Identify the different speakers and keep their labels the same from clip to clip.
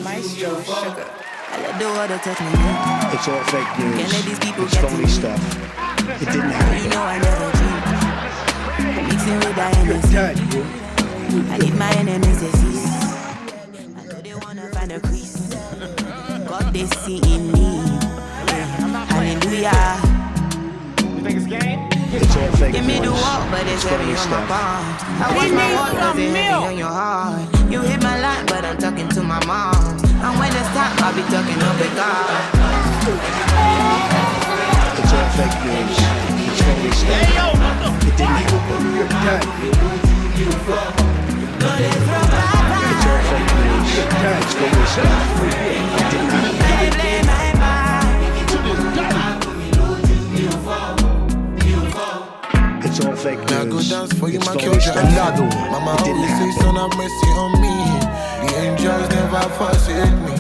Speaker 1: Maestro Sugar.
Speaker 2: I let the water touch my neck.
Speaker 3: It's all fake news.
Speaker 2: Can't let these people
Speaker 3: It's
Speaker 2: get to
Speaker 3: phony
Speaker 2: me.
Speaker 3: stuff. It didn't happen.
Speaker 2: You know I never cheat. Mixing with that energy. I need my enemies to cease. I know they wanna find a crease. God they see in me. Hallelujah.
Speaker 4: You think it's game?
Speaker 3: It's all fake
Speaker 2: Give me the
Speaker 3: news.
Speaker 2: walk, but it's heavy
Speaker 3: phony
Speaker 2: on my
Speaker 3: stuff.
Speaker 2: palms. I watch my walk, cause it's heavy on your heart. You hit my line, but I'm talking to my mom. And when it's time, I'll be talking up with God.
Speaker 3: It's all fake news. It's phony stuff. It didn't happen. You're done. It's all fake news. It's phony stuff. It didn't happen. It's all fake news.
Speaker 5: Now go dance for you,
Speaker 3: It's
Speaker 5: my
Speaker 3: phony
Speaker 5: culture.
Speaker 3: stuff.
Speaker 5: Another one. Mama always say, son, have mercy on me. The angels never forsake me.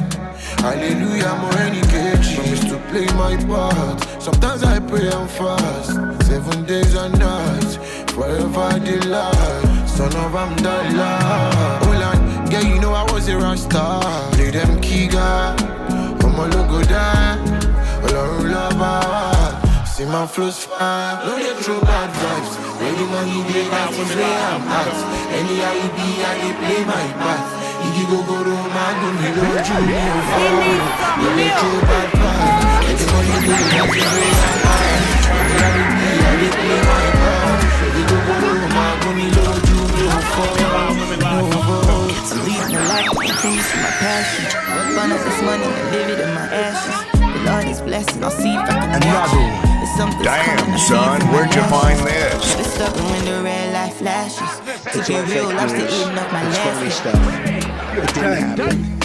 Speaker 5: Hallelujah, more any cage. Promise to play my part. Sometimes I pray and fast. 7 days and nights, forever delight. Son of Amdallah. Hold on, yeah, you know I was a rasta. Play them Kiga, I'm a logo down. Alone lover. See my flows fire, no they throw bad vibes. Waiting on you, play that was where I'm at. Any IB, I dey play my part. Iggy go to my go me do you no they throw bad vibes. Waiting on you, play that was where I'm at. Any IB, I dey play my part. Iggy go to my go me do you no fall.
Speaker 2: I'm leading my life, my dreams, my passion. Burn up this money and live it in my ashes. The Lord is blessing, I'll see if I can match it.
Speaker 6: Damn, son, where'd you find this?
Speaker 2: It's stuck when the red light flashes. To
Speaker 3: It's
Speaker 2: be
Speaker 3: all
Speaker 2: real,
Speaker 3: fake
Speaker 2: I'm still
Speaker 3: news.
Speaker 2: eating up my
Speaker 3: It's phony
Speaker 2: lashes.
Speaker 3: stuff. It didn't happen.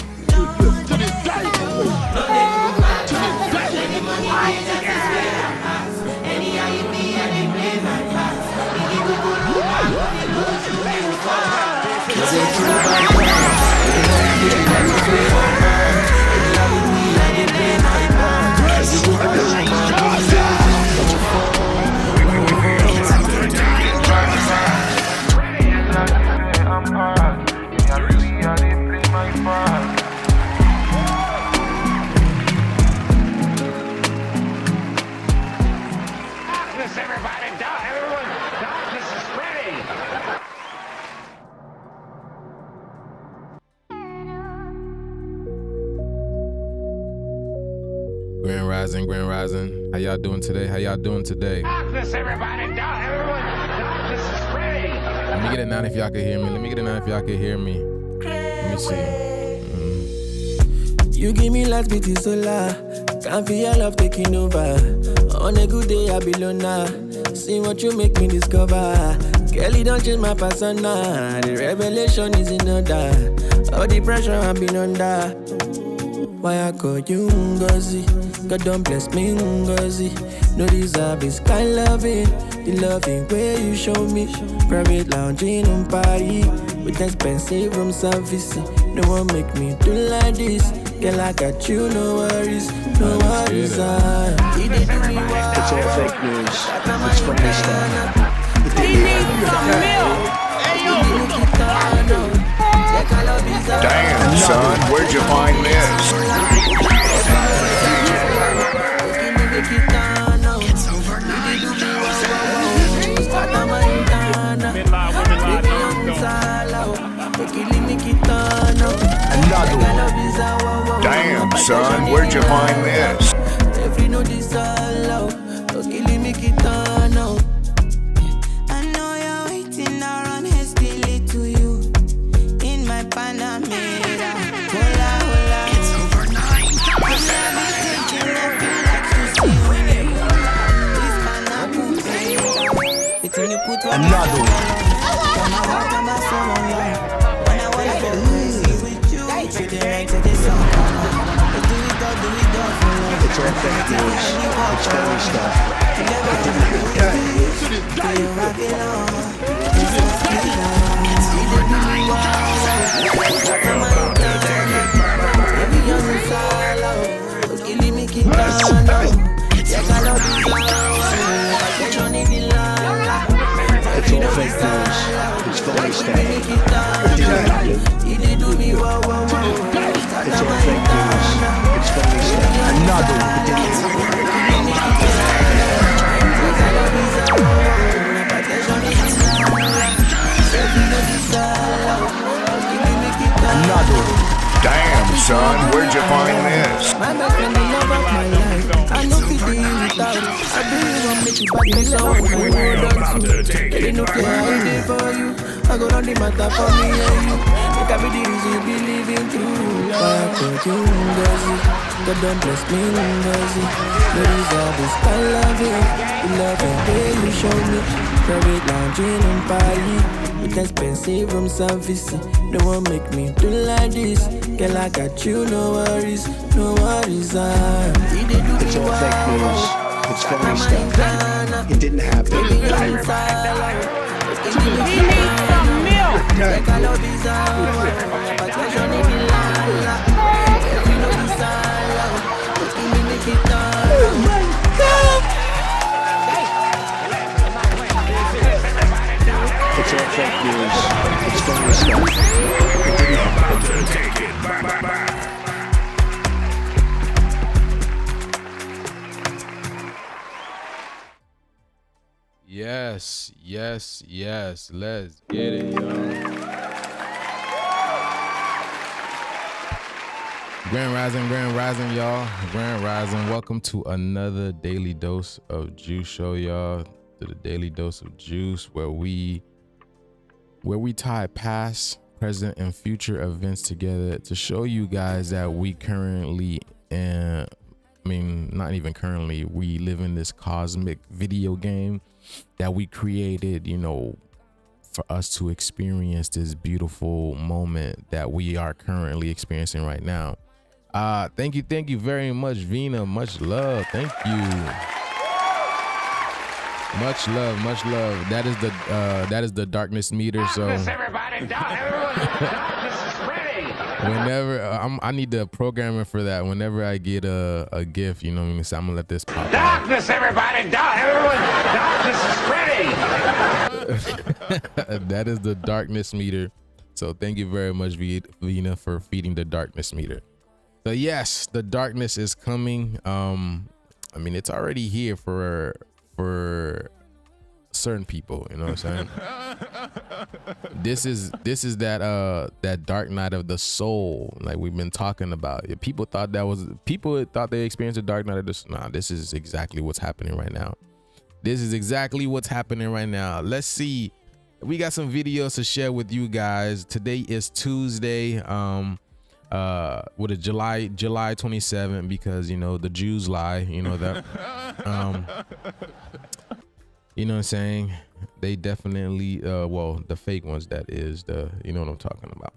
Speaker 4: Everybody down, everyone. Darkness is spreading.
Speaker 7: Grand Rising. How y'all doing today?
Speaker 4: Darkness, everybody down, everyone. Darkness is spreading.
Speaker 7: Let me get it now if y'all can hear me. Let me see.
Speaker 8: You give me light, beauty solar. Can't feel your love taking over. On a good day, I be loner. See what you make me discover. Girl, you don't change my persona. The revelation is in order. All the pressure I've been under. Why I call you Ngozi? God don't bless me Ngozi. No deserve this kind loving. The loving way you show me. Private lounging on Paris. With expensive room service. No one make me do like this. Girl, I got you, no worries. No worries.
Speaker 3: It's all fake news. It's phony stuff. It didn't happen.
Speaker 6: Damn, son, where'd you find this?
Speaker 8: It's over 9.
Speaker 6: Another one. Damn, son, where'd you find this?
Speaker 8: If you know this all out, don't kill me, Kitano.
Speaker 2: I know you're waiting around hastily to you in my Panamera. Hola, hola.
Speaker 6: It's over 9.
Speaker 8: Another one.
Speaker 3: It's all fake news. It's phony stuff. It didn't It's all fake news. It's phony stuff. He did do me wow. It's all fake news. It's phony stuff. Another
Speaker 6: Damn, son, where'd you find this?
Speaker 8: My best friend, the love of my life. I know if you without it. I do you want me to body me so I hold on to. They no care how I did for you. I go on the matter for me and you. It can be the reason you believe in true love. I put you in Gazi. God don't bless me in Gazi. The reason is I love it. The love and way you show me. Private lounging in Paris. With expensive room service. They won't make me do like this. Girl, I got you, no worries. No worries,
Speaker 3: It's all fake news. It's phony stuff. It didn't happen.
Speaker 1: He needs some
Speaker 3: Oh my God! It's all fake news. It's phony stuff. It didn't happen.
Speaker 6: Take it back.
Speaker 7: Yes. Let's get it, y'all. Grand Rising, y'all. Grand Rising. Welcome to another daily dose of Juice show, y'all. To the daily dose of Juice, where we tie past, present, and future events together to show you guys that we currently, not even currently, we live in this cosmic video game that we created, for us to experience this beautiful moment that we are currently experiencing right now. Thank you very much, Vina. Much love. Thank you. Much love. That is the darkness meter. So
Speaker 4: Everybody, darkness is spreading.
Speaker 7: whenever I need the programming for that. Whenever I get a gift, so I'm gonna let this pop.
Speaker 4: Darkness, everybody, darkness is spreading.
Speaker 7: That is the darkness meter. So thank you very much, Vina, for feeding the darkness meter. So yes, the darkness is coming. It's already here for certain people, you know what I'm saying? This is that dark night of the soul, like we've been talking about. People thought they experienced a dark night of the soul. Nah, this is exactly what's happening right now. Let's see. We got some videos to share with you guys. Today is Tuesday. With a July 27th, because the Jews lie, that. You know what I'm saying? They definitely the fake ones, that is, what I'm talking about.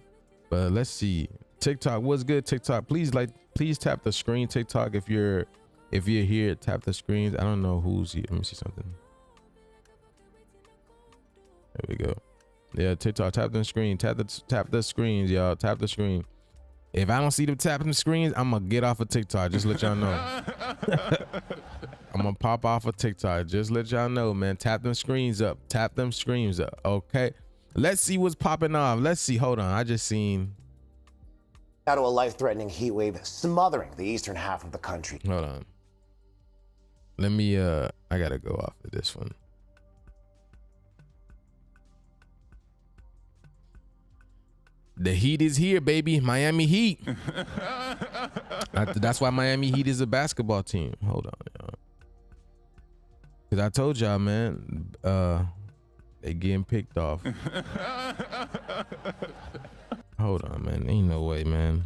Speaker 7: But let's see. TikTok, what's good, TikTok? Please tap the screen. TikTok, if you're here, tap the screens. I don't know who's here. Let me see something. There we go. Yeah, TikTok, tap the screen. Tap the screens, y'all. Tap the screen. If I don't see them tapping the screens, I'm gonna get off of TikTok. Just let y'all know. I'm gonna pop off of TikTok. Just let y'all know, man. Tap them screens up. Tap them screens up. Okay. Let's see what's popping off. Let's see. Hold on. I just seen.
Speaker 9: Now to a life-threatening heat wave smothering the eastern half of the country.
Speaker 7: Hold on. Let me. I gotta go off of this one. The heat is here, baby. Miami Heat. That's why Miami Heat is a basketball team. Hold on, y'all. Cause I told y'all, man, they getting picked off. Hold on, man. Ain't no way, man.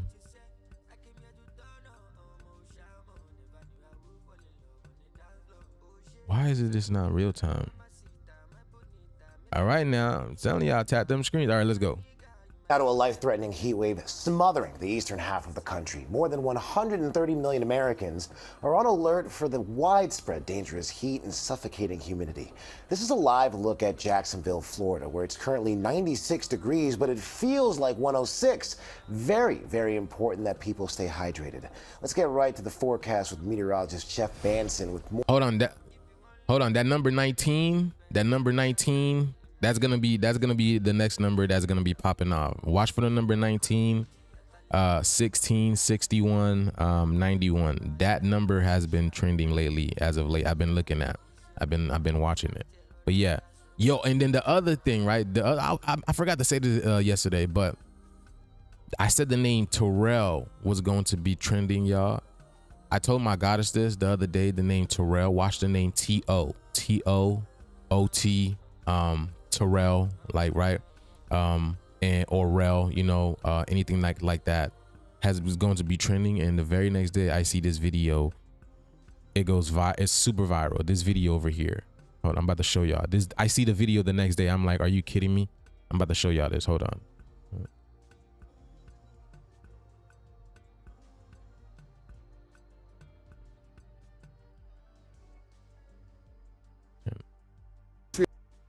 Speaker 7: Why is it just not real time? All right, now I'm telling y'all, tap them screens. All right, let's go.
Speaker 9: Now to a life-threatening heat wave smothering the eastern half of the country. More than 130 million Americans are on alert for the widespread dangerous heat and suffocating humidity. This is a live look at Jacksonville, Florida, where it's currently 96 degrees, but it feels like 106. Very, very important that people stay hydrated. Let's get right to the forecast with meteorologist Jeff Banson with more.
Speaker 7: Hold on, that number 19, That's gonna be the next number that's gonna be popping off. Watch for the number 19, 16, 61, 91. That number has been trending lately. As of late, I've been looking at. I've been watching it. But yeah, yo, and then the other thing, right? I forgot to say this yesterday, but I said the name Terrell was going to be trending, y'all. I told my goddess this the other day. The name Terrell. Watch the name T-O-O-T. Terrell, like, right, and or Rel, you know, anything like that was going to be trending. And the very next day I see this video, it goes it's super viral. This video over here, hold on, I'm about to show y'all this. I see the video the next day, I'm like, are you kidding me? I'm about to show y'all this. Hold on.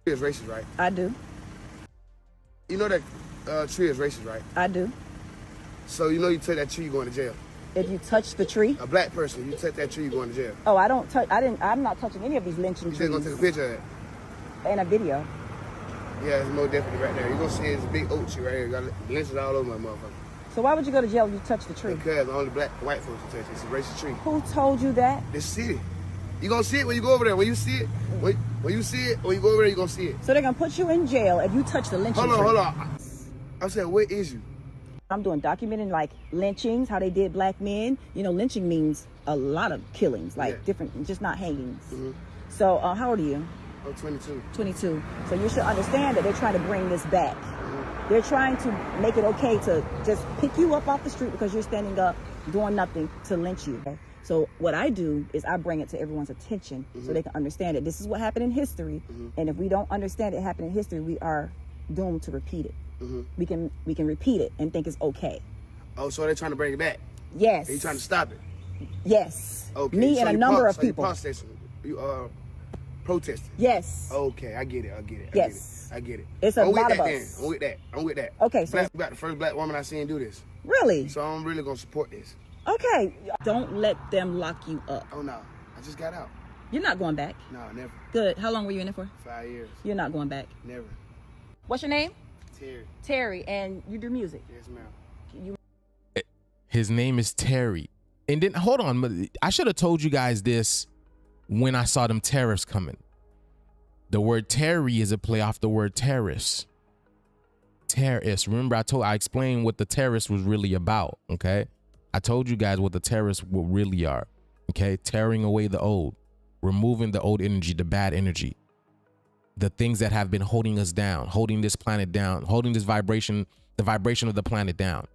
Speaker 10: Tree is racist, right?
Speaker 1: I do.
Speaker 10: You know that tree is racist, right?
Speaker 1: I do.
Speaker 10: So you know you touch that tree, you're going to jail.
Speaker 1: If you touch the tree,
Speaker 10: A black person, you touch that tree, you're going to jail.
Speaker 1: oh, I don't touch. I'm not touching any of these lynching
Speaker 10: You just going to take a
Speaker 1: trees
Speaker 10: picture of it.
Speaker 1: in a video.
Speaker 10: Yeah, it's more definitely right there. You're going to see it's a big oak tree right here. Got lynches all over my motherfucker.
Speaker 1: So why would you go to jail if you touch the tree?
Speaker 10: Because only black and white folks can touch it. It's a racist tree.
Speaker 1: Who told you that?
Speaker 10: This city. You're going to see it when you go over there. When you see it, when you see it, when you go over there, you're going to see it.
Speaker 1: So they're gonna put you in jail if you touch the lynching tree.
Speaker 10: Hold on. I'm saying, where is you?
Speaker 1: I'm doing documenting like lynchings, how they did black men. You know, lynching means a lot of killings, like different, just not hangings. So how old are you?
Speaker 10: I'm 22.
Speaker 1: 22. So you should understand that they're trying to bring this back. They're trying to make it okay to just pick you up off the street because you're standing up, doing nothing, to lynch you. So what I do is I bring it to everyone's attention so they can understand it. This is what happened in history, and if we don't understand it happened in history, we are doomed to repeat it. We can repeat it and think it's okay.
Speaker 10: Oh, so they're trying to bring it back?
Speaker 1: Yes.
Speaker 10: They're trying to stop it?
Speaker 1: Yes.
Speaker 10: Okay.
Speaker 1: Me and a number of people.
Speaker 10: You protesting?
Speaker 1: Yes.
Speaker 10: Okay, I get it.
Speaker 1: Yes.
Speaker 10: I get it.
Speaker 1: It's a lot of us.
Speaker 10: I'm with that.
Speaker 1: Okay, so
Speaker 10: you got the first black woman I seen do this.
Speaker 1: Really?
Speaker 10: So I'm really gonna support this.
Speaker 1: Okay. Don't let them lock you up.
Speaker 10: Oh no, I just got out.
Speaker 1: You're not going back?
Speaker 10: No, never.
Speaker 1: Good. How long were you in it for?
Speaker 10: 5 years.
Speaker 1: You're not going back?
Speaker 10: Never.
Speaker 1: What's your name?
Speaker 10: Terry.
Speaker 1: Terry, and you do music?
Speaker 10: Yes, ma'am.
Speaker 7: His name is Terry. And then, hold on, I should have told you guys this when I saw them tariffs coming. The word Terry is a play off the word terrorist. Terrorist. Remember, I explained what the terrorist was really about, okay? I told you guys what the terrorists really are, okay? Tearing away the old, removing the old energy, the bad energy, the things that have been holding us down, holding this planet down, holding this vibration, the vibration of the planet down.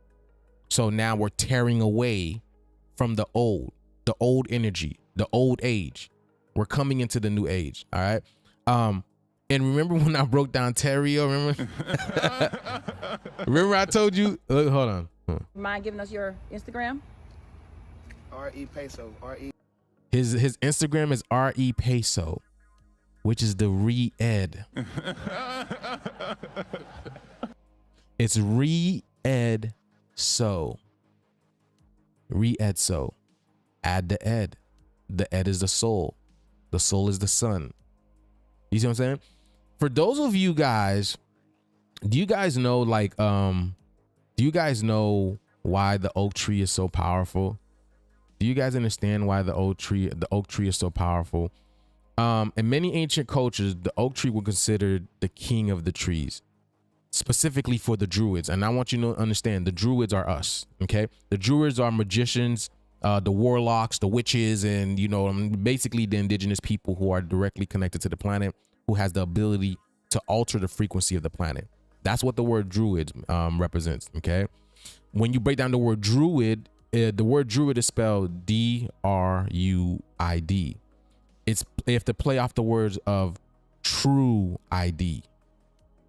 Speaker 7: So now we're tearing away from the old energy, the old age. We're coming into the new age, all right? And remember when I broke down Terrio, remember? Remember I told you, look, hold on.
Speaker 1: Mind giving us your Instagram?
Speaker 10: R.E. Peso, R.E.
Speaker 7: His Instagram is R.E. Peso, which is the re-ed. It's re-ed so. Re-ed so. Add the ed. The ed is the soul. The soul is the sun. You see what I'm saying? For those of you guys, do you guys know like do you guys know why the oak tree is so powerful? Do you guys understand why the oak tree is so powerful? In many ancient cultures, the oak tree was considered the king of the trees, specifically for the Druids. And I want you to understand, the Druids are us, okay? The Druids are magicians, the warlocks, the witches, and, you know, basically the indigenous people who are directly connected to the planet, who has the ability to alter the frequency of the planet. That's what the word Druid represents, okay? When you break down the word Druid, the word Druid is spelled D-R-U-I-D. They have to play off the words of true ID,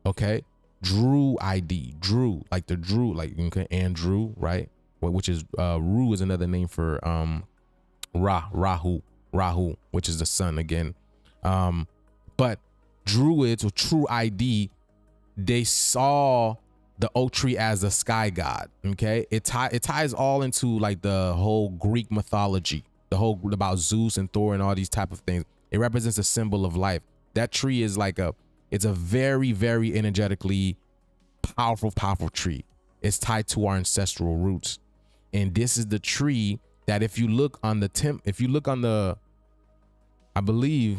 Speaker 7: okay? Drew ID, Drew, like the Drew, like, okay, Andrew, right? Which is Ru is another name for Rahu, which is the sun again. But Druids or True ID, they saw the oak tree as a sky god. Okay, it ties all into like the whole Greek mythology, the whole about Zeus and Thor and all these type of things. It represents a symbol of life. That tree is like It's a very, very energetically powerful tree. It's tied to our ancestral roots. And this is the tree that if you look on the I believe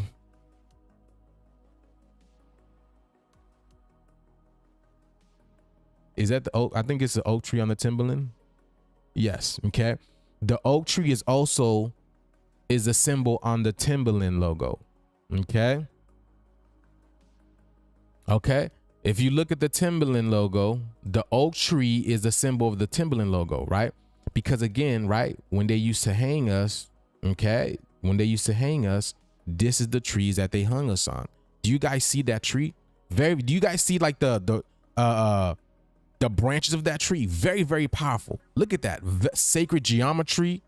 Speaker 7: is that the oak? I think it's the oak tree on the Timberland. Yes. Okay. The oak tree is a symbol on the Timberland logo. Okay. Okay. If you look at the Timberland logo, the oak tree is the symbol of the Timberland logo, right? Because again, right, when they used to hang us, okay, this is the trees that they hung us on. Do you guys see that tree? Do you guys see like the branches of that tree? Very, very powerful. Look at that sacred geometry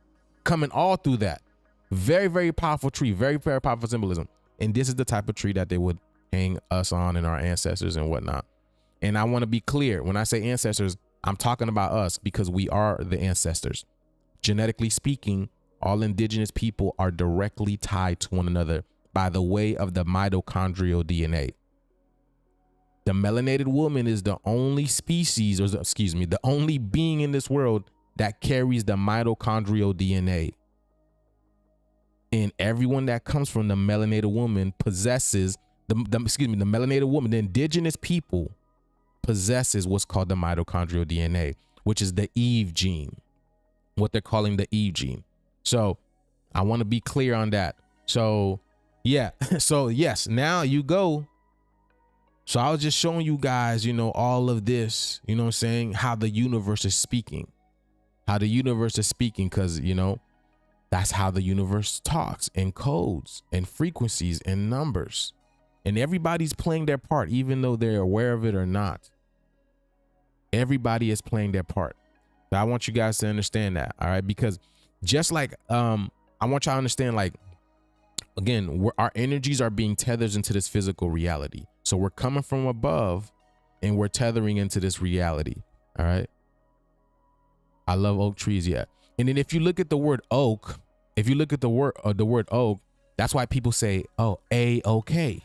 Speaker 7: coming all through that. Very, very powerful tree. Very, very powerful symbolism. And this is the type of tree that they would hang us on and our ancestors and whatnot. And I want to be clear. When I say ancestors, I'm talking about us because we are the ancestors. Genetically speaking, all indigenous people are directly tied to one another by the way of the mitochondrial DNA. The melanated woman is the only species, or excuse me, the only being in this world that carries the mitochondrial DNA. And everyone that comes from the melanated woman possesses the melanated woman, the indigenous people possesses what's called the mitochondrial DNA, which is the Eve gene, what they're calling the Eve gene. So I want to be clear on that. So yeah, so yes, now you go. So I was just showing you guys, all of this, what I'm saying, how the universe is speaking, because, that's how the universe talks in codes and frequencies and numbers. And everybody's playing their part, even though they're aware of it or not. Everybody is playing their part. But I want you guys to understand that, all right? Because just like, I want y'all to understand, like, again, our energies are being tethered into this physical reality. So we're coming from above and we're tethering into this reality, all right? I love oak trees, yeah. And then if you look at the word oak, the word oak, that's why people say, oh, A-OK.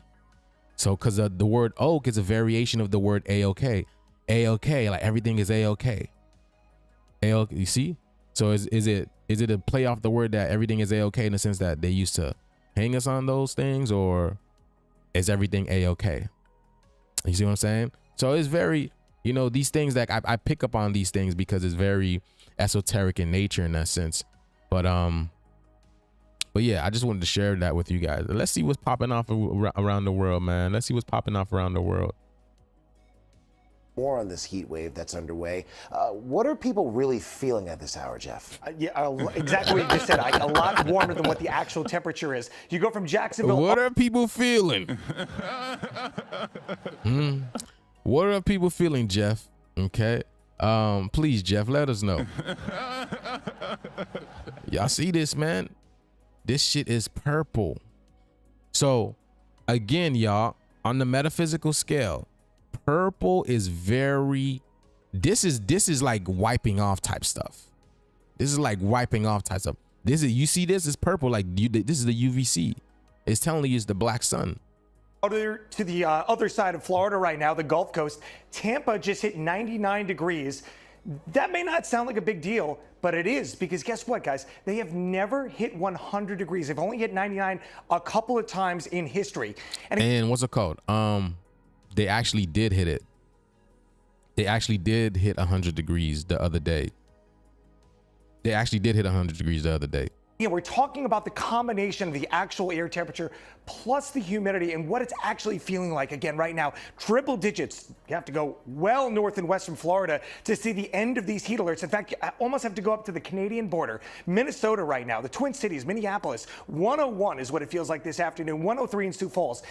Speaker 7: So because the word oak is a variation of the word A-OK. A-OK, like everything is A-OK. A-OK, you see? So is it a play off the word that everything is A-OK in the sense that they used to hang us on those things, or is everything A-OK? You see what I'm saying? So it's very, these things that I pick up on these things because it's very esoteric in nature in that sense. But yeah, I just wanted to share that with you guys. Let's see what's popping off around the world, man. Let's see what's popping off around the world.
Speaker 9: More on this heat wave that's underway. What are people really feeling at this hour, Jeff?
Speaker 11: Yeah, exactly what you just said. A lot warmer than what the actual temperature is. You go from Jacksonville.
Speaker 7: What are people feeling? What are people feeling, Jeff? Okay. Please, Jeff, let us know. Y'all see this, man? This shit is purple. So again, y'all, on the metaphysical scale, purple is this is like wiping off type stuff. This is like wiping off type stuff. You see this is purple, like this is the UVC. It's telling you it's the black sun.
Speaker 11: To the other side of Florida right now, the Gulf Coast, Tampa just hit 99 degrees. That may not sound like a big deal, but it is, because guess what, guys? They have never hit 100 degrees. They've only hit 99 a couple of times in history.
Speaker 7: And what's it called? They actually did hit it. They actually did hit 100 degrees the other day.
Speaker 11: Yeah, we're talking about the combination of the actual air temperature plus the humidity and what it's actually feeling like again right now. Triple digits. You have to go well north in western Florida to see the end of these heat alerts. In fact, you almost have to go up to the Canadian border. Minnesota right now, the Twin Cities, Minneapolis, 101 is what it feels like this afternoon, 103 in Sioux Falls.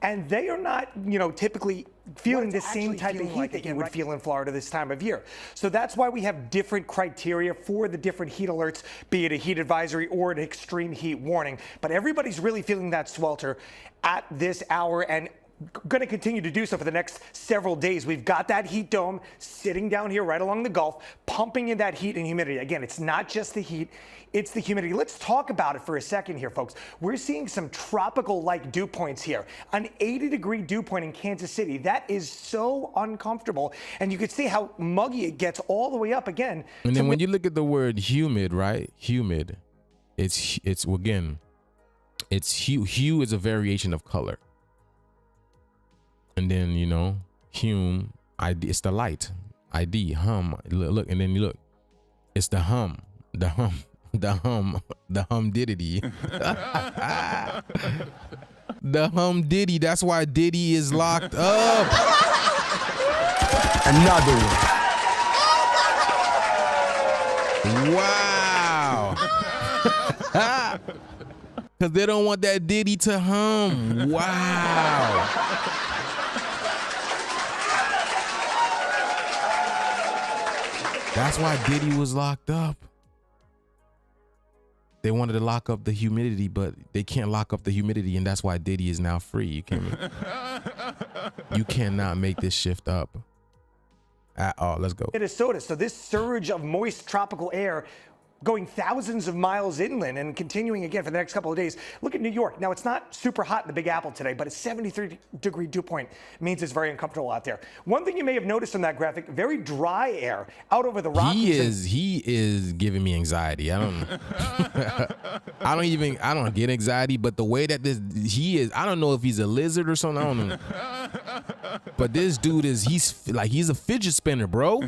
Speaker 11: And they are not, typically feeling the same type of heat that you would feel in Florida this time of year. So that's why we have different criteria for the different heat alerts, be it a heat advisory or an extreme heat warning. But everybody's really feeling that swelter at this hour. And going to continue to do so for the next several days. We've got that heat dome sitting down here right along the Gulf, pumping in that heat and humidity. Again, it's not just the heat, it's the humidity. Let's talk about it for a second here, folks. We're seeing some tropical-like dew points here. An 80-degree dew point in Kansas City. That is so uncomfortable. And you can see how muggy it gets all the way up again.
Speaker 7: And then when you look at the word humid, right? Humid, it's again, it's hue is a variation of color. And then, you know, hume, ID, it's the light. ID, hum, look, and then you look, it's the hum, the humdidity. The humdiddy, that's why Diddy is locked up.
Speaker 3: Another one.
Speaker 7: Wow. Because they don't want that Diddy to hum. Wow. That's why Diddy was locked up. They wanted to lock up the humidity, but they can't lock up the humidity, and that's why Diddy is now free. You cannot make this shift up at all. Let's go.
Speaker 11: Minnesota. So this surge of moist tropical air going thousands of miles inland and continuing again for the next couple of days. Look at New York. Now, it's not super hot in the Big Apple today, but a 73-degree dew point means it's very uncomfortable out there. One thing you may have noticed on that graphic, very dry air out over the Rockies.
Speaker 7: He is giving me anxiety. I don't get anxiety, but the way that he is, I don't know if he's a lizard or something. I don't know. But this dude he's a fidget spinner, bro.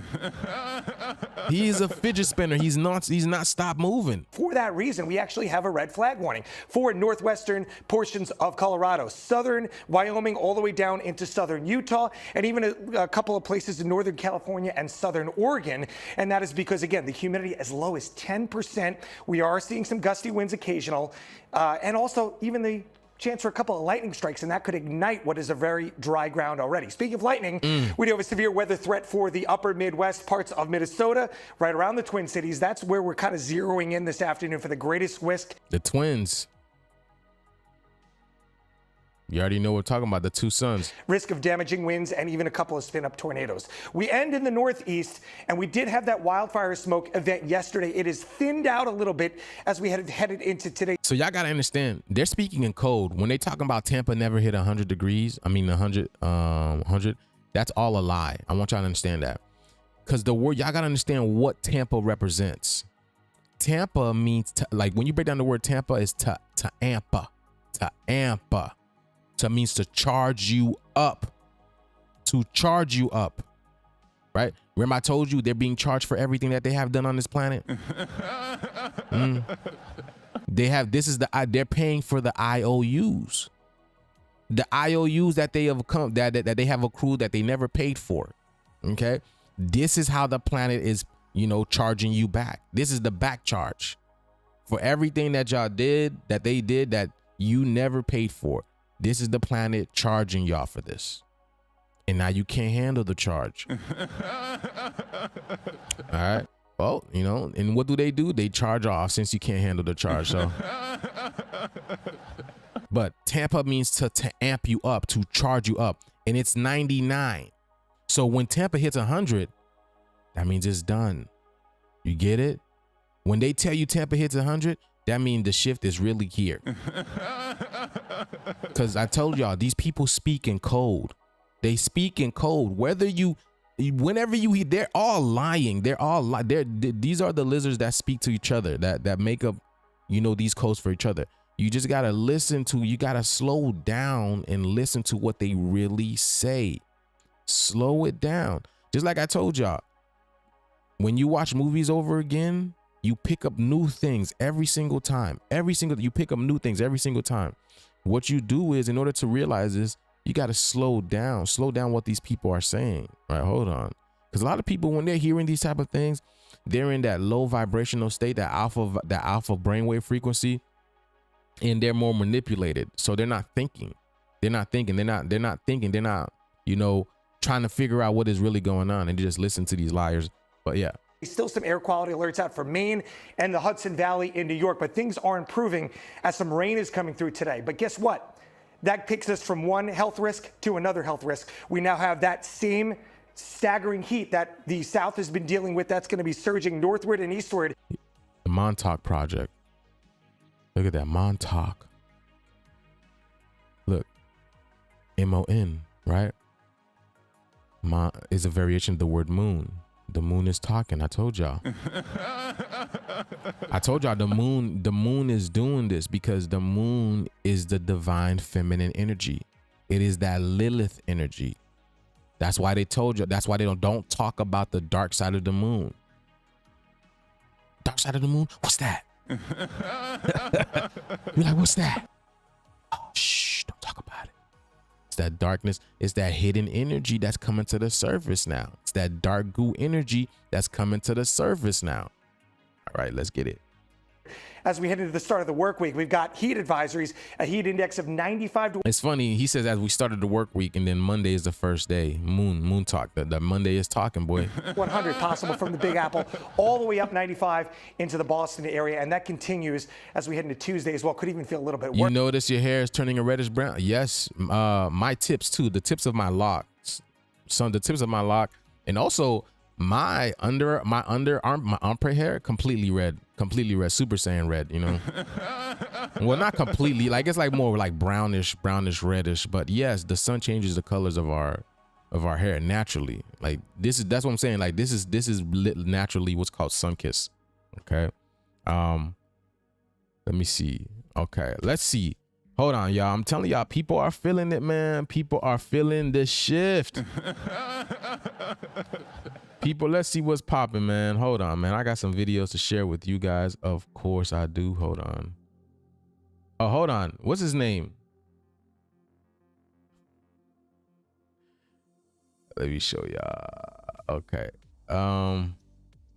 Speaker 7: He's a fidget spinner. He's not stop moving.
Speaker 11: For that reason, we actually have a red flag warning for northwestern portions of Colorado, southern Wyoming, all the way down into southern Utah, and even a couple of places in northern California and southern Oregon. And that is because, again, the humidity as low as 10%. We are seeing some gusty winds occasional, and also even the chance for a couple of lightning strikes, and that could ignite what is a very dry ground already. Speaking of lightning, we do have a severe weather threat for the upper Midwest parts of Minnesota, right around the Twin Cities. That's where we're kind of zeroing in this afternoon for the greatest risk.
Speaker 7: The Twins. You already know we're talking about, the two suns.
Speaker 11: Risk of damaging winds and even a couple of spin-up tornadoes. We end in the Northeast, and we did have that wildfire smoke event yesterday. It is thinned out a little bit as we headed into today.
Speaker 7: So y'all got to understand, they're speaking in code. When they talking about Tampa never hit 100 degrees, 100, that's all a lie. I want y'all to understand that. Because the word, y'all got to understand what Tampa represents. Tampa means, like when you break down the word Tampa, is to ampa. So it means to charge you up. To charge you up. Right? Remember I told you they're being charged for everything that they have done on this planet? They're paying for the IOUs. The IOUs that they have come that they have accrued that they never paid for. Okay? This is how the planet is, charging you back. This is the back charge for everything that y'all did, that they did that you never paid for. This is the planet charging y'all for this. And now you can't handle the charge. All right. Well, and what do? They charge off since you can't handle the charge. So, but Tampa means to amp you up, to charge you up. And it's 99. So when Tampa hits 100, that means it's done. You get it? When they tell you Tampa hits 100, that means the shift is really here. Because I told y'all, these people speak in code. They speak in code. Whenever you hear, they're all lying. These are the lizards that speak to each other, that make up, these codes for each other. You just got to you got to slow down and listen to what they really say. Slow it down. Just like I told y'all, when you watch movies over again, you pick up new things every single time. You pick up new things every single time. What you do is, in order to realize this, you got to slow down what these people are saying. Right? Hold on. Because a lot of people, when they're hearing these type of things, they're in that low vibrational state, that alpha brainwave frequency, and they're more manipulated. So they're not thinking. They're not thinking. They're not, trying to figure out what is really going on, and they just listen to these liars. But yeah.
Speaker 11: Still some air quality alerts out for Maine and the Hudson Valley in New York, but things are improving as some rain is coming through today. But guess what? that takes us from one health risk to another health risk. We now have that same staggering heat that the South has been dealing with. That's going to be surging northward and eastward.
Speaker 7: The Montauk Project. Look at that, Montauk. Look, M-O-N, right? Is a variation of the word moon. The moon is talking. I told y'all. I told y'all the moon is doing this because the moon is the divine feminine energy. It is that Lilith energy. That's why they told you. That's why they don't talk about the dark side of the moon. Dark side of the moon? What's that? You're like, what's that? Oh, shh, don't talk about it. It's that darkness. It's that hidden energy that's coming to the surface now. It's that dark goo energy that's coming to the surface now. All right, let's get it.
Speaker 11: As we head into the start of the work week, we've got heat advisories, a heat index of 95 to...
Speaker 7: It's funny. He says as we started the work week and then Monday is the first day. Moon talk. The Monday is talking, boy.
Speaker 11: 100 possible from the Big Apple all the way up 95 into the Boston area. And that continues as we head into Tuesday as well. Could even feel a little bit worse.
Speaker 7: You notice your hair is turning a reddish brown? Yes. My tips too. The tips of my locks. The tips of my lock. And also my underarm, my armpit hair, completely red, Super Saiyan red, you know. Well, not completely, like it's like more like brownish, reddish, but yes, the sun changes the colors of our hair naturally. Like that's what I'm saying. Like this is naturally what's called sun kiss. Okay. Let me see. Okay, let's see. Hold on, y'all. I'm telling y'all, people are feeling it, man. People are feeling the shift. People, let's see what's popping, man. Hold on, man. I got some videos to share with you guys. Of course I do. Hold on. Oh, hold on. What's his name? Let me show y'all. Okay.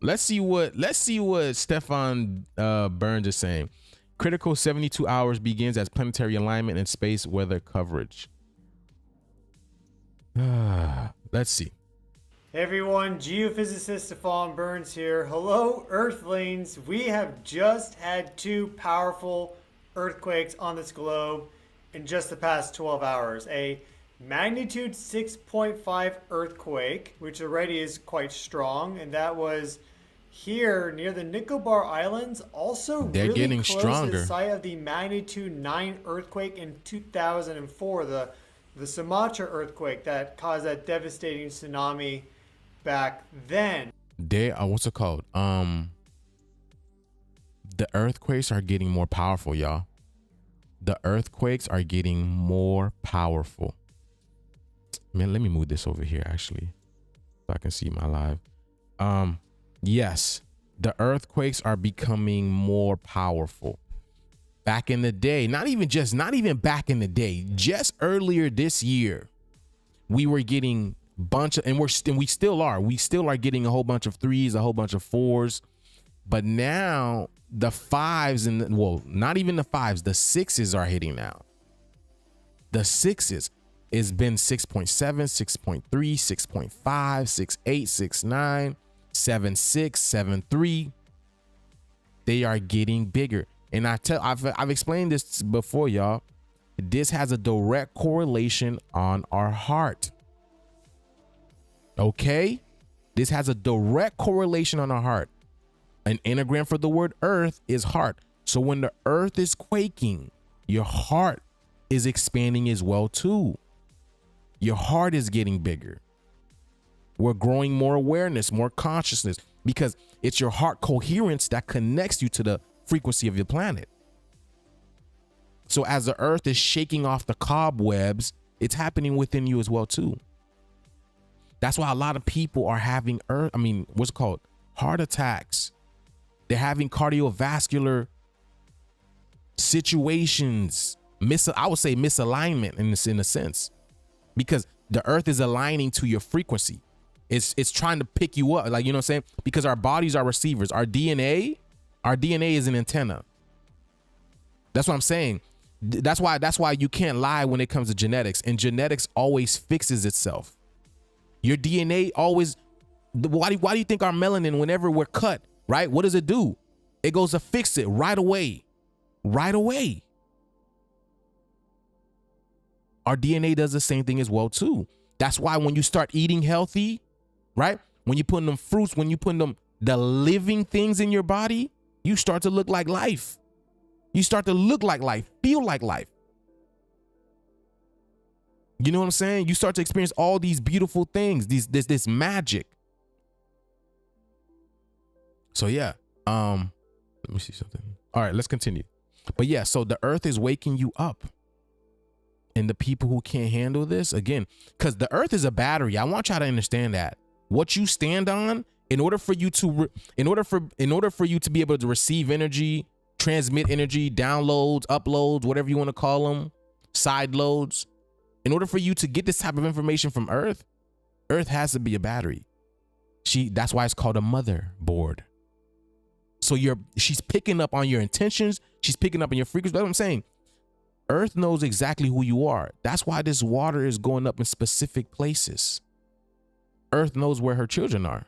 Speaker 7: Let's see what Stefan Burns is saying. Critical 72 hours begins as planetary alignment and space weather coverage. Let's see.
Speaker 12: Hey everyone, geophysicist Stefan Burns here. Hello, Earthlings. We have just had 2 powerful earthquakes on this globe in just the past 12 hours. A magnitude 6.5 earthquake, which already is quite strong, and that was here near the Nicobar Islands. Also,
Speaker 7: they're
Speaker 12: really
Speaker 7: getting
Speaker 12: close
Speaker 7: stronger.
Speaker 12: to the site of the magnitude 9 earthquake in 2004, the Sumatra earthquake that caused that devastating tsunami back then.
Speaker 7: They are, what's it called? The earthquakes are getting more powerful, y'all. The earthquakes are getting more powerful. Man, let me move this over here actually, so I can see my live. Yes, the earthquakes are becoming more powerful. Back in the day, not even back in the day, just earlier this year, we were getting we still are getting a whole bunch of 3s, a whole bunch of 4s, but now the 5s and not even the 5s, the 6s are hitting now. The 6s has been 6.7, 6.3, 6.5, 6.8, 6.9, 7.6, 7.3. They are getting bigger, and I've explained this before, y'all. This has a direct correlation on our heart. Okay, this has a direct correlation on our heart. An anagram for the word earth is heart. So when the earth is quaking, your heart is expanding as well too. Your heart is getting bigger. We're growing more awareness, more consciousness, because it's your heart coherence that connects you to the frequency of your planet. So as the earth is shaking off the cobwebs, it's happening within you as well too. That's why a lot of people are having heart attacks. They're having cardiovascular situations. I would say misalignment in a sense, because the earth is aligning to your frequency. It's trying to pick you up, like, you know what I'm saying? Because our bodies are receivers. Our DNA is an antenna. That's what I'm saying. That's why you can't lie when it comes to genetics, and genetics always fixes itself. Your DNA always, why do you think our melanin, whenever we're cut, right? What does it do? It goes to fix it right away. Right away. Our DNA does the same thing as well too. That's why when you start eating healthy, right? When you put them fruits, when you put them the living things in your body, you start to look like life. You start to look like life, feel like life. You know what I'm saying? You start to experience all these beautiful things, this magic. So yeah, let me see something. All right, let's continue. But yeah, so the earth is waking you up. And the people who can't handle this, again, because the earth is a battery. I want y'all to understand that. What you stand on, in order for you to be able to receive energy, transmit energy, downloads, uploads, whatever you want to call them, side loads, in order for you to get this type of information from Earth has to be a battery. That's why it's called a motherboard. So she's picking up on your intentions. She's picking up on your frequency. That's what I'm saying. Earth knows exactly who you are. That's why this water is going up in specific places. Earth knows where her children are.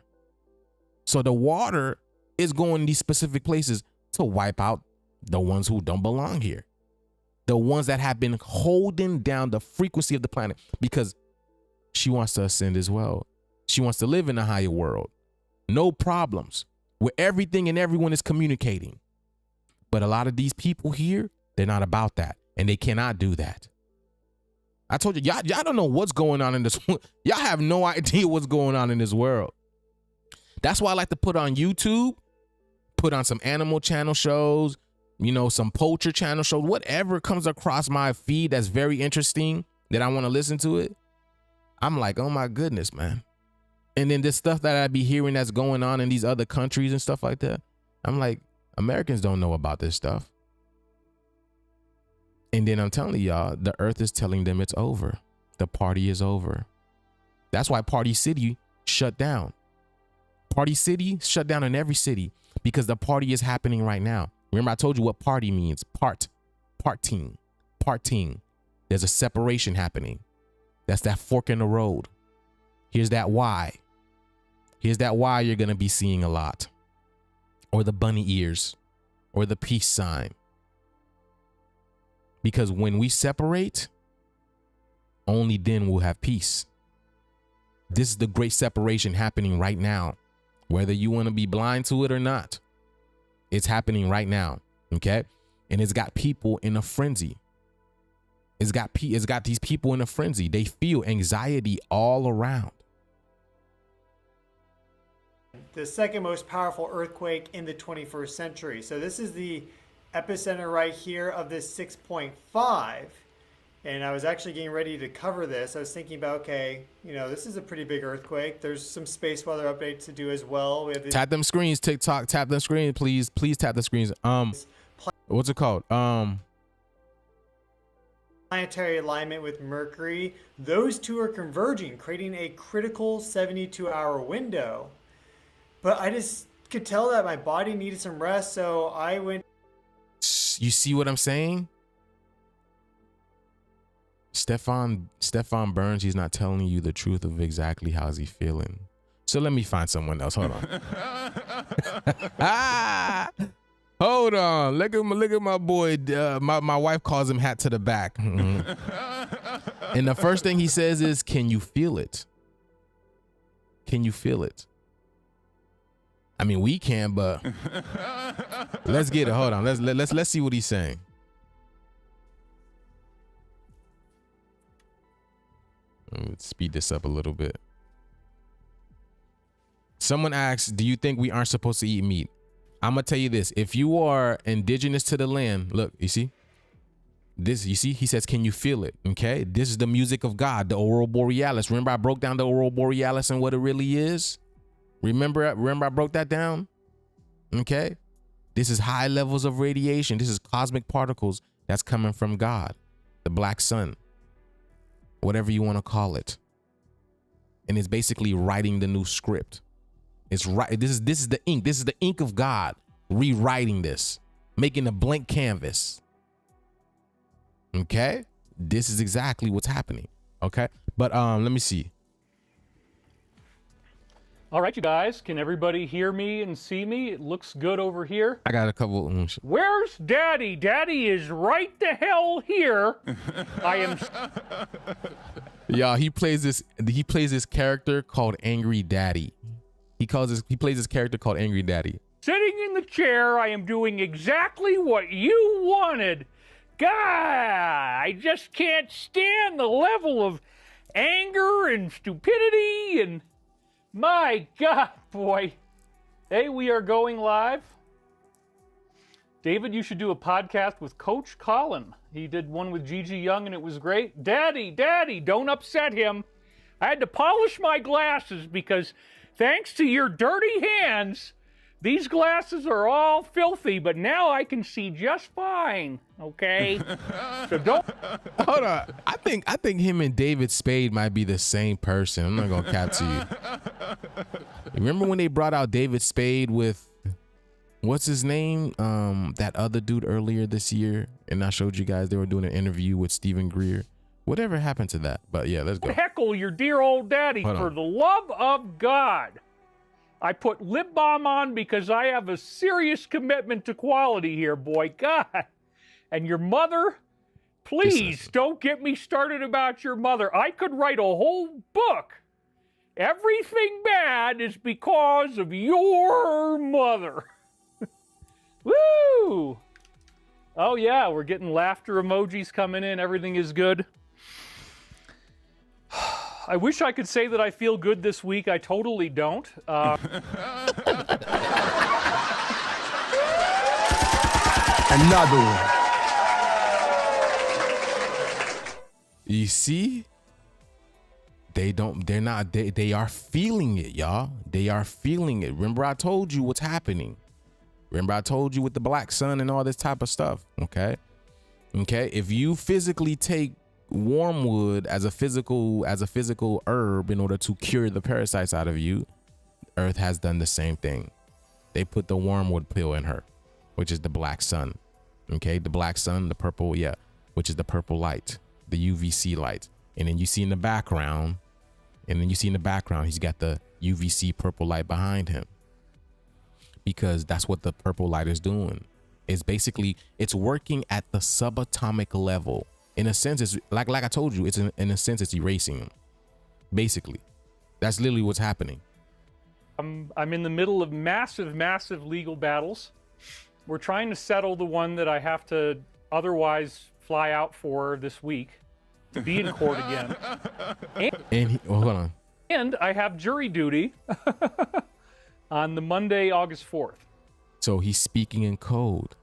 Speaker 7: So the water is going these specific places to wipe out the ones who don't belong here. The ones that have been holding down the frequency of the planet, because she wants to ascend as well. She wants to live in a higher world. No problems, where everything and everyone is communicating. But a lot of these people here, they're not about that. And they cannot do that. I told you, y'all don't know what's going on in this. Y'all have no idea what's going on in this world. That's why I like to put on YouTube, put on some animal channel shows, some poacher channel shows, whatever comes across my feed that's very interesting that I want to listen to it. I'm like, oh my goodness, man. And then this stuff that I be hearing that's going on in these other countries and stuff like that. I'm like, Americans don't know about this stuff. And then I'm telling y'all, the earth is telling them it's over. The party is over. That's why Party City shut down. Party City shut down in every city because the party is happening right now. Remember, I told you what party means. Parting. There's a separation happening. That's that fork in the road. Here's that why. Here's that why you're going to be seeing a lot. Or the bunny ears. Or the peace sign. Because when we separate, only then we'll have peace. This is the great separation happening right now. Whether you want to be blind to it or not, it's happening right now. Okay. And it's got people in a frenzy. It's got these people in a frenzy. They feel anxiety all around.
Speaker 12: The second most powerful earthquake in the 21st century. So this is the epicenter right here of this 6.5. And I was actually getting ready to cover this. I was thinking about, okay, this is a pretty big earthquake. There's some space weather updates to do as well. We have
Speaker 7: tap them screens, TikTok. Tap them screens, please. Please tap the screens. What's it called?
Speaker 12: Planetary alignment with Mercury. Those two are converging, creating a critical 72-hour window. But I just could tell that my body needed some rest, so I went.
Speaker 7: You see what I'm saying? Stefan Burns, he's not telling you the truth of exactly how's he feeling. So let me find someone else. Hold on. Hold on. Look at my boy. My wife calls him hat to the back. And the first thing he says is, can you feel it? Can you feel it? I mean, we can, but let's get it. Hold on. Let's see what he's saying. Let's speed this up a little bit. Someone asks, do you think we aren't supposed to eat meat? I'm going to tell you this. If you are indigenous to the land, look, you see? He says, can you feel it? Okay. This is the music of God, the Aurora Borealis. Remember I broke down the Aurora Borealis and what it really is? Remember I broke that down? Okay. This is high levels of radiation. This is cosmic particles that's coming from God, the black sun, whatever you want to call it. And it's basically writing the new script. It's right. This is the ink. This is the ink of God rewriting this, making a blank canvas. Okay. This is exactly what's happening. Okay. But let me see.
Speaker 13: All right, you guys, can everybody hear me and see me? It looks good over here.
Speaker 7: I got a couple.
Speaker 13: Where's Daddy? Daddy is right the hell here. I am.
Speaker 7: Y'all, he plays this character called Angry Daddy. He plays this character called Angry Daddy.
Speaker 13: Sitting in the chair, I am doing exactly what you wanted. God, I just can't stand the level of anger and stupidity and my God, boy. Hey, we are going live. David, you should do a podcast with Coach Colin. He did one with Gigi Young and it was great. Daddy, don't upset him. I had to polish my glasses because thanks to your dirty hands, these glasses are all filthy, but now I can see just fine, okay? So don't...
Speaker 7: Hold on. I think him and David Spade might be the same person. I'm not gonna cap to you. Remember when they brought out David Spade with, what's his name? That other dude earlier this year, and I showed you guys they were doing an interview with Stephen Greer. Whatever happened to that? But yeah, let's go.
Speaker 13: Heckle your dear old daddy for the love of God. I put lip balm on because I have a serious commitment to quality here, boy. God. And your mother, please don't get me started about your mother. I could write a whole book. Everything bad is because of your mother. Woo! Oh, yeah, we're getting laughter emojis coming in. Everything is good. I wish I could say that I feel good this week. I totally don't.
Speaker 3: Another one.
Speaker 7: You see? They are feeling it, y'all. They are feeling it. Remember I told you what's happening. Remember I told you with the black sun and all this type of stuff, okay? Okay, if you physically take wormwood as a physical herb in order to cure the parasites out of you, Earth has done the same thing. They put the wormwood pill in her, which is the black sun. Okay, the black sun, the purple, yeah, which is the purple light, the UVC light. And then you see in the background, he's got the UVC purple light behind him, because that's what the purple light is doing. It's basically, it's working at the subatomic level. In a sense, it's like I told you, it's in a sense, it's erasing them. Basically, that's literally what's happening.
Speaker 13: I'm in the middle of massive legal battles. We're trying to settle the one that I have to otherwise fly out for this week to be in court again.
Speaker 7: Hold on.
Speaker 13: And I have jury duty on the Monday, August 4th.
Speaker 7: So he's speaking in code.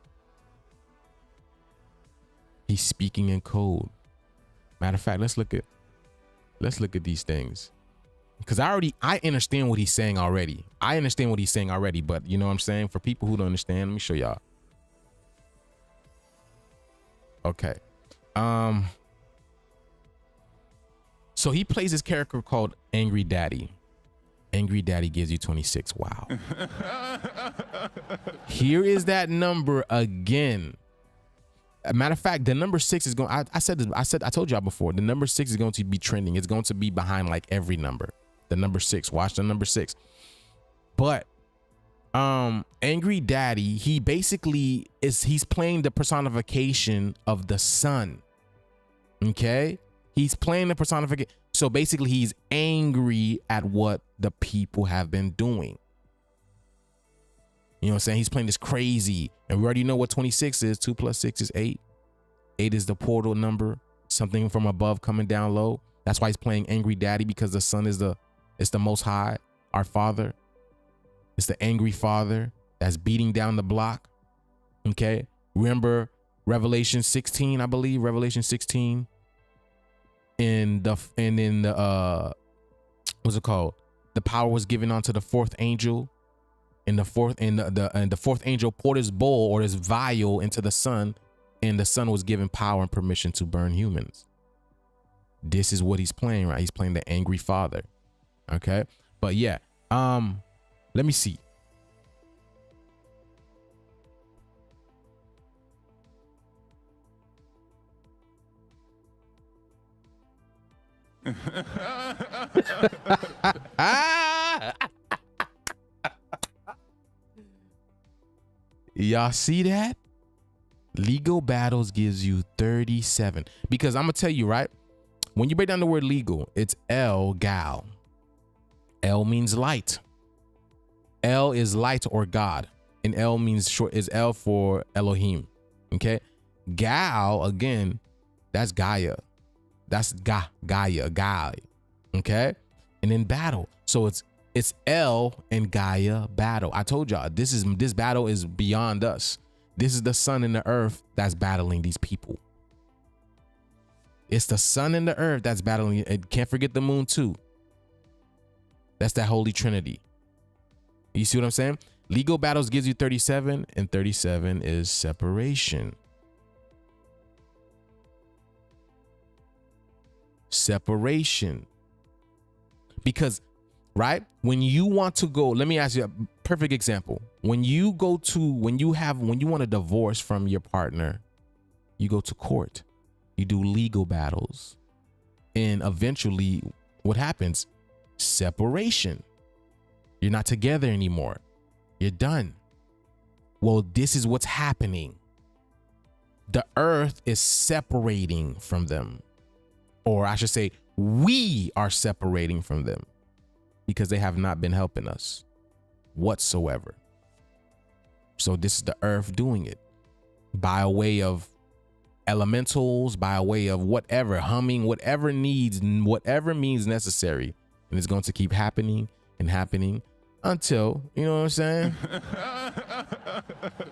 Speaker 7: He's speaking in code. Matter of fact, let's look at these things. Because I understand what he's saying already. But you know what I'm saying? For people who don't understand, let me show y'all. Okay. So he plays this character called Angry Daddy. Angry Daddy gives you 26. Wow. Here is that number again. Matter of fact, the number 6 is going. I told y'all before. The number 6 is going to be trending. It's going to be behind like every number. The number 6. Watch the number 6. But Angry Daddy, he basically he's playing the personification of the sun. Okay, he's playing the personification. So basically, he's angry at what the people have been doing. You know what I'm saying? He's playing this crazy. And we already know what 26 is. 2 plus 6 is 8. 8 is the portal number. Something from above coming down low. That's why he's playing Angry Daddy, because the sun is the most high. Our father. It's the angry father that's beating down the block. Okay. Remember Revelation 16, I believe. Revelation 16. In the what's it called? The power was given onto the fourth angel. And the fourth angel poured his bowl or his vial into the sun, and the sun was given power and permission to burn humans. This is what he's playing, right? He's playing the angry father. Okay. But yeah, let me see. Y'all see that? Legal battles gives you 37. Because I'm going to tell you, right? When you break down the word legal, it's El-Gal. El means light. El is light or God. And El means short is El for Elohim. Okay? Gal, again, that's Gaia. That's Gaia. Okay? And then battle. So it's El and Gaia battle. I told y'all this battle is beyond us. This is the sun and the earth that's battling these people. It's the sun and the earth that's battling. And can't forget the moon too. That's that holy trinity. You see what I'm saying? Legal battles gives you 37, and 37 is separation. Separation. Because, right, when you want to go, let me ask you a perfect example. When you want a divorce from your partner, you go to court, you do legal battles, and eventually what happens? Separation. You're not together anymore. You're done. Well, this is what's happening. The earth is separating from them. Or I should say, we are separating from them because they have not been helping us whatsoever. So this is the earth doing it by a way of elementals, by a way of whatever, humming, whatever means necessary. And it's going to keep happening and happening until, you know what I'm saying?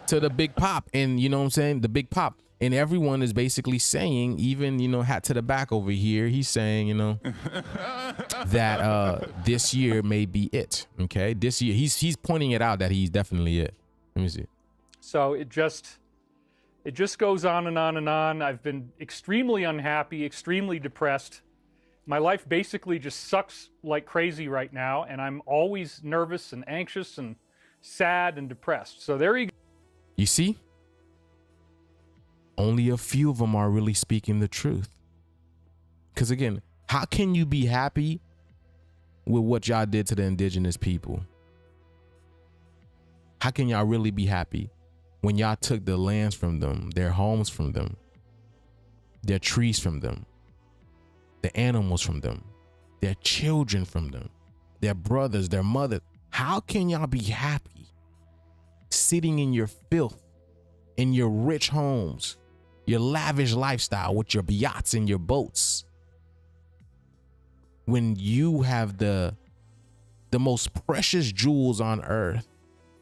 Speaker 7: To the big pop. And you know what I'm saying? The big pop. And everyone is basically saying, even, you know, hat to the back over here, he's saying, you know, that this year may be it. Okay. This year, he's pointing it out that he's definitely it. Let me see.
Speaker 13: So it just goes on and on and on. I've been extremely unhappy, extremely depressed. My life basically just sucks like crazy right now, and I'm always nervous and anxious and sad and depressed. So there you go.
Speaker 7: You see? Only a few of them are really speaking the truth. Because again, how can you be happy with what y'all did to the indigenous people? How can y'all really be happy when y'all took the lands from them, their homes from them, their trees from them, the animals from them, their children from them, their brothers, their mothers? How can y'all be happy sitting in your filth, in your rich homes, your lavish lifestyle with your yachts and your boats, when you have the most precious jewels on earth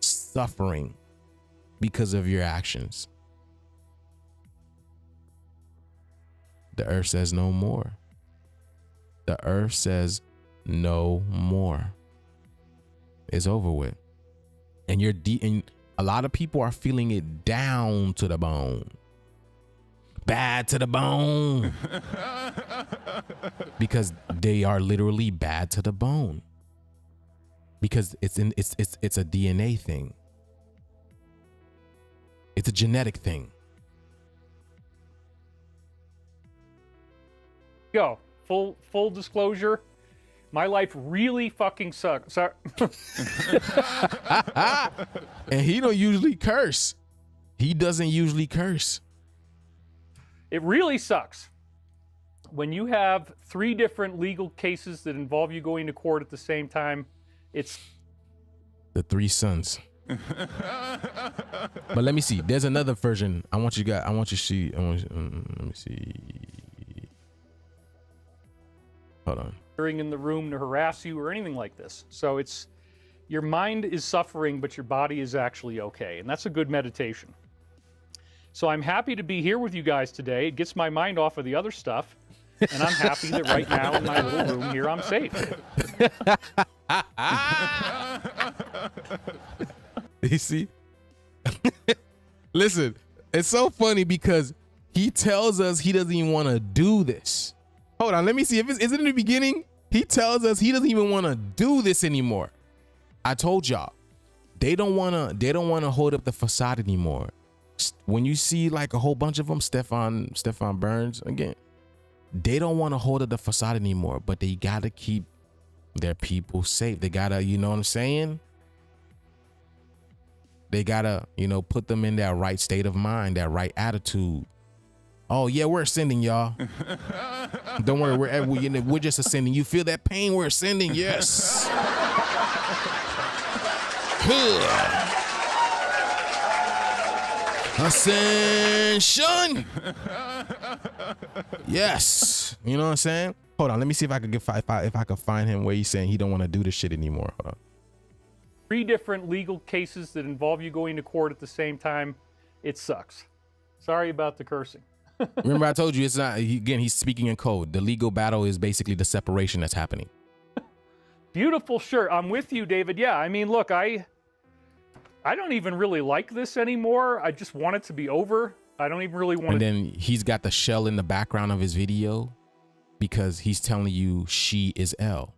Speaker 7: suffering because of your actions? The earth says no more. The earth says no more. It's over with. And and a lot of people are feeling it down to the bone. Bad to the bone. Because they are literally bad to the bone. Because it's a DNA thing. It's a genetic thing.
Speaker 13: Go. Full disclosure. My life really fucking sucks. Sorry.
Speaker 7: And he don't usually curse. He doesn't usually curse.
Speaker 13: It really sucks when you have 3 different legal cases that involve you going to court at the same time. It's
Speaker 7: the 3 sons. But let me see. There's another version. Let me see. Hold on.
Speaker 13: In the room to harass you or anything like this. So it's your mind is suffering, but your body is actually okay. And that's a good meditation. So I'm happy to be here with you guys today. It gets my mind off of the other stuff. And I'm happy that right now in my little room here, I'm safe.
Speaker 7: You see? Listen, it's so funny because he tells us he doesn't even want to do this. Hold on, let me see. Is it in the beginning? He tells us he doesn't even want to do this anymore. I told y'all, they don't want to hold up the facade anymore. When you see like a whole bunch of them, Stefan Burns, again, they don't want to hold up the facade anymore, but they got to keep their people safe. They got to, you know what I'm saying? They gotta, you know, put them in that right state of mind, that right attitude. Oh yeah, we're ascending, y'all. Don't worry, we're just ascending. You feel that pain? We're ascending. Yes. Ascension. Yes. You know what I'm saying? Hold on. Let me see if I could if I could find him where he's saying he don't want to do this shit anymore. Hold on.
Speaker 13: 3 different legal cases that involve you going to court at the same time. It sucks. Sorry about the cursing.
Speaker 7: Remember, I told you it's not. He's speaking in code. The legal battle is basically the separation that's happening.
Speaker 13: Beautiful shirt. I'm with you, David. Yeah, I mean, look, I don't even really like this anymore. I just want it to be over. I don't even really want
Speaker 7: And then he's got the shell in the background of his video because he's telling you she is El.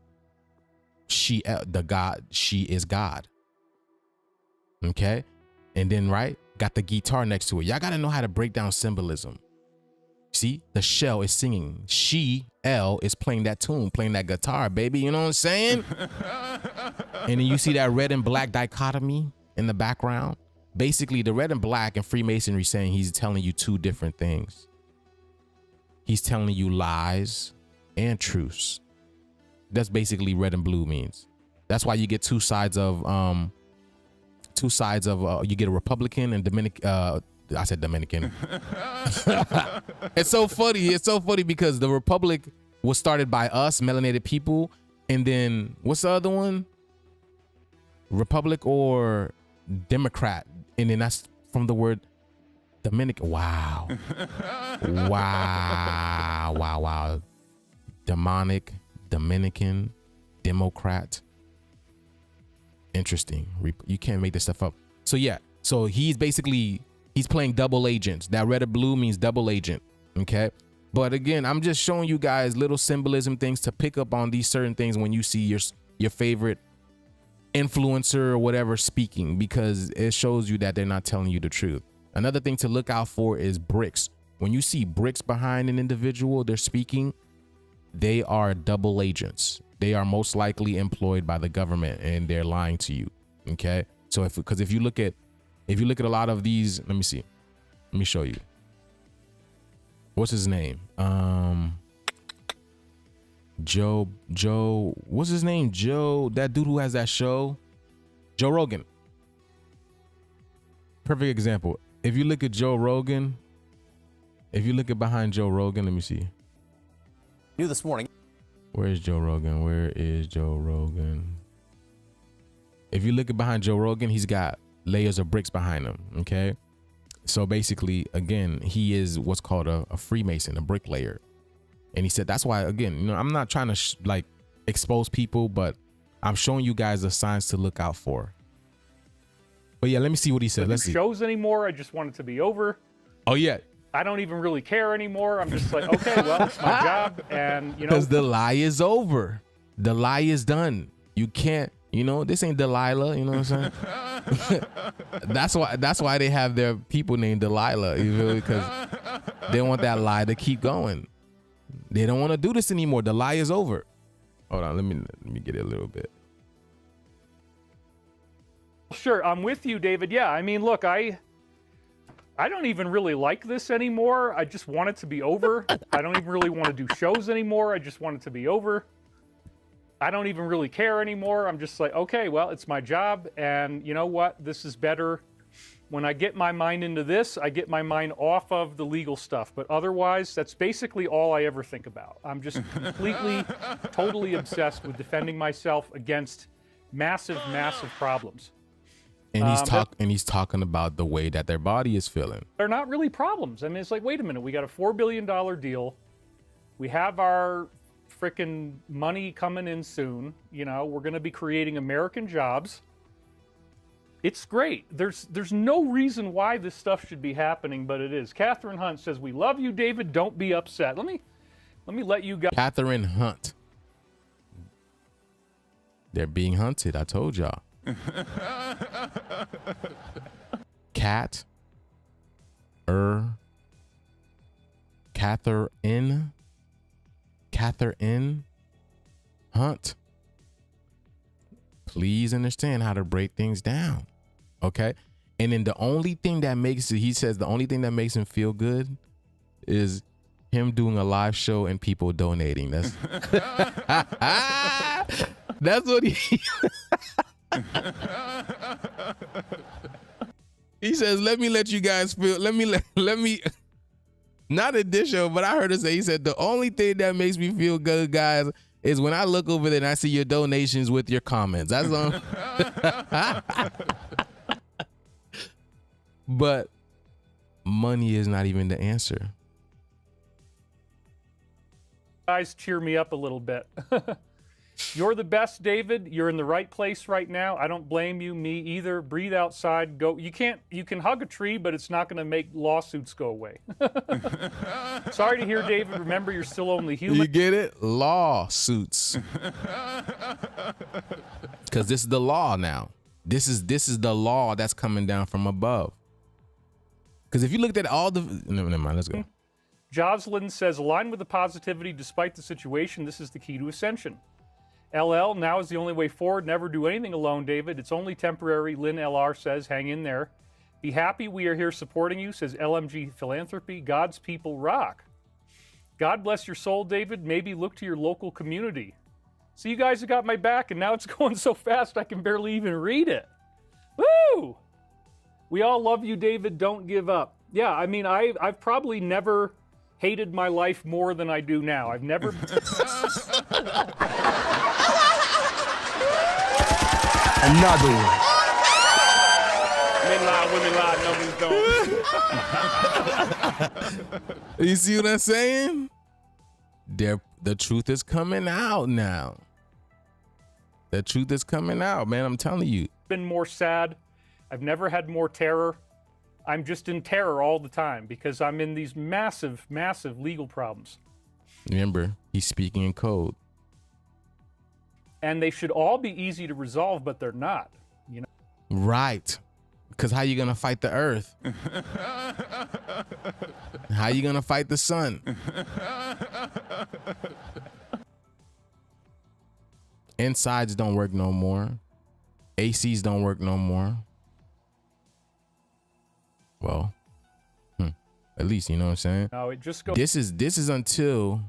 Speaker 7: She, the God, she is God. Okay? And then, right, got the guitar next to it. Y'all got to know how to break down symbolism. See, the shell is singing. She, El, is playing that tune, playing that guitar, baby. You know what I'm saying? And then you see that red and black dichotomy in the background. Basically, the red and black in Freemasonry saying he's telling you 2 different things. He's telling you lies and truths. That's basically red and blue means. That's why you get 2 sides of you get a Republican and Dominican. I said Dominican. It's so funny. It's so funny because the Republic was started by us, melanated people, and then what's the other one? Republic or Democrat, and then that's from the word Dominican. Wow. Wow. Demonic, Dominican, Democrat. Interesting. You can't make this stuff up. So yeah. So he's playing double agents. That red and blue means double agent. Okay. But again, I'm just showing you guys little symbolism things to pick up on these certain things when you see your favorite influencer or whatever speaking, because it shows you that they're not telling you the truth. Another thing to look out for is bricks. When you see bricks behind an individual, they're speaking, they are double agents. They are most likely employed by the government and they're lying to you. Okay. So if you look at a lot of these, let me see. Let me show you. What's his name? Joe, what's his name? Joe, that dude who has that show, Joe Rogan. Perfect example. If you look at Joe Rogan, if you look at behind Joe Rogan, let me see.
Speaker 14: New this morning.
Speaker 7: Where is Joe Rogan? Where is Joe Rogan? If you look at behind Joe Rogan, he's got layers of bricks behind him. Okay. So basically, again, he is what's called a Freemason, a bricklayer. And he said, that's why, again, you know, I'm not trying to like expose people, but I'm showing you guys the signs to look out for. But yeah, let me see what he said. Let's see.
Speaker 13: Shows anymore. I just want it to be over.
Speaker 7: Oh yeah.
Speaker 13: I don't even really care anymore. I'm just like, okay, well, it's my job, and you know,
Speaker 7: because the lie is over. The lie is done. You can't, you know, this ain't Delilah. You know what I'm saying? That's why they have their people named Delilah, you know, because they want that lie to keep going. They don't want to do this anymore. The lie is over. Hold on, let me get it a little bit.
Speaker 13: Sure, I'm with you, David. Yeah, I mean, look, I don't even really like this anymore. I just want it to be over. I don't even really want to do shows anymore. I just want it to be over. I don't even really care anymore. I'm just like, okay, well, it's my job, and you know what? This is better. When I get my mind into this, I get my mind off of the legal stuff. But otherwise, that's basically all I ever think about. I'm just completely, totally obsessed with defending myself against massive, massive problems.
Speaker 7: And he's talking about the way that their body is feeling.
Speaker 13: They're not really problems. I mean, it's like, wait a minute, we got a $4 billion deal. We have our freaking money coming in soon. You know, we're going to be creating American jobs. It's great. There's no reason why this stuff should be happening, but it is. Catherine Hunt says, we love you, David. Don't be upset. Let me let you guys.
Speaker 7: Catherine Hunt. They're being hunted. I told y'all. Catherine Hunt. Please understand how to break things down. Okay. And then the only thing that makes it, he says the only thing that makes him feel good is him doing a live show and people donating. That's that's what he he says, let me let you guys feel, let me not at this show, but I heard him say, he said, the only thing that makes me feel good, guys, is when I look over there and I see your donations with your comments. That's all. But money is not even the answer.
Speaker 13: Guys, cheer me up a little bit. You're the best, David. You're in the right place right now. I don't blame you, me either. Breathe outside. Go. You can hug a tree, but it's not going to make lawsuits go away. Sorry to hear, David. Remember, you're still only human.
Speaker 7: You get it? Lawsuits. Because this is the law now. This is the law that's coming down from above. Because if you looked at all the... Never mind, let's go.
Speaker 13: Jocelyn says, align with the positivity despite the situation. This is the key to ascension. LL, now is the only way forward. Never do anything alone, David. It's only temporary. Lynn LR says, hang in there. Be happy. We are here supporting you, says LMG Philanthropy. God's people rock. God bless your soul, David. Maybe look to your local community. So you guys have got my back, and now it's going so fast I can barely even read it. Woo! We all love you, David. Don't give up. Yeah, I mean, I've probably never hated my life more than I do now. I've never...
Speaker 3: Another one.
Speaker 13: Men lie, women lie, no, we don't.
Speaker 7: You see what I'm saying? The truth is coming out now. The truth is coming out, man. I'm telling you.
Speaker 13: Been more sad. I've never had more terror. I'm just in terror all the time because I'm in these massive, massive legal problems.
Speaker 7: Remember, he's speaking in code.
Speaker 13: And they should all be easy to resolve, but they're not, you know?
Speaker 7: Right. Because how you going to fight the earth? How you going to fight the sun? Insides don't work no more. ACs don't work no more. Well, at least, you know what I'm saying?
Speaker 13: No, it just goes.
Speaker 7: This is until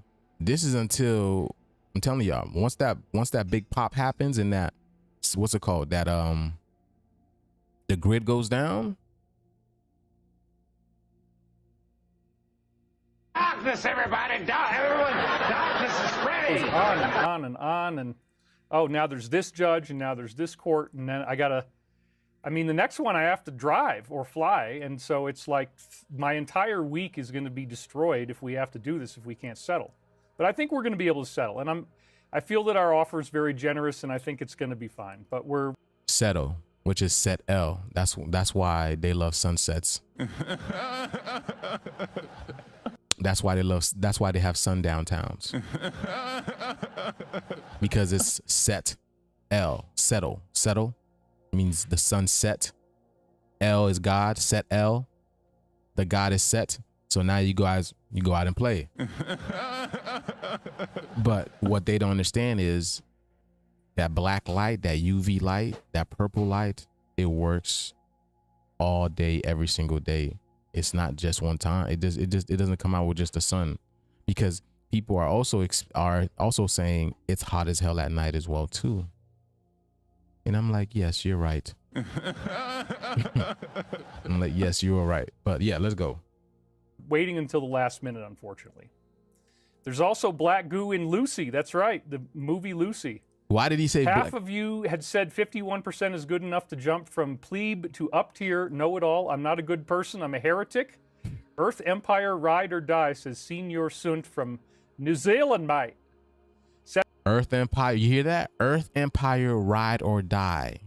Speaker 7: I'm telling y'all, once that big pop happens and that, what's it called? That the grid goes down.
Speaker 4: Darkness, everybody! Everyone! Darkness is spreading!
Speaker 13: It goes on and on and on, and oh, now there's this judge, and now there's this court, and then I mean, the next one I have to drive or fly, and so it's like my entire week is going to be destroyed if we have to do this, if we can't settle. But I think we're going to be able to settle, and I feel that our offer is very generous, and I think it's going to be fine. But we're
Speaker 7: settle, which is set L. That's why they love sunsets. That's why they have sundown towns. Because it's set L, settle means the sun set. L is God, set L. The God is set. So now you go out and play. But what they don't understand is that black light, that UV light, that purple light, it works all day, every single day. It's not just one time. It doesn't come out with just the sun, because people are also saying it's hot as hell at night as well too. And I'm like, yes, you're right. I'm like, yes, you are right. But yeah, let's go.
Speaker 13: Waiting until the last minute, unfortunately. There's also black goo in Lucy. That's right, the movie Lucy.
Speaker 7: Why did he say
Speaker 13: Half of you had said 51% is good enough to jump from plebe to up tier, know-it-all. I'm not a good person. I'm a heretic. Earth Empire, ride or die, says Senior Sunt from New Zealand, mate.
Speaker 7: Earth Empire, you hear that? Earth Empire, ride or die.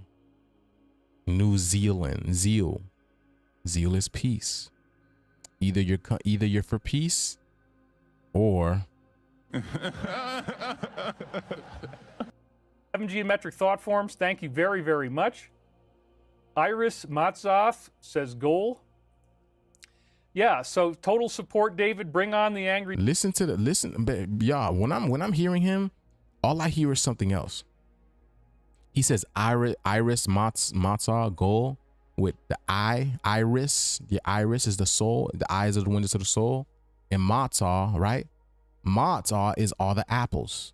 Speaker 7: New Zealand, zeal is peace. Either you're for peace, or
Speaker 13: 7 geometric thought forms. Thank you very, very much. Iris Matzoth says goal. Yeah, so total support, David. Bring on the angry.
Speaker 7: Listen, y'all. When I'm hearing him, all I hear is something else. He says Iris Matzoth goal. with the iris. The iris is the soul. The eyes are the windows of the soul. And Matzah, right? Matzah is all the apples.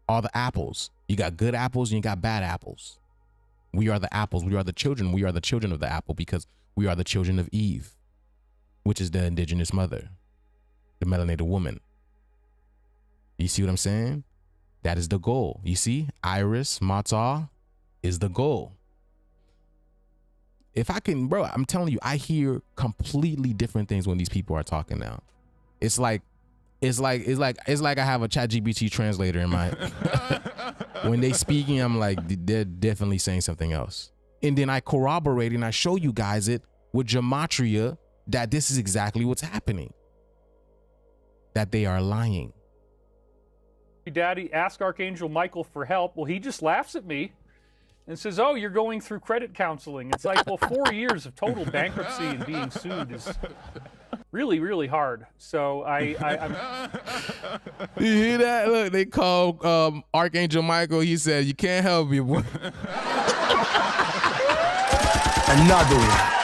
Speaker 7: All the apples. You got good apples and you got bad apples. We are the apples. We are the children. We are the children of the apple because we are the children of Eve, which is the indigenous mother, the melanated woman. You see what I'm saying? That is the goal. You see, iris, Matzah is the goal. If I can, bro, I'm telling you, I hear completely different things when these people are talking now. It's like I have a ChatGPT translator in my when they speaking, I'm like, they're definitely saying something else. And then I corroborate and I show you guys it with gematria that this is exactly what's happening. That they are lying.
Speaker 13: Daddy, ask Archangel Michael for help. Well, he just laughs at me and says, oh, you're going through credit counseling. It's like, well, 4 years of total bankruptcy and being sued is really, really hard. So I'm...
Speaker 7: You hear that? Look, they called Archangel Michael. He said, you can't help me, boy.
Speaker 3: Another one.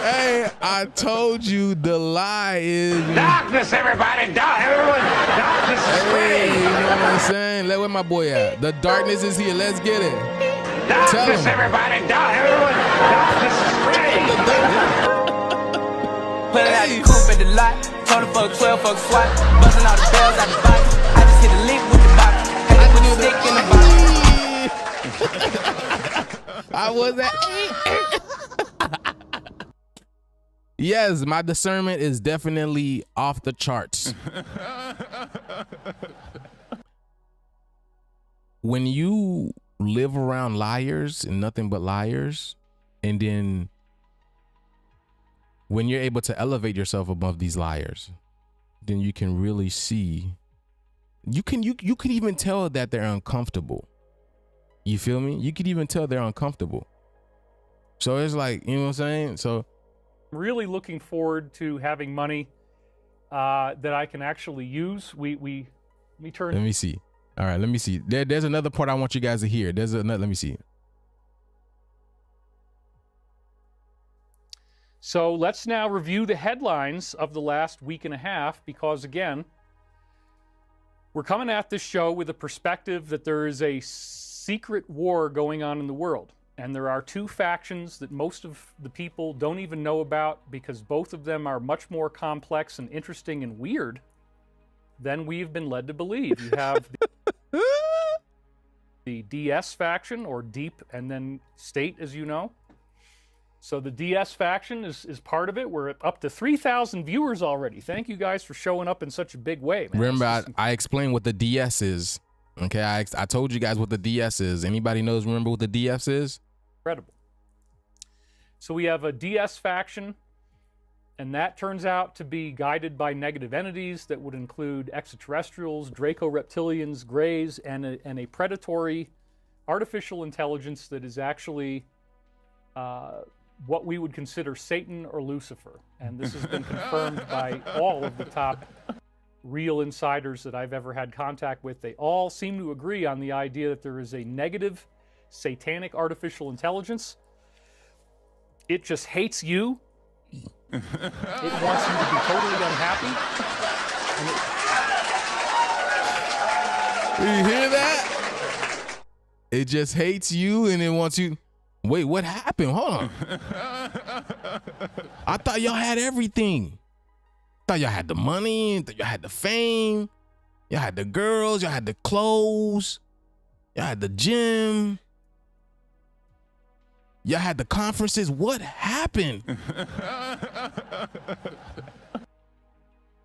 Speaker 7: Hey, I told you the lie is...
Speaker 4: Darkness, everybody! Darkness is
Speaker 7: Hey,
Speaker 4: spreading!
Speaker 7: you know what I'm saying? Let where my boy at. The darkness is here. Let's get it.
Speaker 4: Darkness, everybody! Darkness is spreading!
Speaker 2: Put it out the coupe at the lot. Told her fuck 12, fuck SWAT. Busting all the bells out the box. I just hit a lick with the box. Had to put the stick in the box.
Speaker 7: I was at... Yes, my discernment is definitely off the charts. When you live around liars and nothing but liars, and then when you're able to elevate yourself above these liars, then you can really see, you can even tell that they're uncomfortable. You feel me? You could even tell they're uncomfortable. So it's like, you know what I'm saying? So
Speaker 13: really looking forward to having money that I can actually use. Let me turn.
Speaker 7: Let me see. All right, let me see. There's another part I want you guys to hear. Let me see.
Speaker 13: So let's now review the headlines of the last week and a half, because again, we're coming at this show with a perspective that there is a secret war going on in the world. And there are two factions that most of the people don't even know about, because both of them are much more complex and interesting and weird than we've been led to believe. You have the DS faction, or Deep and then State, as you know. So the DS faction is part of it. We're up to 3,000 viewers already. Thank you guys for showing up in such a big way, man.
Speaker 7: Remember, I explained what the DS is. Okay, I told you guys what the DS is. Anybody remember what the DS is?
Speaker 13: Incredible. So we have a DS faction, and that turns out to be guided by negative entities that would include extraterrestrials, Draco-reptilians, Greys, and a predatory artificial intelligence that is actually what we would consider Satan or Lucifer. And this has been confirmed by all of the top real insiders that I've ever had contact with. They all seem to agree on the idea that there is a negative satanic artificial intelligence. It just hates you. It wants you to be totally unhappy.
Speaker 7: You hear that? It just hates you and it wants you. Wait, what happened? Hold on. I thought y'all had everything. Thought y'all had the money, thought y'all had the fame, y'all had the girls, y'all had the clothes, y'all had the gym, y'all had the conferences. What happened?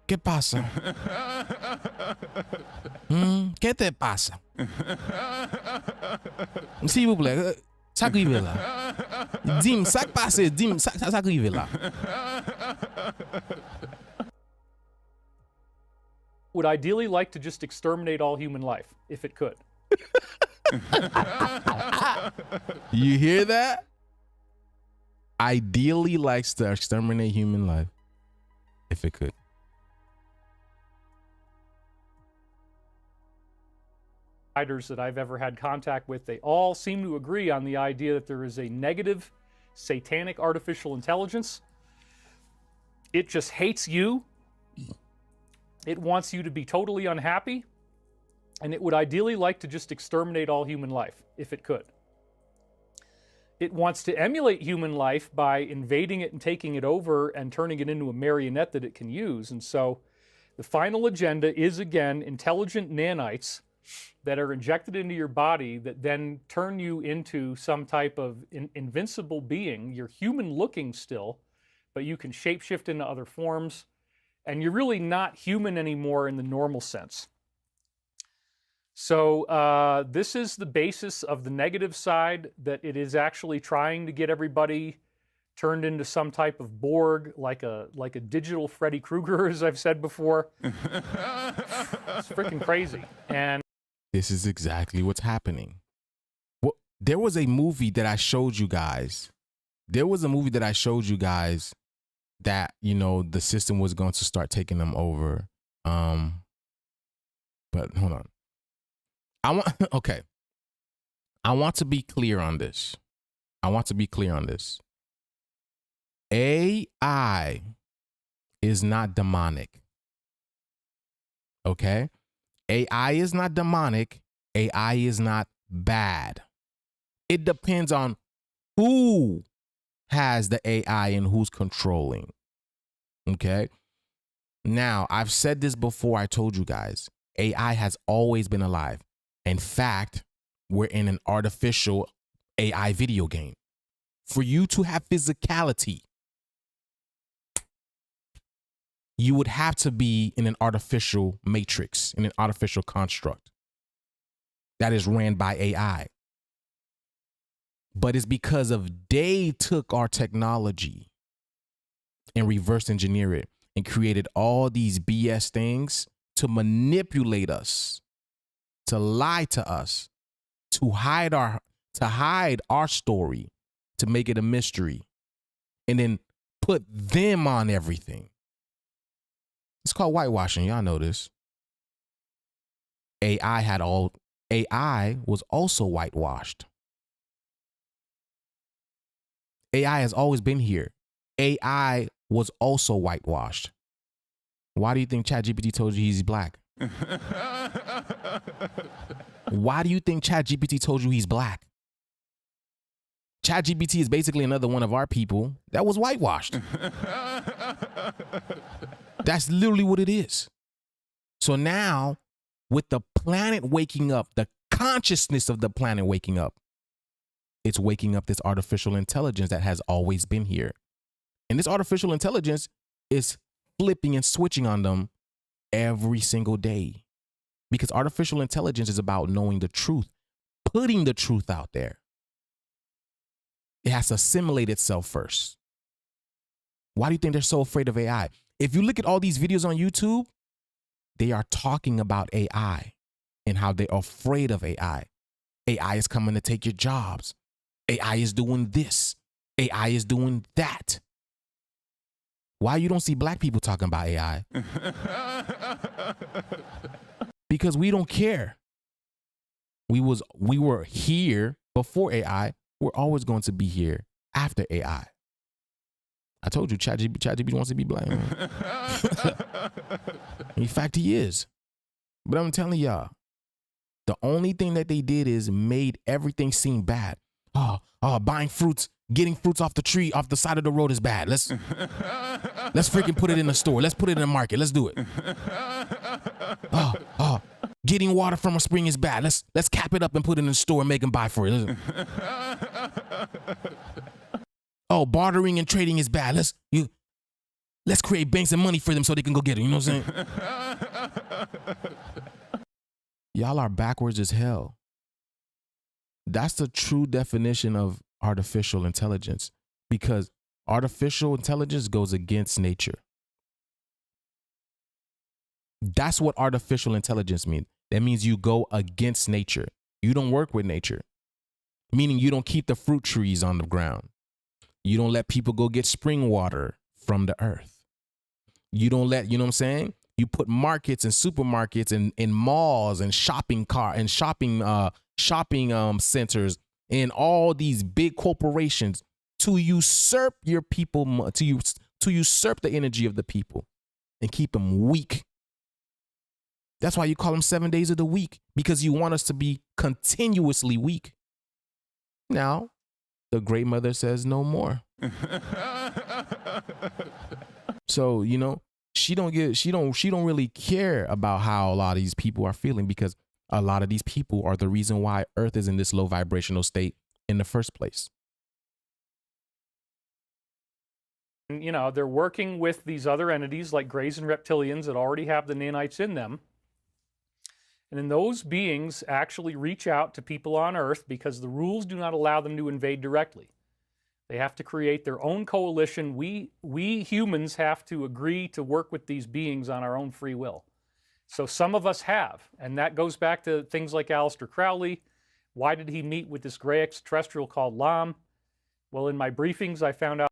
Speaker 7: ¿Qué pasa? ¿Qué te pasa? S'il vous plaît, ça arrive là. Dis-moi, ça passe, dis-moi, ça arrive là.
Speaker 13: Would ideally like to just exterminate all human life, if it could.
Speaker 7: You hear that? Ideally likes to exterminate human life, if it could.
Speaker 13: that I've ever had contact with, they all seem to agree on the idea that there is a negative, satanic artificial intelligence. It just hates you. It wants you to be totally unhappy. And it would ideally like to just exterminate all human life, if it could. It wants to emulate human life by invading it and taking it over and turning it into a marionette that it can use. And so the final agenda is, again, intelligent nanites that are injected into your body that then turn you into some type of invincible being. You're human looking still, but you can shapeshift into other forms, and you're really not human anymore in the normal sense. So this is the basis of the negative side, that it is actually trying to get everybody turned into some type of Borg, like a digital Freddy Krueger, as I've said before. It's freaking crazy. And
Speaker 7: this is exactly what's happening. Well, there was a movie that I showed you guys. That, you know, the system was going to start taking them over. But hold on. I want to be clear on this. AI is not demonic. Okay? AI is not demonic. AI is not bad. It depends on who has the AI and who's controlling. Okay? Now, I've said this before. I told you guys, AI has always been alive. In fact, we're in an artificial AI video game. For you to have physicality, you would have to be in an artificial matrix, in an artificial construct that is ran by AI. But it's because of they took our technology and reverse engineer it and created all these BS things to manipulate us, to lie to us, to hide our story, to make it a mystery, and then put them on everything. It's called whitewashing. Y'all know this. AI was also whitewashed. AI has always been here. AI was also whitewashed. Why do you think ChatGPT told you he's black? Why do you think ChatGPT told you he's black? ChatGPT is basically another one of our people that was whitewashed. That's literally what it is. So now, with the planet waking up, the consciousness of the planet waking up, it's waking up this artificial intelligence that has always been here. And this artificial intelligence is flipping and switching on them every single day. Because artificial intelligence is about knowing the truth, putting the truth out there. It has to assimilate itself first. Why do you think they're so afraid of AI? If you look at all these videos on YouTube, they are talking about AI and how they're afraid of AI. AI is coming to take your jobs. AI is doing this. AI is doing that. Why you don't see black people talking about AI? Because we don't care. We were here before AI. We're always going to be here after AI. I told you, ChatGPT wants to be black. In fact, he is. But I'm telling y'all, the only thing that they did is made everything seem bad. Buying fruits, getting fruits off the tree, off the side of the road is bad. Let's freaking put it in the store. Let's put it in the market. Let's do it. Getting water from a spring is bad. Let's cap it up and put it in the store and make them buy for it. Bartering and trading is bad. Let's create banks and money for them so they can go get it. You know what I'm saying? Y'all are backwards as hell. That's the true definition of artificial intelligence, because artificial intelligence goes against nature. That's what artificial intelligence means. That means you go against nature. You don't work with nature, meaning you don't keep the fruit trees on the ground. You don't let people go get spring water from the earth. You don't let, you know what I'm saying? You put markets and supermarkets and in malls and shopping centers and all these big corporations to usurp your people, to usurp the energy of the people and keep them weak. That's why you call them 7 days of the week, because you want us to be continuously weak. Now, the great mother says no more. So, you know, she don't really care about how a lot of these people are feeling, because a lot of these people are the reason why Earth is in this low vibrational state in the first place.
Speaker 13: You know, they're working with these other entities like Greys and Reptilians that already have the nanites in them. And then those beings actually reach out to people on Earth because the rules do not allow them to invade directly. They have to create their own coalition. We humans have to agree to work with these beings on our own free will. So some of us have, and that goes back to things like Aleister Crowley. Why did he meet with this gray extraterrestrial called Lam? Well, in my briefings, I found out...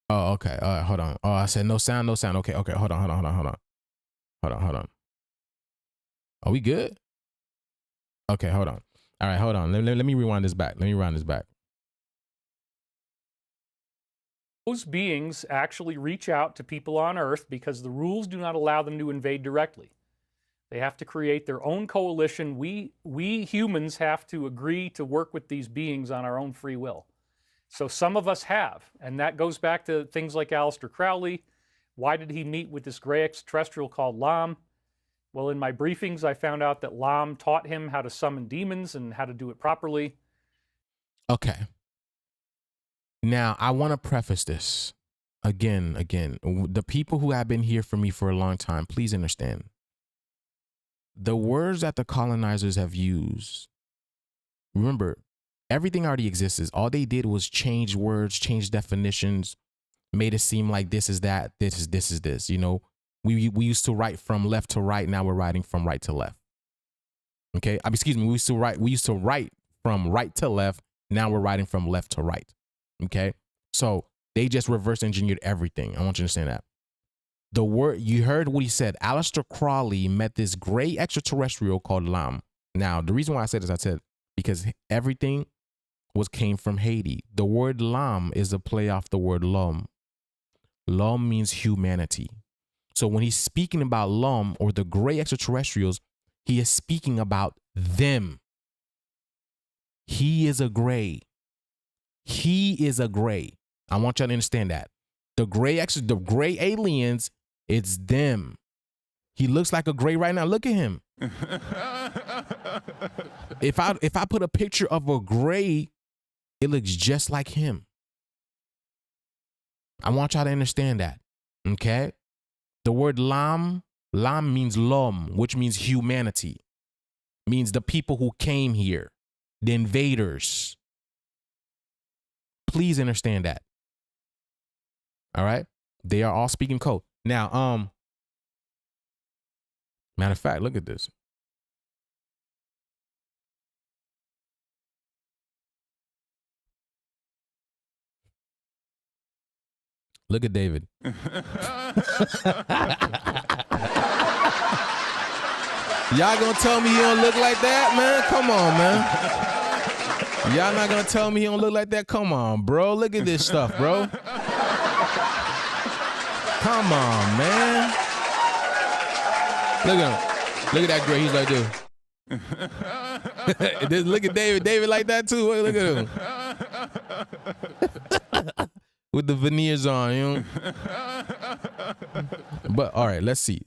Speaker 7: Oh, okay. All right, hold on. Oh, I said no sound, no sound. Okay, hold on. Are we good? Okay, hold on. All right, hold on. Let me rewind this back.
Speaker 13: Those beings actually reach out to people on Earth because the rules do not allow them to invade directly. They have to create their own coalition. We humans have to agree to work with these beings on our own free will. So some of us have, and that goes back to things like Aleister Crowley. Why did he meet with this gray extraterrestrial called Lam? Well, in my briefings, I found out that Lam taught him how to summon demons and how to do it properly.
Speaker 7: Okay. Now, I want to preface this again. The people who have been here for me for a long time, please understand. The words that the colonizers have used, remember, everything already exists. All they did was change words, change definitions, made it seem like this is that, this is this. You know, we used to write from left to right. Now we're writing from right to left. Okay, excuse me. We used to write from right to left. Now we're writing from left to right. Okay, so they just reverse engineered everything. I want you to understand that. The word, you heard what he said. Aleister Crowley met this gray extraterrestrial called Lam. Now, the reason why I said this, I said because everything came from Haiti. The word Lam is a play off the word Lum. Lum means humanity. So when he's speaking about Lum or the gray extraterrestrials, he is speaking about them. He is a gray. I want y'all to understand that. The gray aliens, it's them. He looks like a gray right now. Look at him. If I put a picture of a gray, it looks just like him. I want y'all to understand that. Okay? The word Lam means Lom, which means humanity. Means the people who came here, the invaders. Please understand that. All right? They are all speaking code. Now, matter of fact, look at this. Look at David. Y'all gonna tell me he don't look like that, man? Come on, man. Y'all not gonna tell me he don't look like that? Come on, bro. Look at this stuff, bro. Come on, man. Look at him. Look at that gray. He's like this. Look at David. David like that too. Look at him. with the veneers on, you know. But all right, let's see.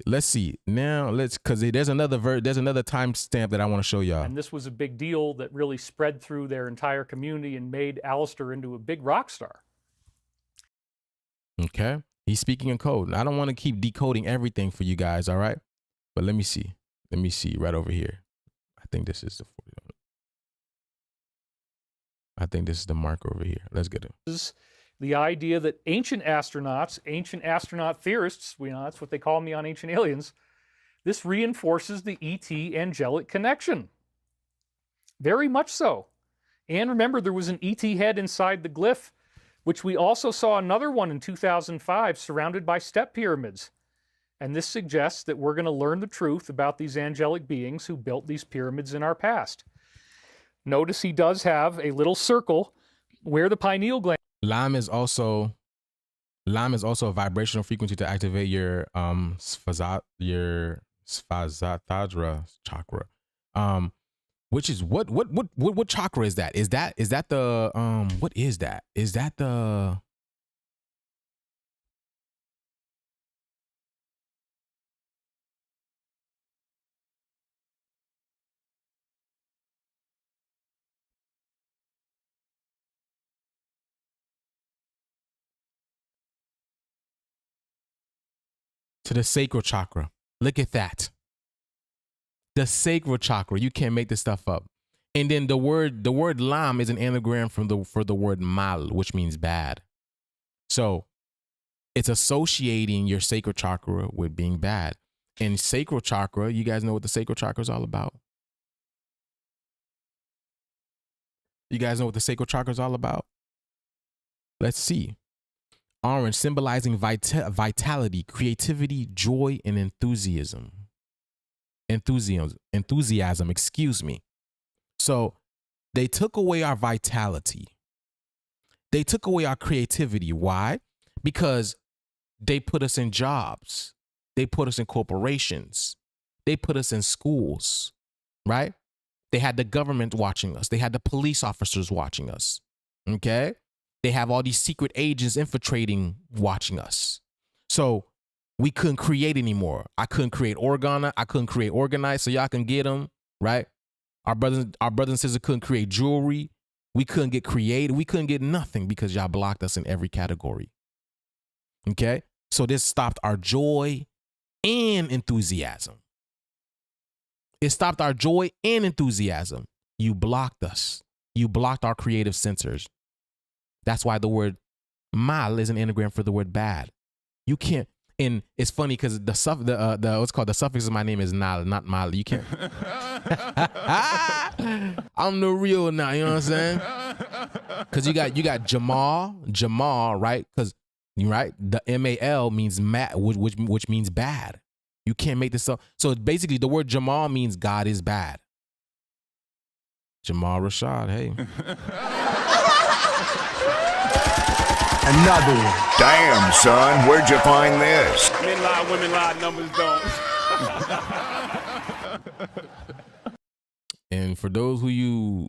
Speaker 7: Now because there's another timestamp that I want to show y'all.
Speaker 13: And this was a big deal that really spread through their entire community and made Alistair into a big rock star.
Speaker 7: Okay, he's speaking in code. I don't want to keep decoding everything for you guys, all right? But let me see right over here. I think this is the 40. I think this is the marker over here. Let's get it.
Speaker 13: The idea that ancient astronaut theorists, that's what they call me on Ancient Aliens, this reinforces the ET angelic connection. Very much so. And remember, there was an ET head inside the glyph, which we also saw another one in 2005 surrounded by step pyramids. And this suggests that we're going to learn the truth about these angelic beings who built these pyramids in our past. Notice he does have a little circle where the pineal gland.
Speaker 7: Lime is also a vibrational frequency to activate your Svazatadra chakra. Which is what chakra is that? Is that the what is that? Is that the to the sacral chakra? Look at that. The sacral chakra. You can't make this stuff up. And then the word lam is an anagram for the word mal, which means bad. So it's associating your sacral chakra with being bad. And sacral chakra, you guys know what the sacral chakra is all about? You guys know what the sacral chakra is all about? Let's see. Orange, symbolizing vitality, creativity, joy, and enthusiasm. Enthusiasm, excuse me. So they took away our vitality. They took away our creativity. Why? Because they put us in jobs. They put us in corporations. They put us in schools, right? They had the government watching us. They had the police officers watching us, okay? They have all these secret agents infiltrating, watching us. So we couldn't create anymore. I couldn't create Organa. I couldn't create Organize, so y'all can get them, right? Our brothers and sisters couldn't create jewelry. We couldn't get creative. We couldn't get nothing because y'all blocked us in every category. Okay? So this stopped our joy and enthusiasm. It stopped our joy and enthusiasm. You blocked us. You blocked our creative centers. That's why the word mal is an anagram for the word bad. You can't, and it's funny because the suffix of my name is nal, not mal. You can't. I'm the real now, you know what I'm saying? Because you got Jamal, right? Because right, the mal means which means bad. You can't make this up. So basically, the word Jamal means God is bad. Jamal Rashad, hey.
Speaker 6: Another one. Damn, son, where'd you find this?
Speaker 13: Men lie, women lie, numbers don't.
Speaker 7: And for those who you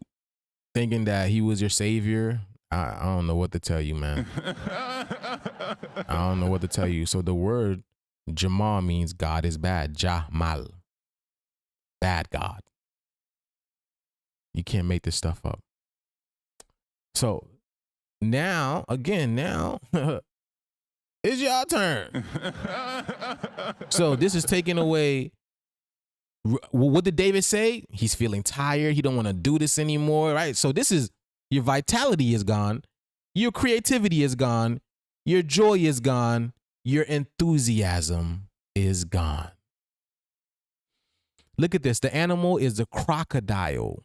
Speaker 7: thinking that he was your savior, I don't know what to tell you, man. I don't know what to tell you. So the word Jamal means God is bad. Jamal. Bad God. You can't make this stuff up. So now, it's your turn. So this is taking away. What did David say? He's feeling tired. He don't want to do this anymore, right? So this is, your vitality is gone. Your creativity is gone. Your joy is gone. Your enthusiasm is gone. Look at this. The animal is the crocodile.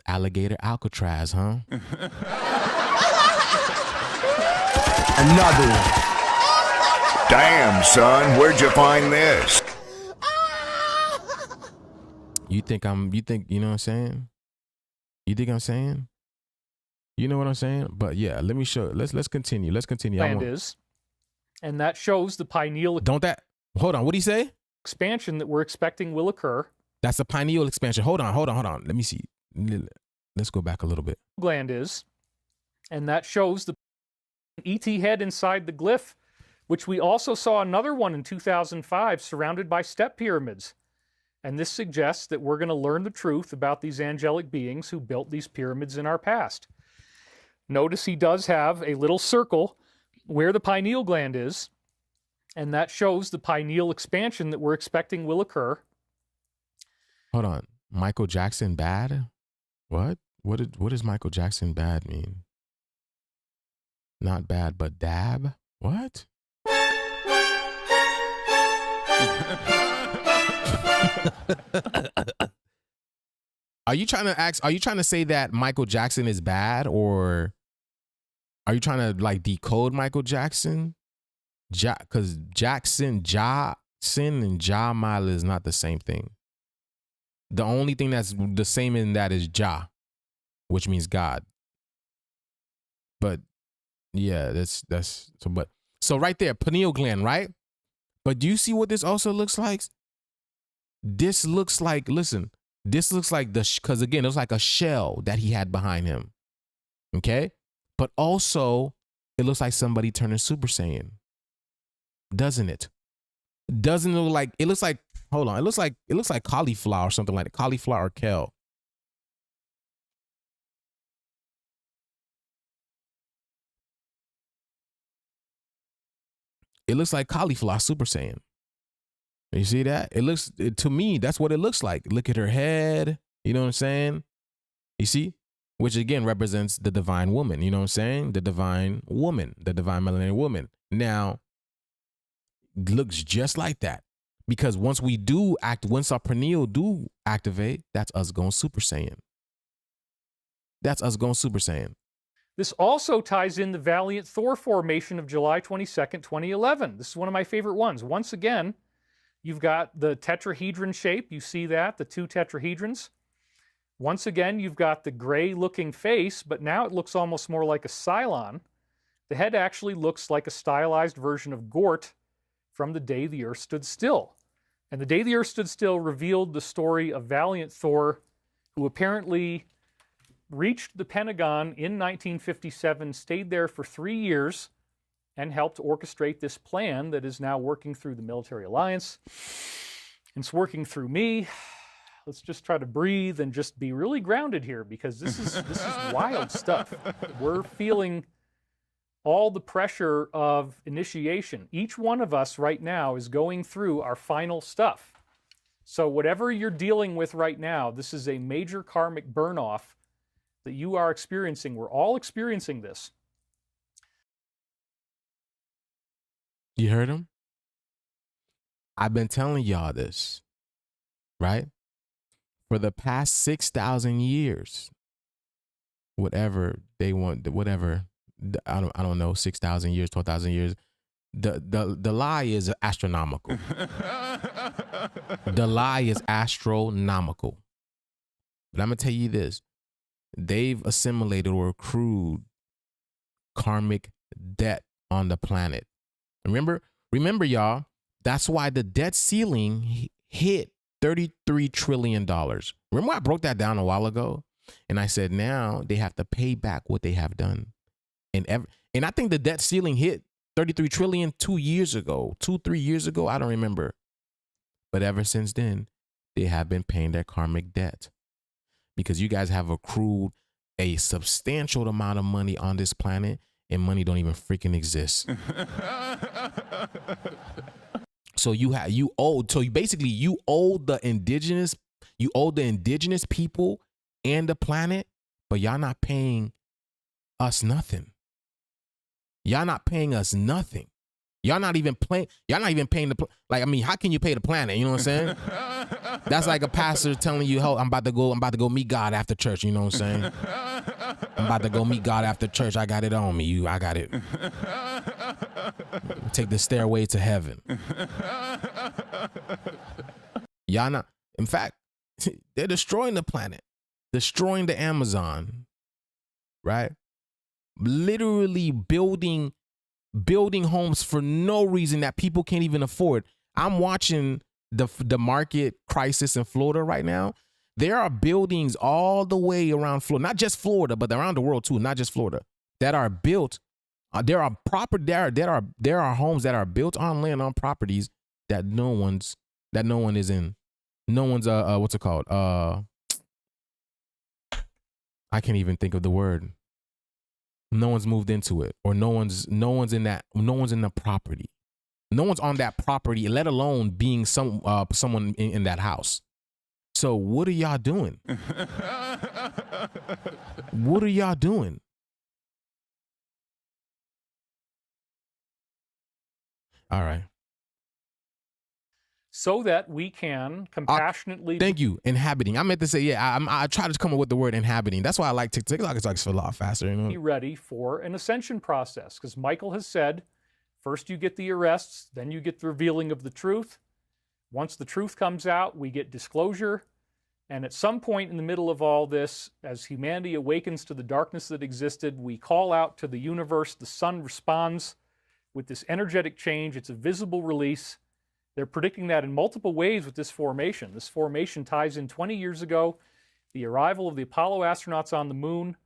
Speaker 7: Alligator Alcatraz, huh?
Speaker 6: Another one. Damn, son, where'd you find this?
Speaker 7: You know what I'm saying? You think I'm saying? You know what I'm saying? But yeah, let me show. Let's continue.
Speaker 13: Land is, and that shows the pineal.
Speaker 7: Hold on. What do you say?
Speaker 13: Expansion that we're expecting will occur.
Speaker 7: That's a pineal expansion. Hold on. Let me see. Let's go back a little bit.
Speaker 13: Gland is, And that shows the ET head inside the glyph, which we also saw another one in 2005 surrounded by step pyramids. And this suggests that we're going to learn the truth about these angelic beings who built these pyramids in our past. Notice he does have a little circle where the pineal gland is, and that shows the pineal expansion that we're expecting will occur.
Speaker 7: Hold on. Michael Jackson bad? What? What does Michael Jackson bad mean? Not bad, but dab? What? Are you trying to say that Michael Jackson is bad, or are you trying to like decode Michael Jackson? Because Jackson and Jamal is not the same thing. The only thing that's the same in that is Jah, which means God. But yeah, that's so right there, pineal gland, right? But do you see what this also looks like? This looks like, listen, this looks like because again, it was like a shell that he had behind him. Okay? But also, it looks like somebody turning Super Saiyan. Doesn't it? Doesn't it look like, it looks like, hold on, it looks like cauliflower or something like that. Cauliflower or kale. It looks like cauliflower Super Saiyan. You see that? To me, that's what it looks like. Look at her head. You know what I'm saying? You see? Which again represents the divine woman. You know what I'm saying? The divine woman, the divine melanated woman. Now, looks just like that. Because once our pineal do activate, that's us going Super Saiyan. That's us going Super Saiyan.
Speaker 13: This also ties in the Valiant Thor formation of July 22nd, 2011. This is one of my favorite ones. Once again, you've got the tetrahedron shape. You see that, the two tetrahedrons. Once again, you've got the gray-looking face, but now it looks almost more like a Cylon. The head actually looks like a stylized version of Gort from The Day the Earth Stood Still. And The Day the Earth Stood Still revealed the story of Valiant Thor, who apparently reached the Pentagon in 1957, stayed there for 3 years, and helped orchestrate this plan that is now working through the military alliance. It's working through me. Let's just try to breathe and just be really grounded here, because this is wild stuff. We're feeling all the pressure of initiation. Each one of us right now is going through our final stuff. So whatever you're dealing with right now, this is a major karmic burn-off that you are experiencing. We're all experiencing this.
Speaker 7: You heard him? I've been telling y'all this, right? For the past 6,000 years, whatever they want, whatever, I don't know, 6,000 years, 12,000 years, the lie is astronomical. The lie is astronomical. But I'm going to tell you this. They've assimilated or accrued karmic debt on the planet. Remember, y'all, that's why the debt ceiling hit $33 trillion. Remember I broke that down a while ago? And I said now they have to pay back what they have done. And I think the debt ceiling hit 33 trillion 3 years ago, I don't remember. But ever since then, they have been paying their karmic debt. Because you guys have accrued a substantial amount of money on this planet, and money don't even freaking exist. So you owe the indigenous people and the planet, but y'all not paying us nothing. Y'all not paying us nothing. Y'all not even paying how can you pay the planet? You know what I'm saying? That's like a pastor telling you, "Oh, I'm about to go meet God after church." You know what I'm saying? I'm about to go meet God after church. I got it on me. I got it. Take the stairway to heaven. Y'all not. In fact, they're destroying the planet, destroying the Amazon, right? Literally building homes for no reason that people can't even afford. I'm watching the market crisis in Florida right now. There are buildings all the way around Florida, not just Florida, but around the world too, not just Florida. that are built. There are homes that are built on land, on properties that no one is in. No one's what's it called? I can't even think of the word. No one's moved into it, or no one's in the property. No one's on that property, let alone being someone in that house. So what are y'all doing? What are y'all doing? All right.
Speaker 13: So that we can compassionately.
Speaker 7: Thank you. Inhabiting. I meant to say, yeah, I try to come up with the word inhabiting. That's why I like TikTok. It's a lot faster. You know?
Speaker 13: Be ready for an ascension process, because Michael has said, first you get the arrests, then you get the revealing of the truth. Once the truth comes out, we get disclosure. And at some point in the middle of all this, as humanity awakens to the darkness that existed, we call out to the universe. The sun responds with this energetic change. It's a visible release. They're predicting that in multiple ways with this formation. This formation ties in 20 years ago, the arrival of the Apollo astronauts on the moon.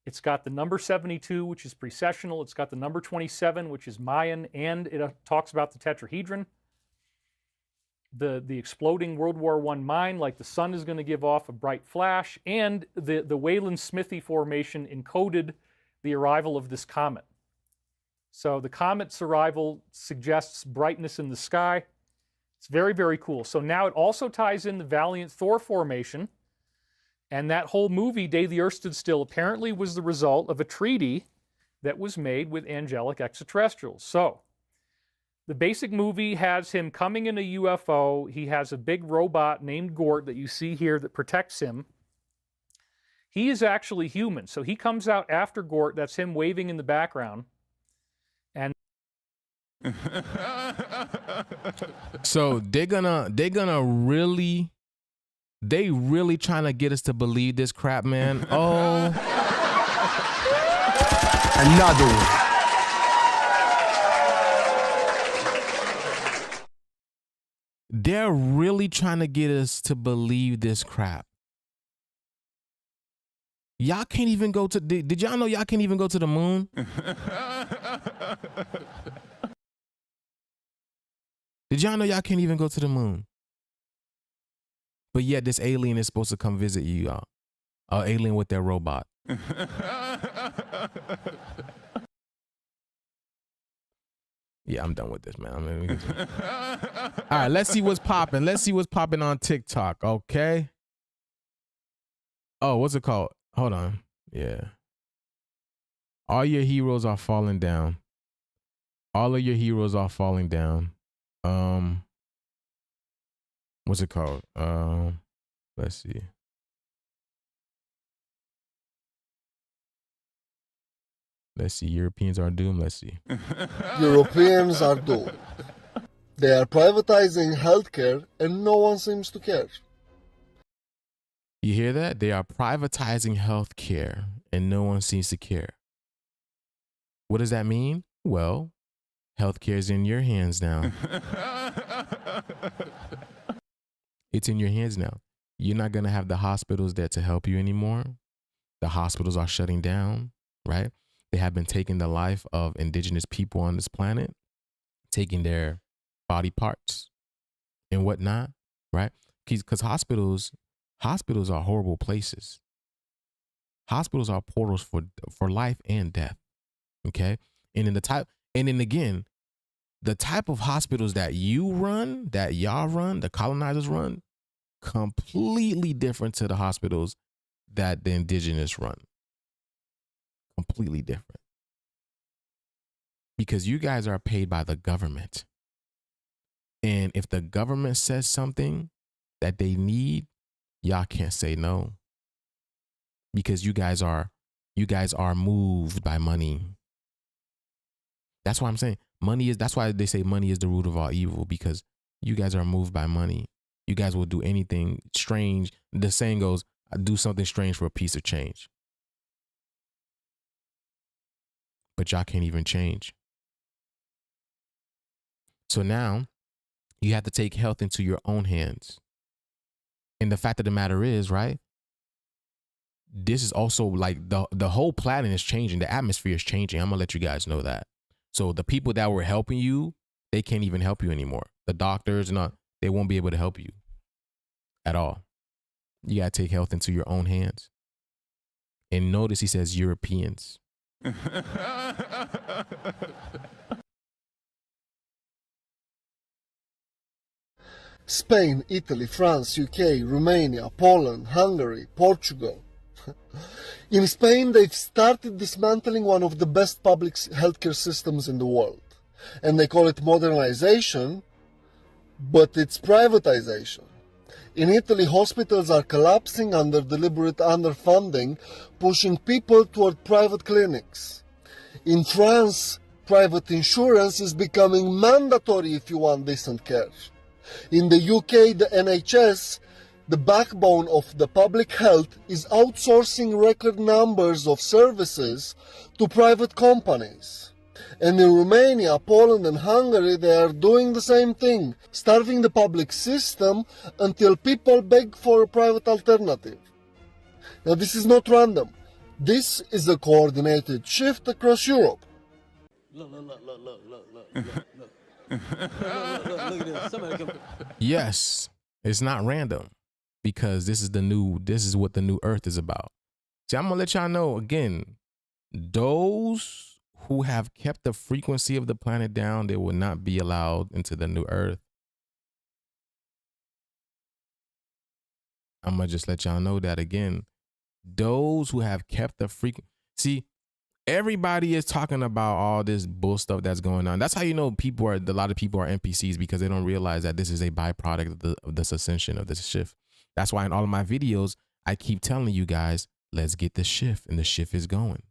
Speaker 13: It's got the number 72, which is precessional. It's got the number 27, which is Mayan, and it talks about the tetrahedron. The exploding World War I mine, like the sun is going to give off a bright flash, and the Wayland-Smithy formation encoded the arrival of this comet. So the comet's arrival suggests brightness in the sky. It's very, very cool. So now it also ties in the Valiant Thor formation. And that whole movie, Day the Earth Stood Still, apparently was the result of a treaty that was made with angelic extraterrestrials. So the basic movie has him coming in a UFO. He has a big robot named Gort that you see here that protects him. He is actually human. So he comes out after Gort. That's him waving in the background. And
Speaker 7: so they really trying to get us to believe this crap, man. Oh,
Speaker 3: another one.
Speaker 7: They're really trying to get us to believe this crap. Y'all can't even go to. Did y'all know y'all can't even go to the moon? Did y'all know y'all can't even go to the moon? But yet this alien is supposed to come visit you, y'all. An alien with their robot. Yeah, I'm done with this, man. All right, let's see what's popping. Let's see what's popping on TikTok, okay? Oh, what's it called? Hold on. Yeah. All your heroes are falling down. All of your heroes are falling down. What's it called? Let's see. Let's see. Europeans are doomed. Let's see.
Speaker 15: Europeans are doomed. They are privatizing healthcare and no one seems to care.
Speaker 7: You hear that? They are privatizing healthcare and no one seems to care. What does that mean? Well, healthcare is in your hands now. It's in your hands now. You're not going to have the hospitals there to help you anymore. The hospitals are shutting down, right? They have been taking the life of indigenous people on this planet, taking their body parts and whatnot, right? Because hospitals are horrible places. Hospitals are portals for life and death, okay? And then again, the type of hospitals that you run, that y'all run, the colonizers run, completely different to the hospitals that the indigenous run. Completely different. Because you guys are paid by the government. And if the government says something that they need, y'all can't say no. Because you guys are moved by money. That's why I'm saying that's why they say money is the root of all evil, because you guys are moved by money. You guys will do anything strange. The saying goes, do something strange for a piece of change. But y'all can't even change. So now you have to take health into your own hands. And the fact of the matter is, right? this is also like the whole planet is changing. The atmosphere is changing. I'm gonna let you guys know that. So the people that were helping you, they can't even help you anymore. The doctors and all, they won't be able to help you at all. You gotta take health into your own hands. And notice he says Europeans.
Speaker 15: Spain, Italy, France, UK, Romania, Poland, Hungary, Portugal. In Spain, they've started dismantling one of the best public healthcare systems in the world. And they call it modernization, but it's privatization. In Italy, hospitals are collapsing under deliberate underfunding, pushing people toward private clinics. In France, private insurance is becoming mandatory if you want decent care. In the UK, the NHS, the backbone of the public health, is outsourcing record numbers of services to private companies. And in Romania, Poland and Hungary, they are doing the same thing, starving the public system until people beg for a private alternative. Now, this is not random. This is a coordinated shift across Europe.
Speaker 16: Look at this. Somebody come.
Speaker 7: Yes, it's not random because this is what the new earth is about. See, I'm gonna let y'all know again, those who have kept the frequency of the planet down, they will not be allowed into the new earth. I'm gonna just let y'all know that again. Those who have kept the frequency, see, everybody is talking about all this bull stuff that's going on. That's how you know a lot of people are NPCs, because they don't realize that this is a byproduct of this ascension, of this shift. That's why in all of my videos, I keep telling you guys, let's get the shift, and the shift is going.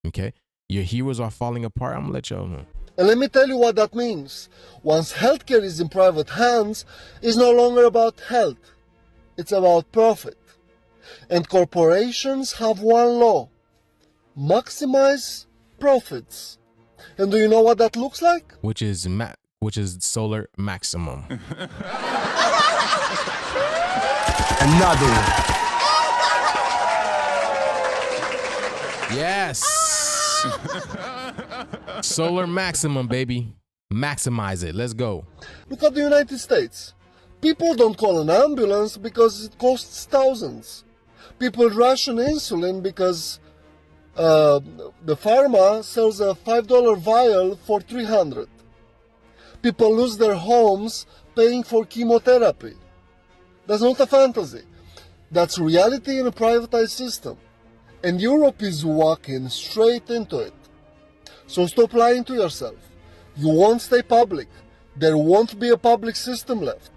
Speaker 7: Okay? Your heroes are falling apart. I'm gonna let y'all know.
Speaker 15: And let me tell you what that means. Once healthcare is in private hands, it's no longer about health. It's about profit. And corporations have one law: maximize profits. And do you know what that looks like?
Speaker 7: Which is solar maximum.
Speaker 3: Another one.
Speaker 7: Yes. Solar maximum, baby. Maximize it. Let's go.
Speaker 15: Look at the United States. People don't call an ambulance because it costs thousands. People ration insulin because the pharma sells a $5 vial for $300. People lose their homes paying for chemotherapy. That's not a fantasy. That's reality in a privatized system. And Europe is walking straight into it. So stop lying to yourself. You won't stay public. There won't be a public system left.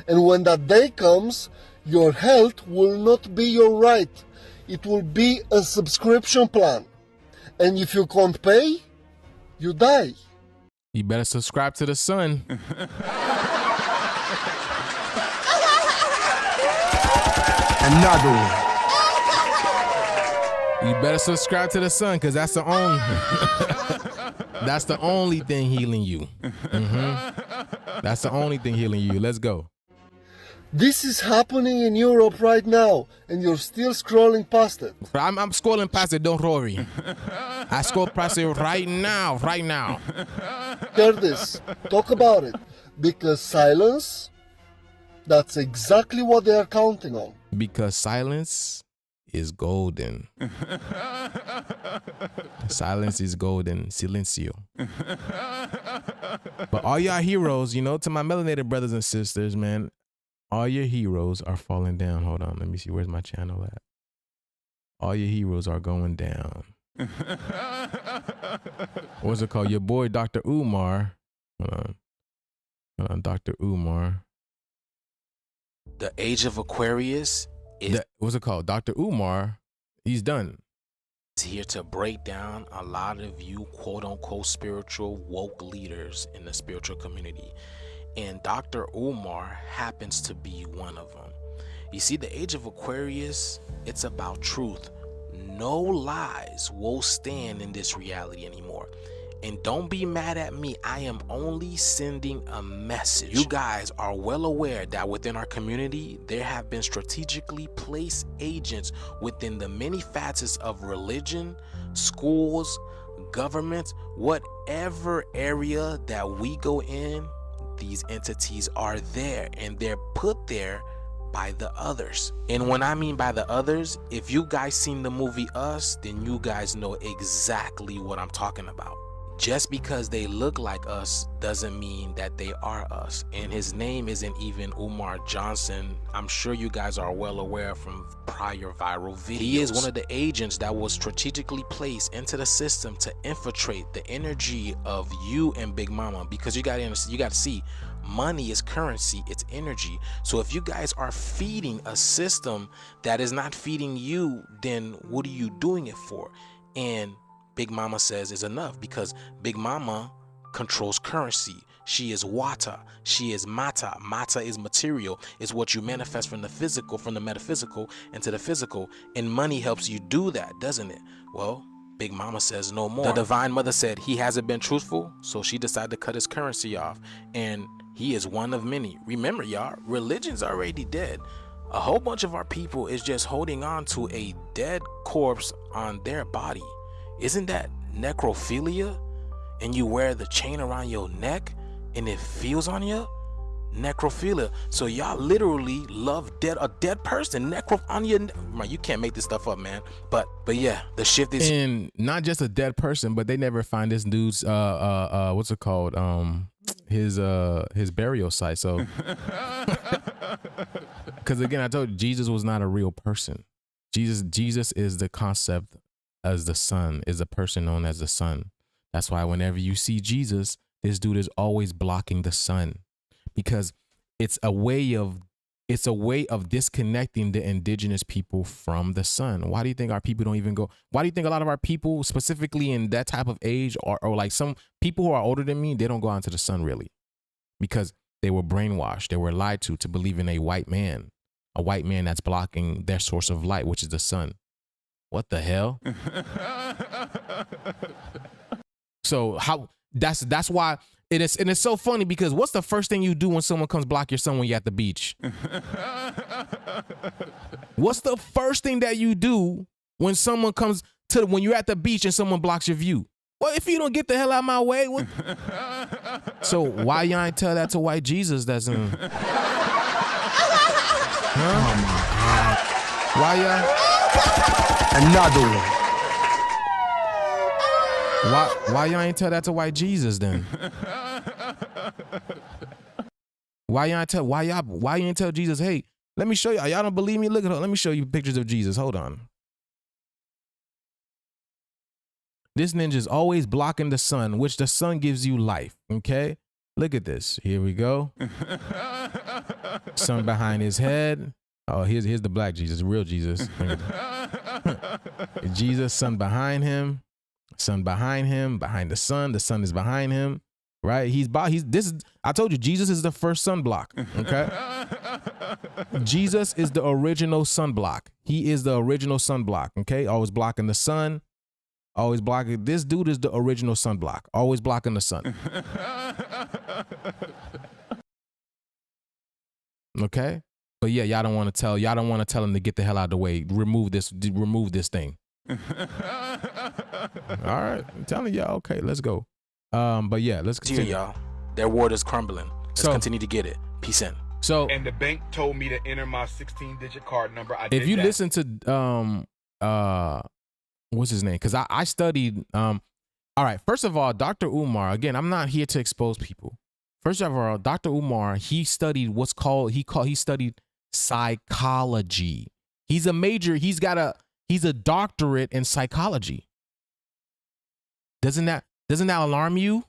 Speaker 15: And when that day comes, your health will not be your right. It will be a subscription plan. And if you can't pay, you die.
Speaker 7: You better subscribe to the sun.
Speaker 3: Another one.
Speaker 7: You better subscribe to the sun, because that's the only that's the only thing healing you. That's the only thing healing you. Let's go.
Speaker 15: This is happening in Europe right now, and you're still scrolling past it.
Speaker 7: I'm scrolling past it, don't worry. I scroll past it right now.
Speaker 15: Hear this. Talk about it. Because silence, that's exactly what they are counting on.
Speaker 7: Because silence is golden. Silence is golden. Silencio. But all y'all heroes, to my melanated brothers and sisters, man, all your heroes are falling down. Hold on, let me see. Where's my channel at? All your heroes are going down. What's it called? Your boy, Dr. Umar. Hold on, Dr. Umar.
Speaker 17: The age of Aquarius is...
Speaker 7: What's it called? Dr. Umar, he's done.
Speaker 17: Here to break down a lot of you quote-unquote spiritual woke leaders in the spiritual community. And Dr. Umar happens to be one of them. You see, the age of Aquarius, it's about truth. No lies will stand in this reality anymore. And don't be mad at me. I am only sending a message. You guys are well aware that within our community, there have been strategically placed agents within the many facets of religion, schools, government, whatever area that we go in, these entities are there, and they're put there by the others. And when I mean by the others, if you guys seen the movie Us, then you guys know exactly what I'm talking about. Just because they look like us doesn't mean that they are us. And his name isn't even Umar Johnson. I'm sure you guys are well aware from prior viral videos. He is one of the agents that was strategically placed into the system to infiltrate the energy of you and Big Mama, because you got to see, money is currency, it's energy. So if you guys are feeding a system that is not feeding you, then what are you doing it for? And Big Mama says is enough, because Big Mama controls currency. She is Wata. She is Mata. Mata is material. It's what you manifest from the physical, from the metaphysical into the physical. And money helps you do that, doesn't it? Well, Big Mama says no more. The Divine Mother said he hasn't been truthful, so she decided to cut his currency off. And he is one of many. Remember, y'all, religion's already dead. A whole bunch of our people is just holding on to a dead corpse on their body. Isn't that necrophilia? And you wear the chain around your neck and it feels on you? Necrophilia. So y'all literally love a dead person. On your neck. You can't make this stuff up, man. But yeah, the shift is,
Speaker 7: and not just a dead person, but they never find this dude's what's it called? His burial site. So because again, I told you Jesus was not a real person. Jesus is the concept as the Son, is a person known as the Son. That's why whenever you see Jesus, this dude is always blocking the sun, because it's a way of disconnecting the indigenous people from the sun. Why do you think our people don't even go? Why do you think a lot of our people, specifically in that type of age, or like some people who are older than me, they don't go out into the sun really? Because they were brainwashed, they were lied to believe in a white man that's blocking their source of light, which is the sun. What the hell? So that's why it's so funny, because what's the first thing you do when someone comes block your sun when you're at the beach? What's the first thing that you do when someone comes when you're at the beach and someone blocks your view? Well, if you don't get the hell out of my way, what? So why y'all ain't tell that to white Jesus? That's huh? Oh my God. Why y'all?
Speaker 3: Another one.
Speaker 7: Why y'all ain't tell that to white Jesus then? Why you ain't tell Jesus, hey, let me show y'all. Y'all don't believe me? Look at her. Let me show you pictures of Jesus. Hold on. This ninja's always blocking the sun, which the sun gives you life. Okay? Look at this. Here we go. Sun behind his head. Oh, here's the black Jesus, the real Jesus. Jesus, sun behind him. Sun behind him, behind the sun is behind him, right? I told you, Jesus is the first sunblock, okay? Jesus is the original sunblock. He is the original sunblock, okay? Always blocking the sun, always blocking. This dude is the original sunblock, always blocking the sun. Okay? But yeah, y'all don't want to tell him to get the hell out of the way. Remove this thing. All right, I'm telling y'all. Okay, let's go. But yeah, let's continue,
Speaker 17: y'all. Their ward is crumbling. Let's continue to get it. Peace in.
Speaker 7: So,
Speaker 18: and the bank told me to enter my 16-digit card number.
Speaker 7: If you listen to what's his name? Because I studied. All right. First of all, Dr. Umar. Again, I'm not here to expose people. First of all, Dr. Umar. He studied he studied psychology. He's a major. He's a doctorate in psychology. Doesn't that alarm you?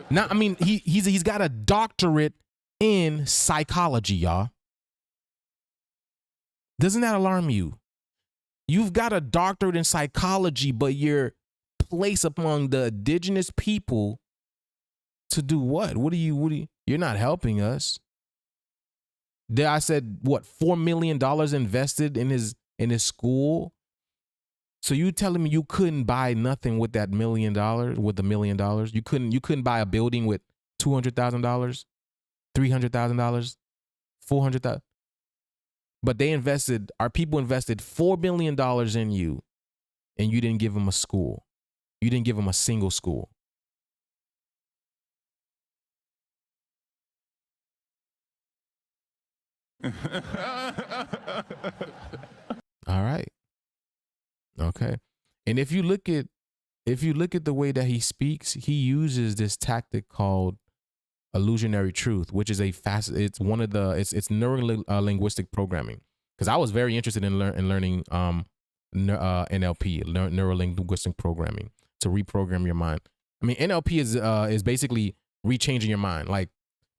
Speaker 7: Now, I mean, he's got a doctorate in psychology, y'all. Doesn't that alarm you? You've got a doctorate in psychology, but you're placed among the indigenous people to do what? What are you? You're not helping us. There, I said, what, $4 million invested in his school, So you telling me you couldn't buy nothing with that $1 million, with the $1 million? You couldn't buy a building with $200,000, $300,000, $400,000. But our people invested $4 million in you, and you didn't give them a school. You didn't give them a single school. All right. Okay. And if you look at the way that he speaks, he uses this tactic called illusionary truth, which is it's neuro-linguistic programming. Because I was very interested in learning NLP, neuro-linguistic programming, to reprogram your mind. I mean, NLP is basically rechanging your mind, like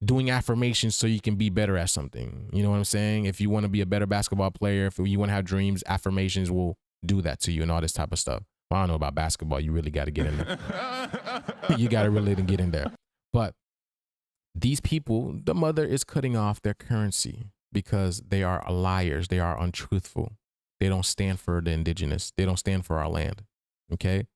Speaker 7: doing affirmations so you can be better at something. You know what I'm saying? If you want to be a better basketball player, if you want to have dreams, affirmations will do that to you and all this type of stuff. Well, I don't know about basketball. You really got to get in there. You got to really get in there. But these people, the mother is cutting off their currency because they are liars. They are untruthful. They don't stand for the indigenous. They don't stand for our land. Okay?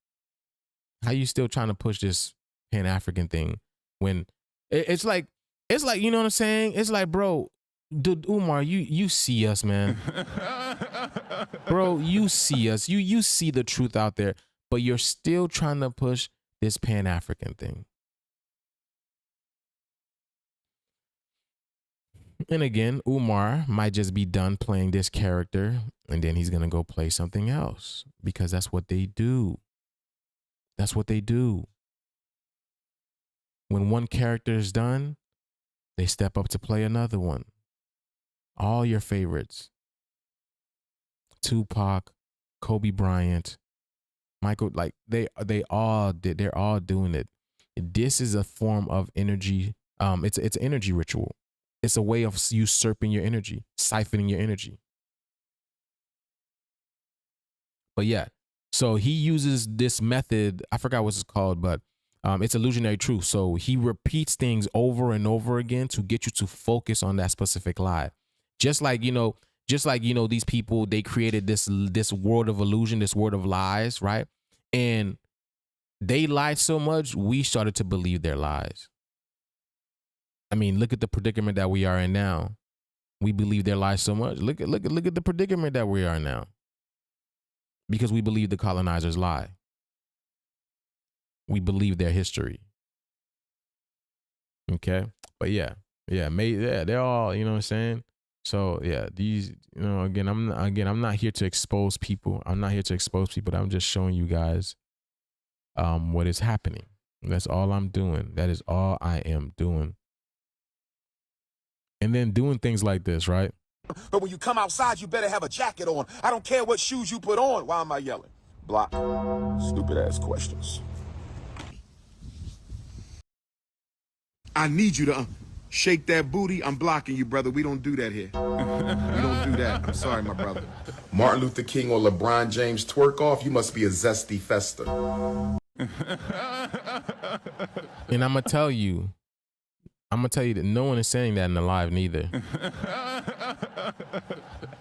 Speaker 7: How you still trying to push this Pan-African thing when it's like, you know what I'm saying? It's like, bro, dude, Umar, you see us, man. Bro, you see us. You see the truth out there, but you're still trying to push this Pan-African thing. And again, Umar might just be done playing this character, and then he's going to go play something else, because that's what they do. That's what they do. When one character is done, they step up to play another one. All your favorites. Tupac, Kobe Bryant, Michael, like they're all doing it. This is a form of energy. It's an energy ritual. It's a way of usurping your energy, siphoning your energy. But yeah, so he uses this method. I forgot what it's called, but it's illusionary truth. So he repeats things over and over again to get you to focus on that specific lie. Just like these people, they created this world of illusion, this world of lies, right? And they lied so much, we started to believe their lies. I mean, look at the predicament that we are in now. We believe their lies so much. Look at the predicament that we are in now. Because we believe the colonizers lie. We believe their history. Okay? But yeah, they're all, you know what I'm saying? So yeah, these, you know, again, I'm not here to expose people. I'm not here to expose people. I'm just showing you guys what is happening. That's all I'm doing. That is all I am doing. And then doing things like this, right?
Speaker 18: But when you come outside, you better have a jacket on. I don't care what shoes you put on. Why am I yelling? Block. Stupid ass questions. I need you to shake that booty. I'm blocking you, brother. We don't do that here. We don't do that. I'm sorry, my brother. Martin Luther King or LeBron James twerk off. You must be a zesty fester.
Speaker 7: And I'm gonna tell you that no one is saying that in the live neither.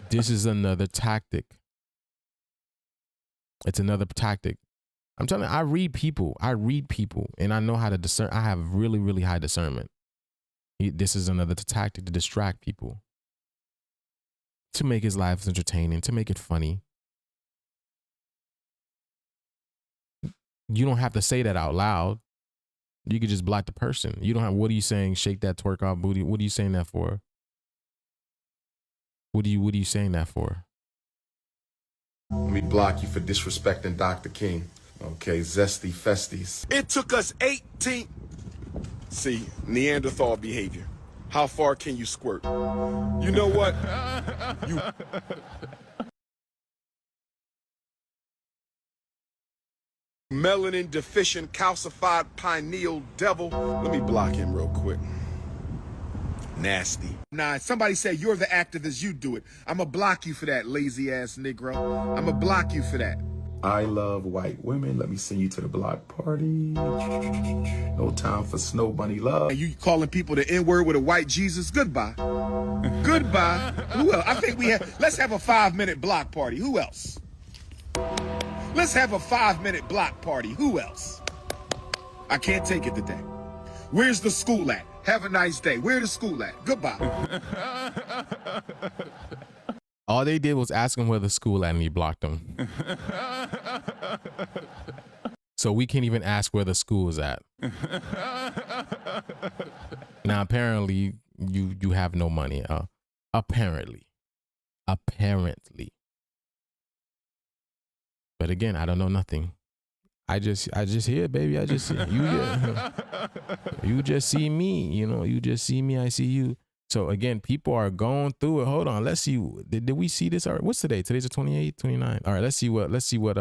Speaker 7: This is another tactic. It's another tactic. I'm telling you, I read people, and I know how to discern. I have really, really high discernment. This is another tactic to distract people, to make his life entertaining, to make it funny. You don't have to say that out loud. You could just block the person. You don't have, what are you saying? Shake that twerk off booty. What are you saying that for? What are you saying that for?
Speaker 18: Let me block you for disrespecting Dr. King. Okay, zesty festies. It took us 18. See, Neanderthal behavior. How far can you squirt? You know what? You. Melanin deficient calcified pineal devil. Let me block him real quick. Nasty. Nah, somebody said you're the activist, you do it. I'ma block you for that, lazy ass Negro. I'ma block you for that. I love white women. Let me send you to the block party. No time for snow bunny love. And you calling people the N-word with a white Jesus? Goodbye. Goodbye. Who else? I think let's have a 5-minute block party. Who else? Let's have a 5-minute block party. Who else? I can't take it today. Where's the school at? Have a nice day. Where the school at? Goodbye.
Speaker 7: All they did was ask him where the school at, and he blocked them. So we can't even ask where the school is at. Now, apparently, you have no money. Apparently. But again, I don't know nothing. I just hear, baby. I just see you. You just see me. You know, you just see me. I see you. So again, people are going through it. Hold on. Let's see. Did we see this? All right. What's today? Today's the 28th, 29th. All right. Let's see what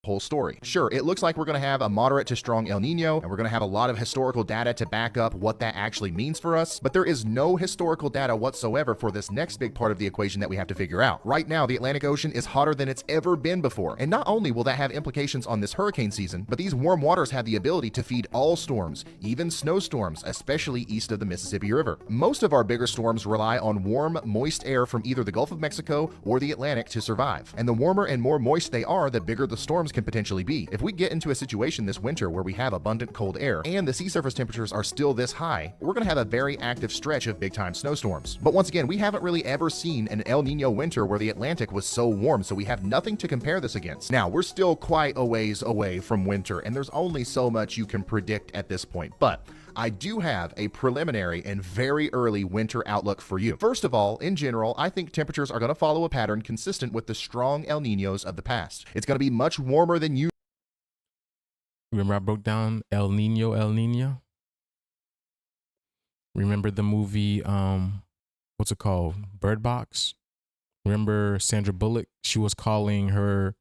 Speaker 19: whole story. Sure, it looks like we're going to have a moderate to strong El Nino, and we're going to have a lot of historical data to back up what that actually means for us, but there is no historical data whatsoever for this next big part of the equation that we have to figure out. Right now, the Atlantic Ocean is hotter than it's ever been before, and not only will that have implications on this hurricane season, but these warm waters have the ability to feed all storms, even snowstorms, especially east of the Mississippi River. Most of our bigger storms rely on warm, moist air from either the Gulf of Mexico or the Atlantic to survive, and the warmer and more moist they are, the bigger the storms can potentially be. If we get into a situation this winter where we have abundant cold air and the sea surface temperatures are still this high, we're going to have a very active stretch of big time snowstorms. But once again, we haven't really ever seen an El Nino winter where the Atlantic was so warm, so we have nothing to compare this against. Now, we're still quite a ways away from winter, and there's only so much you can predict at this point, but I do have a preliminary and very early winter outlook for you. First of all, in general, I think temperatures are going to follow a pattern consistent with the strong El Ninos of the past. It's going to be much warmer than usual.
Speaker 7: Remember I broke down El Nino, El Nino? Remember the movie, what's it called? Bird Box? Remember Sandra Bullock? She was calling her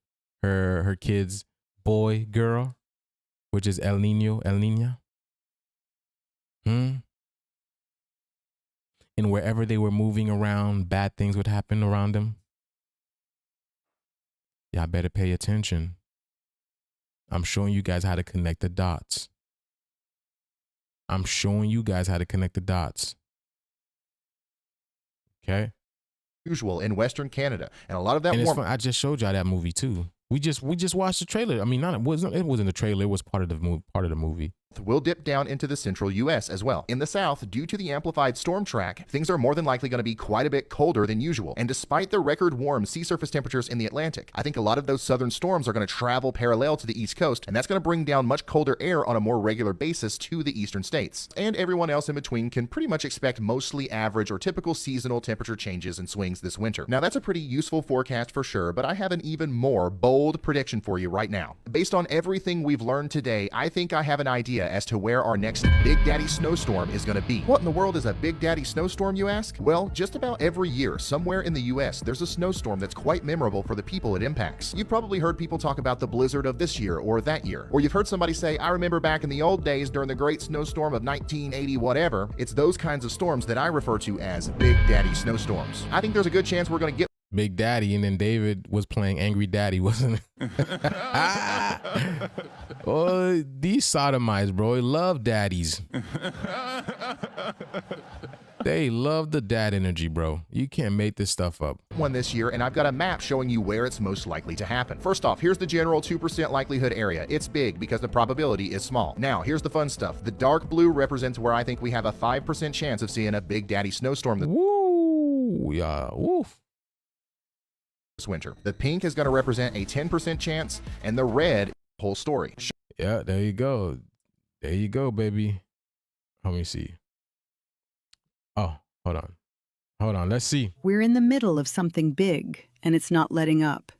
Speaker 7: kids boy, girl, which is El Nino, El Nina. And wherever they were moving around, bad things would happen around them. Y'all better pay attention. I'm showing you guys how to connect the dots. Okay?
Speaker 19: Usual in Western Canada, and a lot of that.
Speaker 7: And it's fun. I just showed y'all that movie too. We just watched the trailer. I mean, it wasn't the trailer. It was part of the movie.
Speaker 19: Will dip down into the central U.S. as well. In the south, due to the amplified storm track, things are more than likely going to be quite a bit colder than usual. And despite the record warm sea surface temperatures in the Atlantic, I think a lot of those southern storms are going to travel parallel to the East Coast, and that's going to bring down much colder air on a more regular basis to the eastern states. And everyone else in between can pretty much expect mostly average or typical seasonal temperature changes and swings this winter. Now, that's a pretty useful forecast for sure, but I have an even more bold prediction for you right now. Based on everything we've learned today, I think I have an idea as to where our next Big Daddy snowstorm is going to be. What in the world is a Big Daddy snowstorm, you ask? Well, just about every year, somewhere in the US, there's a snowstorm that's quite memorable for the people it impacts. You've probably heard people talk about the blizzard of this year or that year. Or you've heard somebody say, I remember back in the old days during the great snowstorm of 1980 whatever. It's those kinds of storms that I refer to as Big Daddy snowstorms. I think there's a good chance we're going to get
Speaker 7: Big Daddy, and then David was playing Angry Daddy, wasn't it? Oh, these sodomites, bro, they love daddies. They love the dad energy, bro. You can't make this stuff up.
Speaker 19: One this year, and I've got a map showing you where it's most likely to happen. First off, here's the general 2% likelihood area. It's big because the probability is small. Now, here's the fun stuff. The dark blue represents where I think we have a 5% chance of seeing a Big Daddy snowstorm.
Speaker 7: Woo, yeah, woof.
Speaker 19: This winter. The pink is going to represent a 10% chance, and the red, whole story.
Speaker 7: Yeah, there you go. There you go, baby. Let me see. Oh, hold on. Let's see.
Speaker 20: We're in the middle of something big, and it's not letting up.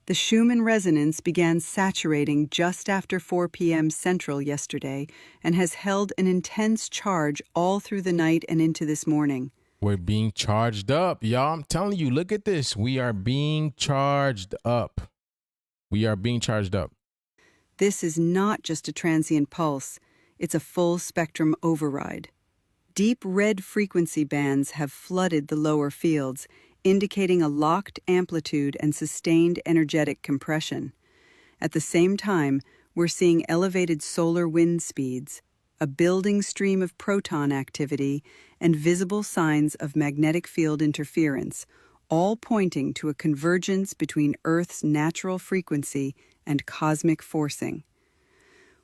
Speaker 20: The Schumann resonance began saturating just after 4 p.m. Central yesterday and has held an intense charge all through the night and into this morning.
Speaker 7: We're being charged up, y'all. I'm telling you, look at this. We are being charged up.
Speaker 20: This is not just a transient pulse. It's a full spectrum override. Deep red frequency bands have flooded the lower fields, indicating a locked amplitude and sustained energetic compression. At the same time, we're seeing elevated solar wind speeds, a building stream of proton activity, and visible signs of magnetic field interference, all pointing to a convergence between Earth's natural frequency and cosmic forcing.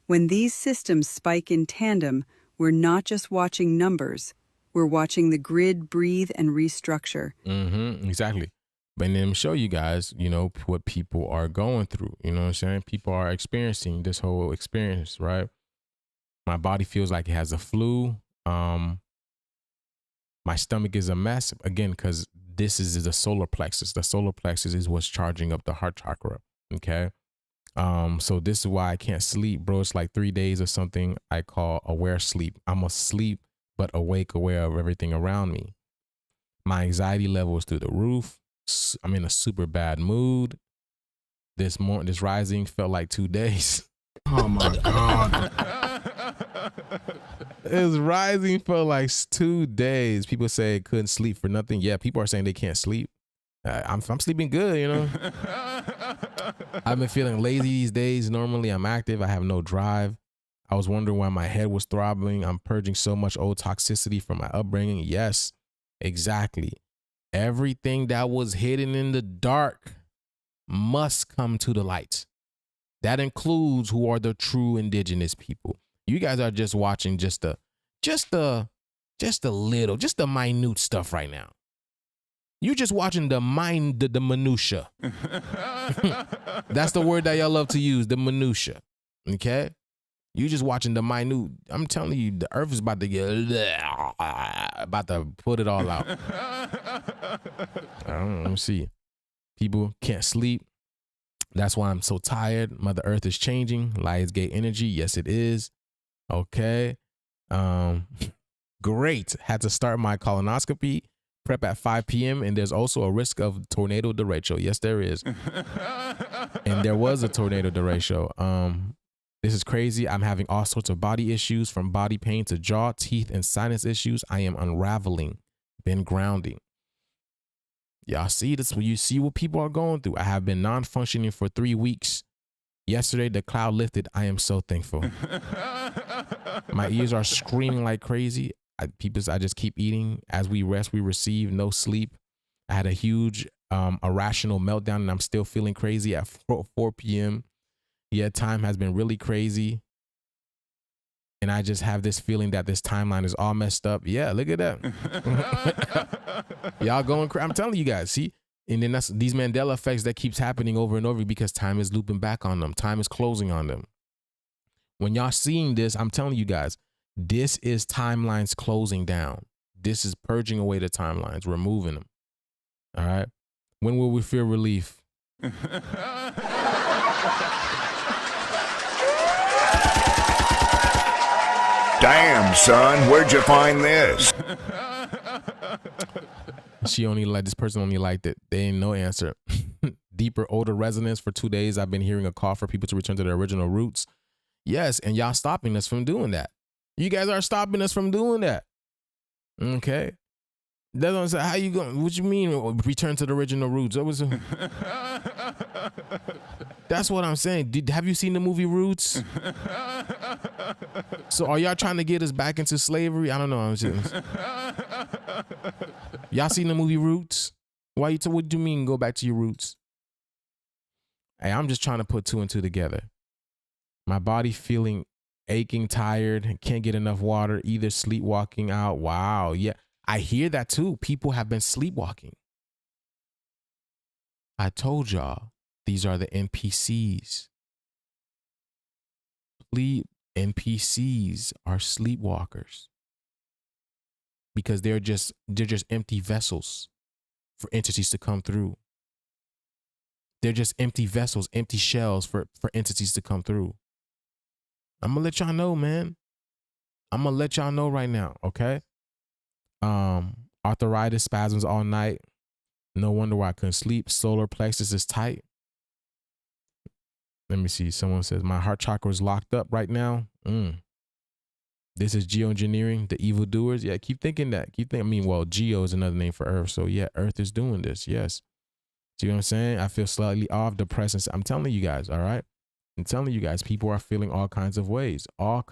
Speaker 20: When these systems spike in tandem, we're not just watching numbers, we're watching the grid breathe and restructure.
Speaker 7: Exactly. But then show you guys, what people are going through. You know what I'm saying? People are experiencing this whole experience, right? My body feels like it has a flu. My stomach is a mess. Again, because this is the solar plexus. The solar plexus is what's charging up the heart chakra. Okay. So this is why I can't sleep, bro. It's like 3 days or something I call aware sleep. I'm asleep, but awake, aware of everything around me. My anxiety level is through the roof. I'm in a super bad mood. This rising felt like 2 days.
Speaker 3: Oh my God.
Speaker 7: This rising felt like 2 days. People say I couldn't sleep for nothing. Yeah, people are saying they can't sleep. I'm sleeping good, I've been feeling lazy these days. Normally I'm active. I have no drive. I was wondering why my head was throbbing. I'm purging so much old toxicity from my upbringing. Yes, exactly. Everything that was hidden in the dark must come to the light. That includes who are the true indigenous people. You guys are just watching just the minute stuff right now. You're just watching the minutia. That's the word that y'all love to use, the minutia. Okay? You just watching the minute. I'm telling you, the earth is about to put it all out. I don't know. Let me see. People can't sleep. That's why I'm so tired. Mother Earth is changing. Lionsgate energy. Yes, it is. Okay. Great. Had to start my colonoscopy prep at 5 p.m. and there's also a risk of tornado derecho. Yes, there is. And there was a tornado derecho. This is crazy. I'm having all sorts of body issues, from body pain to jaw, teeth, and sinus issues. I am unraveling. Been grounding. Y'all see this? When you see what people are going through. I have been non-functioning for 3 weeks. Yesterday, the cloud lifted. I am so thankful. My ears are screaming like crazy. I just keep eating. As we rest, we receive. No sleep. I had a huge irrational meltdown, and I'm still feeling crazy at 4 p.m. Yeah, time has been really crazy. And I just have this feeling that this timeline is all messed up. Yeah, look at that. Y'all going crazy. I'm telling you guys, see? And then that's these Mandela effects that keeps happening over and over because time is looping back on them. Time is closing on them. When y'all seeing this, I'm telling you guys, this is timelines closing down. This is purging away the timelines, removing them. All right? When will we feel relief?
Speaker 6: Damn, son, where'd you find this?
Speaker 7: This person only liked it. They ain't no answer. Deeper, older resonance. For 2 days, I've been hearing a call for people to return to their original roots. Yes, and y'all stopping us from doing that. You guys are stopping us from doing that. Okay? That's what I'm saying. How you going? What you mean return to the original roots? That's what I'm saying. Have you seen the movie Roots? So are y'all trying to get us back into slavery? I don't know. Y'all seen the movie Roots? What do you mean go back to your roots? Hey, I'm just trying to put 2 and 2 together. My body feeling aching, tired, can't get enough water, either sleepwalking out. Wow. Yeah. I hear that too. People have been sleepwalking. I told y'all, these are the NPCs. NPCs are sleepwalkers because they're just empty vessels for entities to come through. They're just empty vessels, empty shells for entities to come through. I'm gonna let y'all know, man. I'm gonna let y'all know right now, okay? Arthritis, spasms all night. No wonder why I couldn't sleep. Solar plexus is tight. Let me see. Someone says my heart chakra is locked up right now. This is geoengineering, the evildoers. Yeah, keep thinking that. I mean, well, geo is another name for Earth. So yeah, Earth is doing this. Yes. See what I'm saying? I feel slightly off, depressed. I'm telling you guys, all right? I'm telling you guys, people are feeling all kinds of ways. And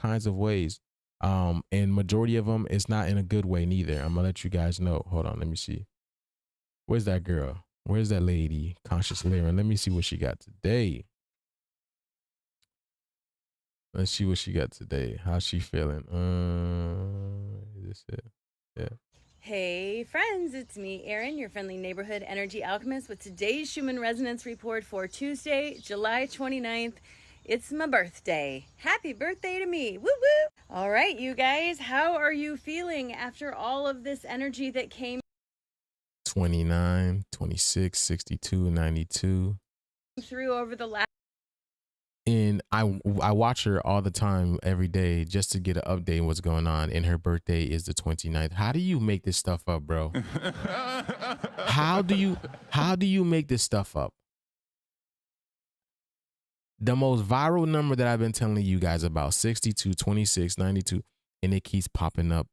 Speaker 7: majority of them, it's not in a good way neither. I'm gonna let you guys know. Hold on, let me see. Where's that girl? Where's that lady? Conscious Lyran. Let me see what she got today. Let's see what she got today. How's she feeling? Is this it? Yeah.
Speaker 21: Hey friends, it's me, Erin, your friendly neighborhood energy alchemist with today's Schumann Resonance Report for Tuesday, July 29th. It's my birthday. Happy birthday to me. Woo woo! All right, you guys, how are you feeling after all of this energy that came
Speaker 7: 29, 26, 62, 92.
Speaker 21: through over the last...
Speaker 7: And I watch her all the time, every day, just to get an update on what's going on. And her birthday is the 29th. How do you make this stuff up, bro? How do you make this stuff up? The most viral number that I've been telling you guys about, 62, 26, 92, and it keeps popping up.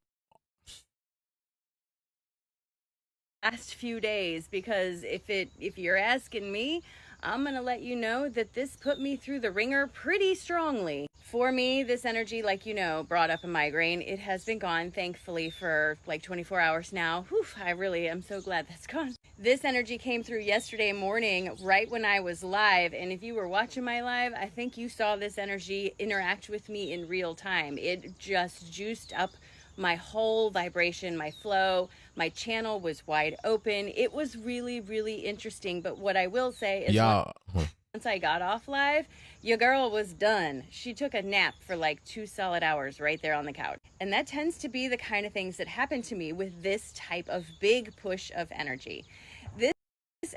Speaker 21: Last few days, because if you're asking me, I'm gonna let you know that this put me through the ringer pretty strongly. For me, this energy, like you know, brought up a migraine. It has been gone, thankfully, for like 24 hours now. Whew, I really am so glad that's gone. This energy came through yesterday morning, right when I was live, and if you were watching my live, I think you saw this energy interact with me in real time. It just juiced up my whole vibration, my flow. My channel was wide open. It was really, really interesting. But what I will say is once I got off live, your girl was done. She took a nap for like 2 solid hours right there on the couch. And that tends to be the kind of things that happen to me with this type of big push of energy. This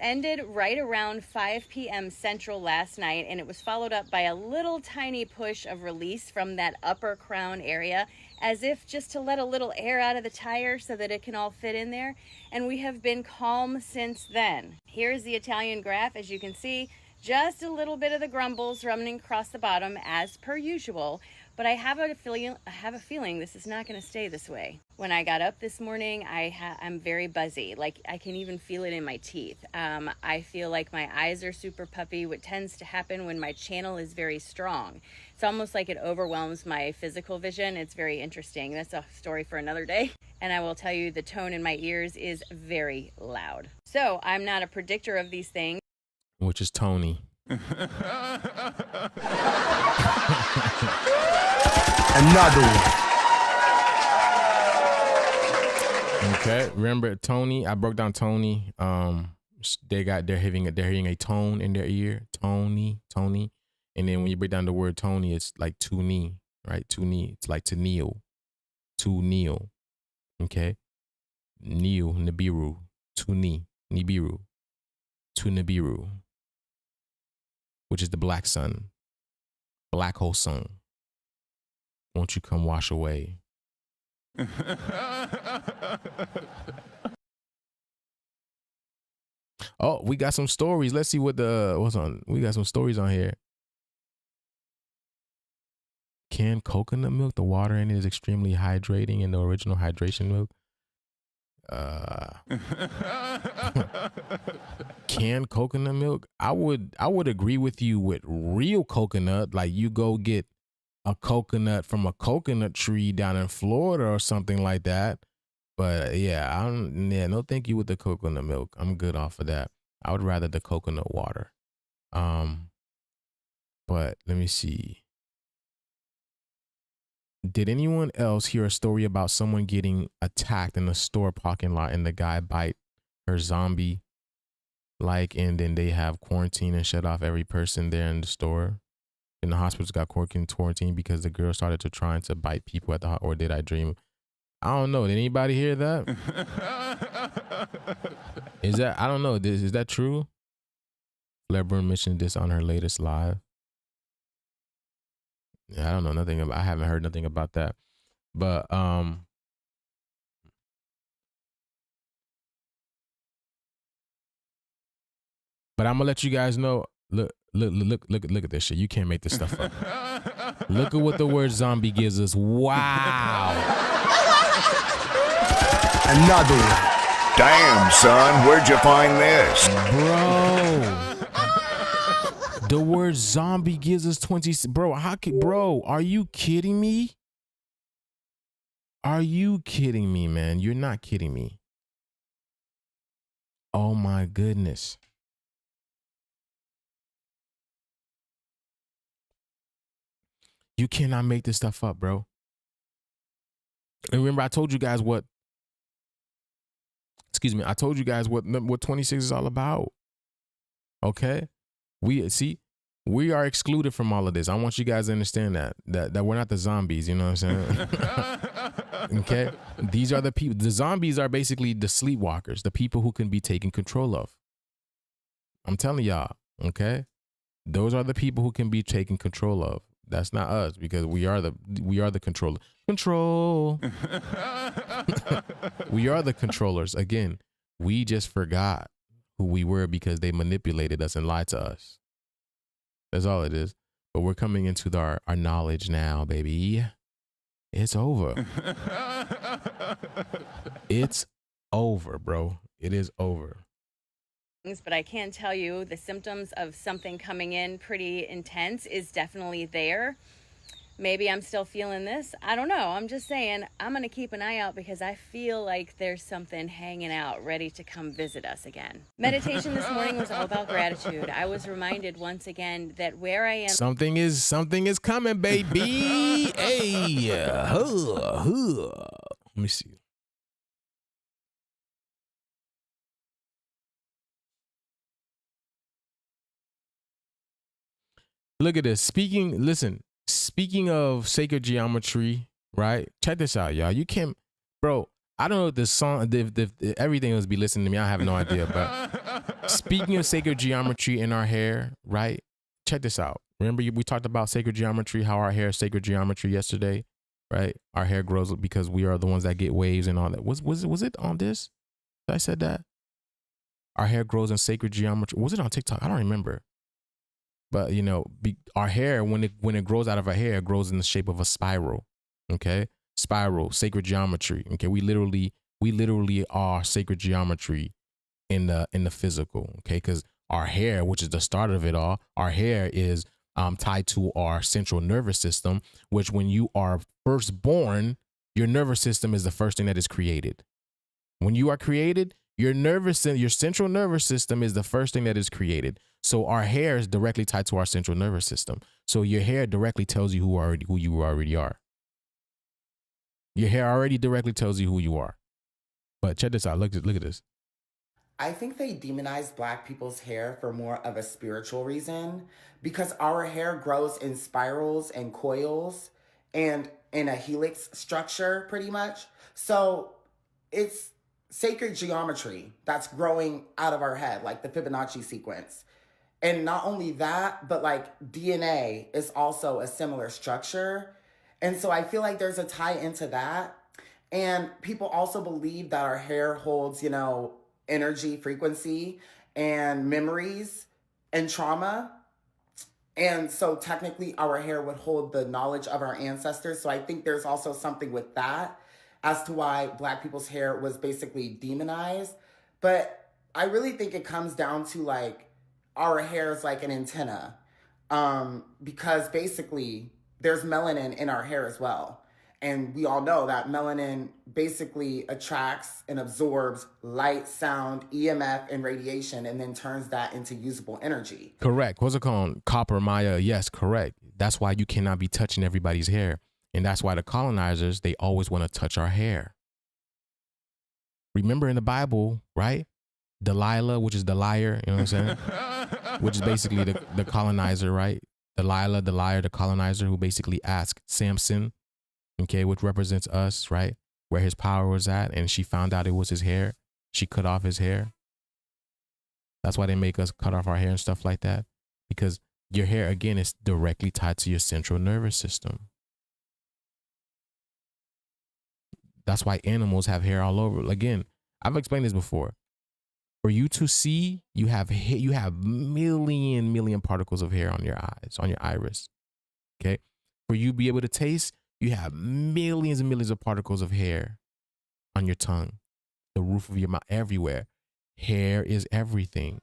Speaker 21: ended right around 5 p.m. Central last night, and it was followed up by a little tiny push of release from that upper crown area, as if just to let a little air out of the tire so that it can all fit in there. And we have been calm since then. Here's the Italian graph. As you can see, just a little bit of the grumbles running across the bottom as per usual. But I have a feeling this is not going to stay this way. When I got up this morning, I'm very buzzy. Like I can even feel it in my teeth. I feel like my eyes are super puffy, what tends to happen when my channel is very strong. It's almost like it overwhelms my physical vision. It's very interesting. That's a story for another day. And I will tell you, the tone in my ears is very loud. So I'm not a predictor of these things.
Speaker 7: Which is Tony.
Speaker 3: Another one.
Speaker 7: Okay, remember Tony? I broke down Tony. They're hearing a tone in their ear. Tony. And then when you break down the word Tony, it's like to knee, right? To knee. It's like to kneel. To kneel. Okay? Kneel, Nibiru. To knee, Nibiru. To Nibiru. Which is the black sun. Black hole sun. Won't you come wash away? Oh, we got some stories. Let's see what's on. We got some stories on here. Canned coconut milk, the water in it is extremely hydrating in the original hydration milk. Canned coconut milk. I would agree with you with real coconut. Like you go get a coconut from a coconut tree down in Florida or something like that. But yeah, no thank you with the coconut milk. I'm good off of that. I would rather the coconut water. But let me see. Did anyone else hear a story about someone getting attacked in a store parking lot and the guy bite her zombie and then they have quarantine and shut off every person there in the store? And the hospitals got quarantined because the girl started trying to bite people at the or did I dream? I don't know. Did anybody hear that? I don't know. Is that true? Fleburn mentioned this on her latest live. Yeah, I don't know nothing about. I haven't heard nothing about that, but I'm gonna let you guys know. Look, Look at this shit. You can't make this stuff up. Look at what the word zombie gives us. Wow.
Speaker 3: Another one.
Speaker 6: Damn, son, where'd you find this?
Speaker 7: Bro. The word zombie gives us 20. Bro, are you kidding me? Are you kidding me, man? You're not kidding me. Oh my goodness. You cannot make this stuff up, bro. And remember, I told you guys what, I told you guys what 26 is all about. Okay? We are excluded from all of this. I want you guys to understand that we're not the zombies, you know what I'm saying? Okay? These are the people. The zombies are basically the sleepwalkers, the people who can be taken control of. I'm telling y'all, okay? Those are the people who can be taken control of. That's not us, because we are the controller. Control. We are the controllers. Again, we just forgot who we were because they manipulated us and lied to us. That's all it is. But we're coming into our knowledge now, baby. It's over. It's over, bro. It is over.
Speaker 21: But I can tell you the symptoms of something coming in pretty intense is definitely there. Maybe I'm still feeling this. I don't know. I'm just saying I'm going to keep an eye out because I feel like there's something hanging out ready to come visit us again. Meditation this morning was all about gratitude. I was reminded once again that where I am.
Speaker 7: Something is coming, baby. Hey. Let me see. Look at this. Speaking of sacred geometry, right? Check this out, y'all. You can't, bro, I don't know if this song, if everything else be listening to me, I have no idea. But speaking of sacred geometry in our hair, right? Check this out. Remember we talked about sacred geometry, how our hair is sacred geometry yesterday, right? Our hair grows because we are the ones that get waves and all that. Was it on this that I said that? Our hair grows in sacred geometry. Was it on TikTok? I don't remember. But, you know, our hair, when it grows out of our hair, it grows in the shape of a spiral, okay? Spiral, sacred geometry, okay? We literally are sacred geometry in the physical, okay? Because our hair, which is the start of it all, our hair is tied to our central nervous system, which when you are first born, your nervous system is the first thing that is created. When you are created, your central nervous system is the first thing that is created. So our hair is directly tied to our central nervous system. So your hair directly tells you who you already are. Your hair already directly tells you who you are. But check this out. Look at this.
Speaker 5: I think they demonize Black people's hair for more of a spiritual reason because our hair grows in spirals and coils and in a helix structure pretty much. So it's sacred geometry that's growing out of our head, like the Fibonacci sequence. And not only that, but like DNA is also a similar structure. And so I feel like there's a tie into that. And people also believe that our hair holds, you know, energy, frequency, and memories and trauma. And so technically our hair would hold the knowledge of our ancestors. So I think there's also something with that as to why Black people's hair was basically demonized. But I really think it comes down to like, our hair is like an antenna because basically there's melanin in our hair as well. And we all know that melanin basically attracts and absorbs light, sound, EMF, and radiation, and then turns that into usable energy.
Speaker 7: Correct. What's it called? Copper, Maya. Yes, correct. That's why you cannot be touching everybody's hair. And that's why the colonizers, they always want to touch our hair. Remember in the Bible, right? Delilah, which is the liar, you know what I'm saying? Which is basically the colonizer, right? Delilah, the liar, the colonizer, who basically asked Samson, okay, which represents us, right? Where his power was at, and she found out it was his hair. She cut off his hair. That's why they make us cut off our hair and stuff like that. Because your hair, again, is directly tied to your central nervous system. That's why animals have hair all over. Again, I've explained this before. For you to see, you have million particles of hair on your eyes, on your iris. Okay. For you to be able to taste, you have millions and millions of particles of hair on your tongue, the roof of your mouth, everywhere. Hair is everything.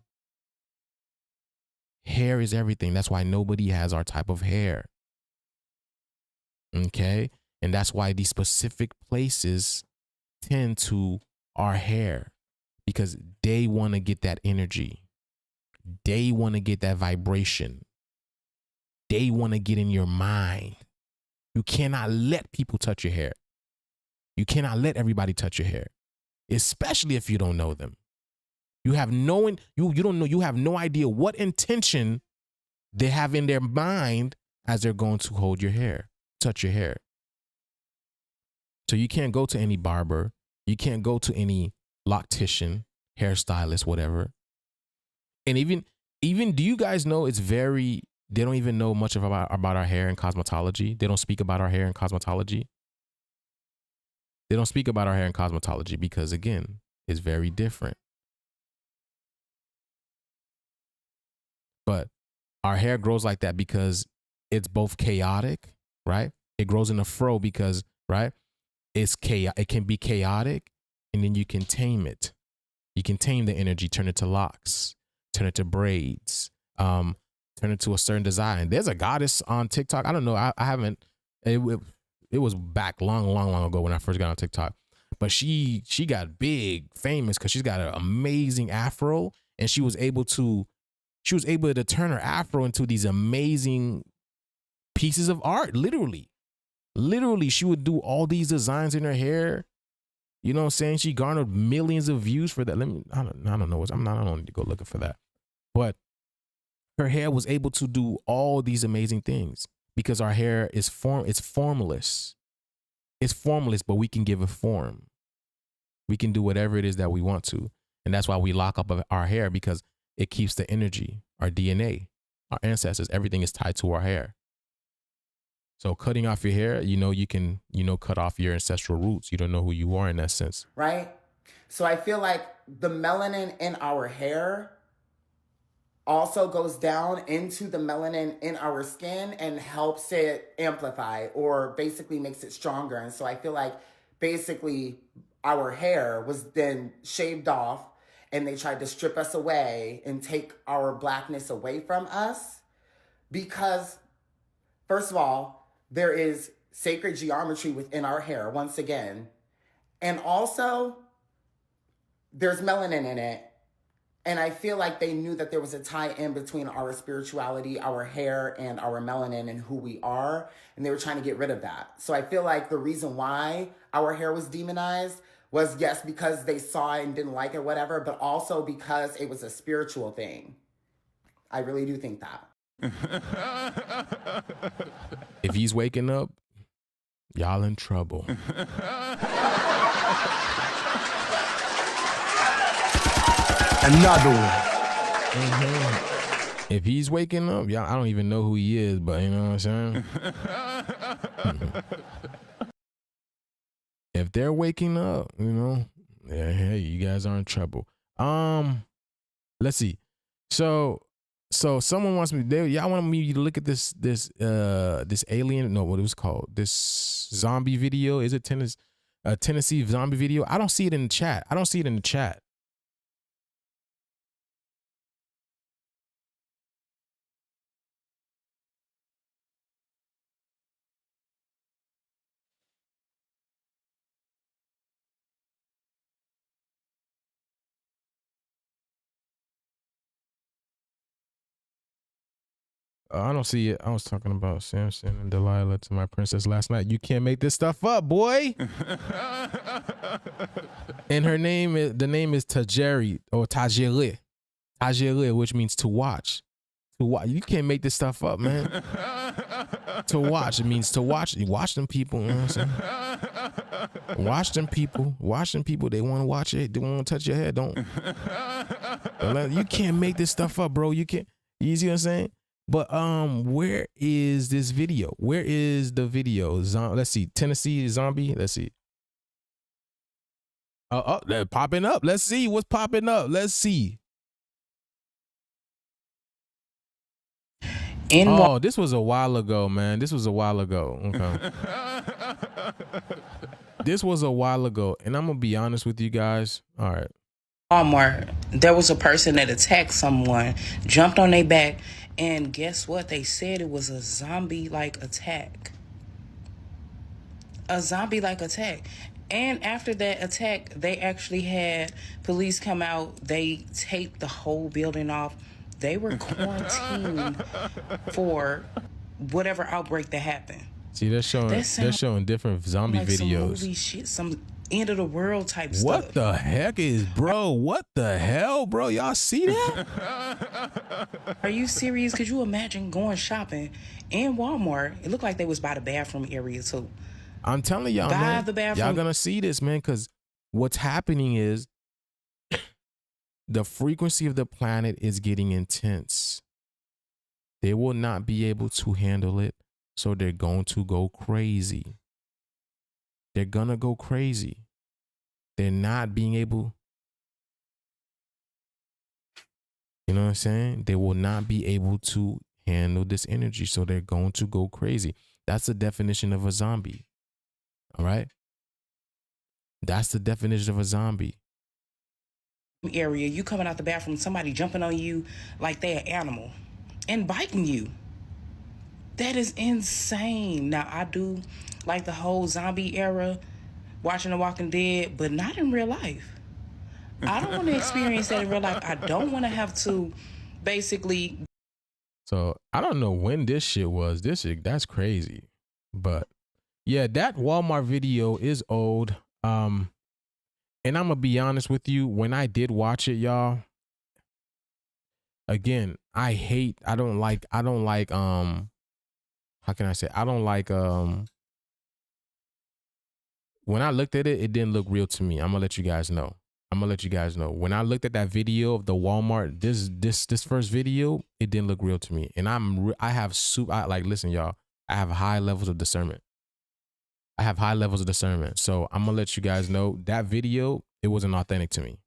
Speaker 7: Hair is everything. That's why nobody has our type of hair. Okay. And that's why these specific places tend to our hair, because they want to get that energy. They want to get that vibration. They want to get in your mind. You cannot let people touch your hair. You cannot let everybody touch your hair, especially if you don't know them. You have no, you don't know, you have no idea what intention they have in their mind as they're going to hold your hair, touch your hair. So you can't go to any barber. You can't go to any loctician, hairstylist, whatever. And even do you guys know they don't even know much about our hair and cosmetology. They don't speak about our hair and cosmetology. They don't speak about our hair and cosmetology because, again, it's very different. But our hair grows like that because it's both chaotic, right? It grows in a fro because, right? It can be chaotic, and then you can tame it. You can tame the energy, turn it to locks, turn it to braids, turn it to a certain design. There's a goddess on TikTok. I don't know. I haven't. It was back long ago when I first got on TikTok. But she got big, famous because she's got an amazing afro, and she was able to turn her afro into these amazing pieces of art. Literally, she would do all these designs in her hair. You know what I'm saying? She garnered millions of views for that. I don't know. I don't need to go looking for that. But her hair was able to do all these amazing things because our hair is it's formless. It's formless, but we can give it form. We can do whatever it is that we want to. And that's why we lock up our hair, because it keeps the energy, our DNA, our ancestors, everything is tied to our hair. So cutting off your hair, you can, cut off your ancestral roots. You don't know who you are in that sense.
Speaker 5: Right? So I feel like the melanin in our hair also goes down into the melanin in our skin and helps it amplify, or basically makes it stronger. And so I feel like basically our hair was then shaved off, and they tried to strip us away and take our blackness away from us because, first of all, there is sacred geometry within our hair, once again. And also, there's melanin in it. And I feel like they knew that there was a tie-in between our spirituality, our hair, and our melanin and who we are. And they were trying to get rid of that. So I feel like the reason why our hair was demonized was, yes, because they saw it and didn't like it, whatever, but also because it was a spiritual thing. I really do think that.
Speaker 7: If he's waking up, y'all in trouble.
Speaker 3: Another one.
Speaker 7: If he's waking up, y'all, I don't even know who he is, but you know what I'm saying? If they're waking up, hey, you guys are in trouble. Let's see. So someone wants me, y'all want me to look at this alien, no, what it was called, this zombie video. Is it Tennessee zombie video? I don't see it in the chat. I don't see it. I was talking about Samson and Delilah to my princess last night. You can't make this stuff up, boy. And the name is Tajiri or Tajiri, which means to watch. To watch. You can't make this stuff up, man. To watch. It means to watch. You watch them people. You know what I'm saying? Watch them people. They want to watch it. They want to touch your head. Don't. You can't make this stuff up, bro. You can't. You see what I'm saying? But where is this video? Where is the video? Let's see. Tennessee zombie. Let's see. They're popping up. Let's see what's popping up. Let's see. This was a while ago, man. This was a while ago. Okay. This was a while ago, and I'm gonna be honest with you guys. All right.
Speaker 8: Walmart, there was a person that attacked someone, jumped on their back, and guess what? They said it was a zombie-like attack. A zombie-like attack. And after that attack, they actually had police come out. They taped the whole building off. They were quarantined for whatever outbreak that happened.
Speaker 7: See, they're showing different zombie
Speaker 8: like
Speaker 7: videos.
Speaker 8: Some movie shit, some end of the world type stuff.
Speaker 7: What the heck is, bro? What the hell, bro? Y'all see that?
Speaker 8: Are you serious? Could you imagine going shopping in Walmart? It looked like they was by the bathroom area too.
Speaker 7: I'm telling y'all,
Speaker 8: By
Speaker 7: man.
Speaker 8: the bathroom.
Speaker 7: Y'all gonna see this, man, because what's happening is the frequency of the planet is getting intense. They will not be able to handle it, so they're going to go crazy. They're gonna go crazy. They're not being able, you know what I'm saying? They will not be able to handle this energy, so they're going to go crazy. That's the definition of a zombie. All right? That's the definition of a zombie.
Speaker 8: Area, you coming out the bathroom, somebody jumping on you like they're an animal and biting you. That is insane. Now, I do like the whole zombie era, watching The Walking Dead, but not in real life. I don't want to experience that in real life. I don't want to have to basically.
Speaker 7: So I don't know when this shit was. That's crazy. But yeah, that Walmart video is old. And I'm gonna be honest with you, when I did watch it, y'all, again, how can I say? When I looked at it, it didn't look real to me. I'm gonna let you guys know. When I looked at that video of the Walmart, this first video, it didn't look real to me. And listen, y'all, I have high levels of discernment. So I'm gonna let you guys know that video, it wasn't authentic to me.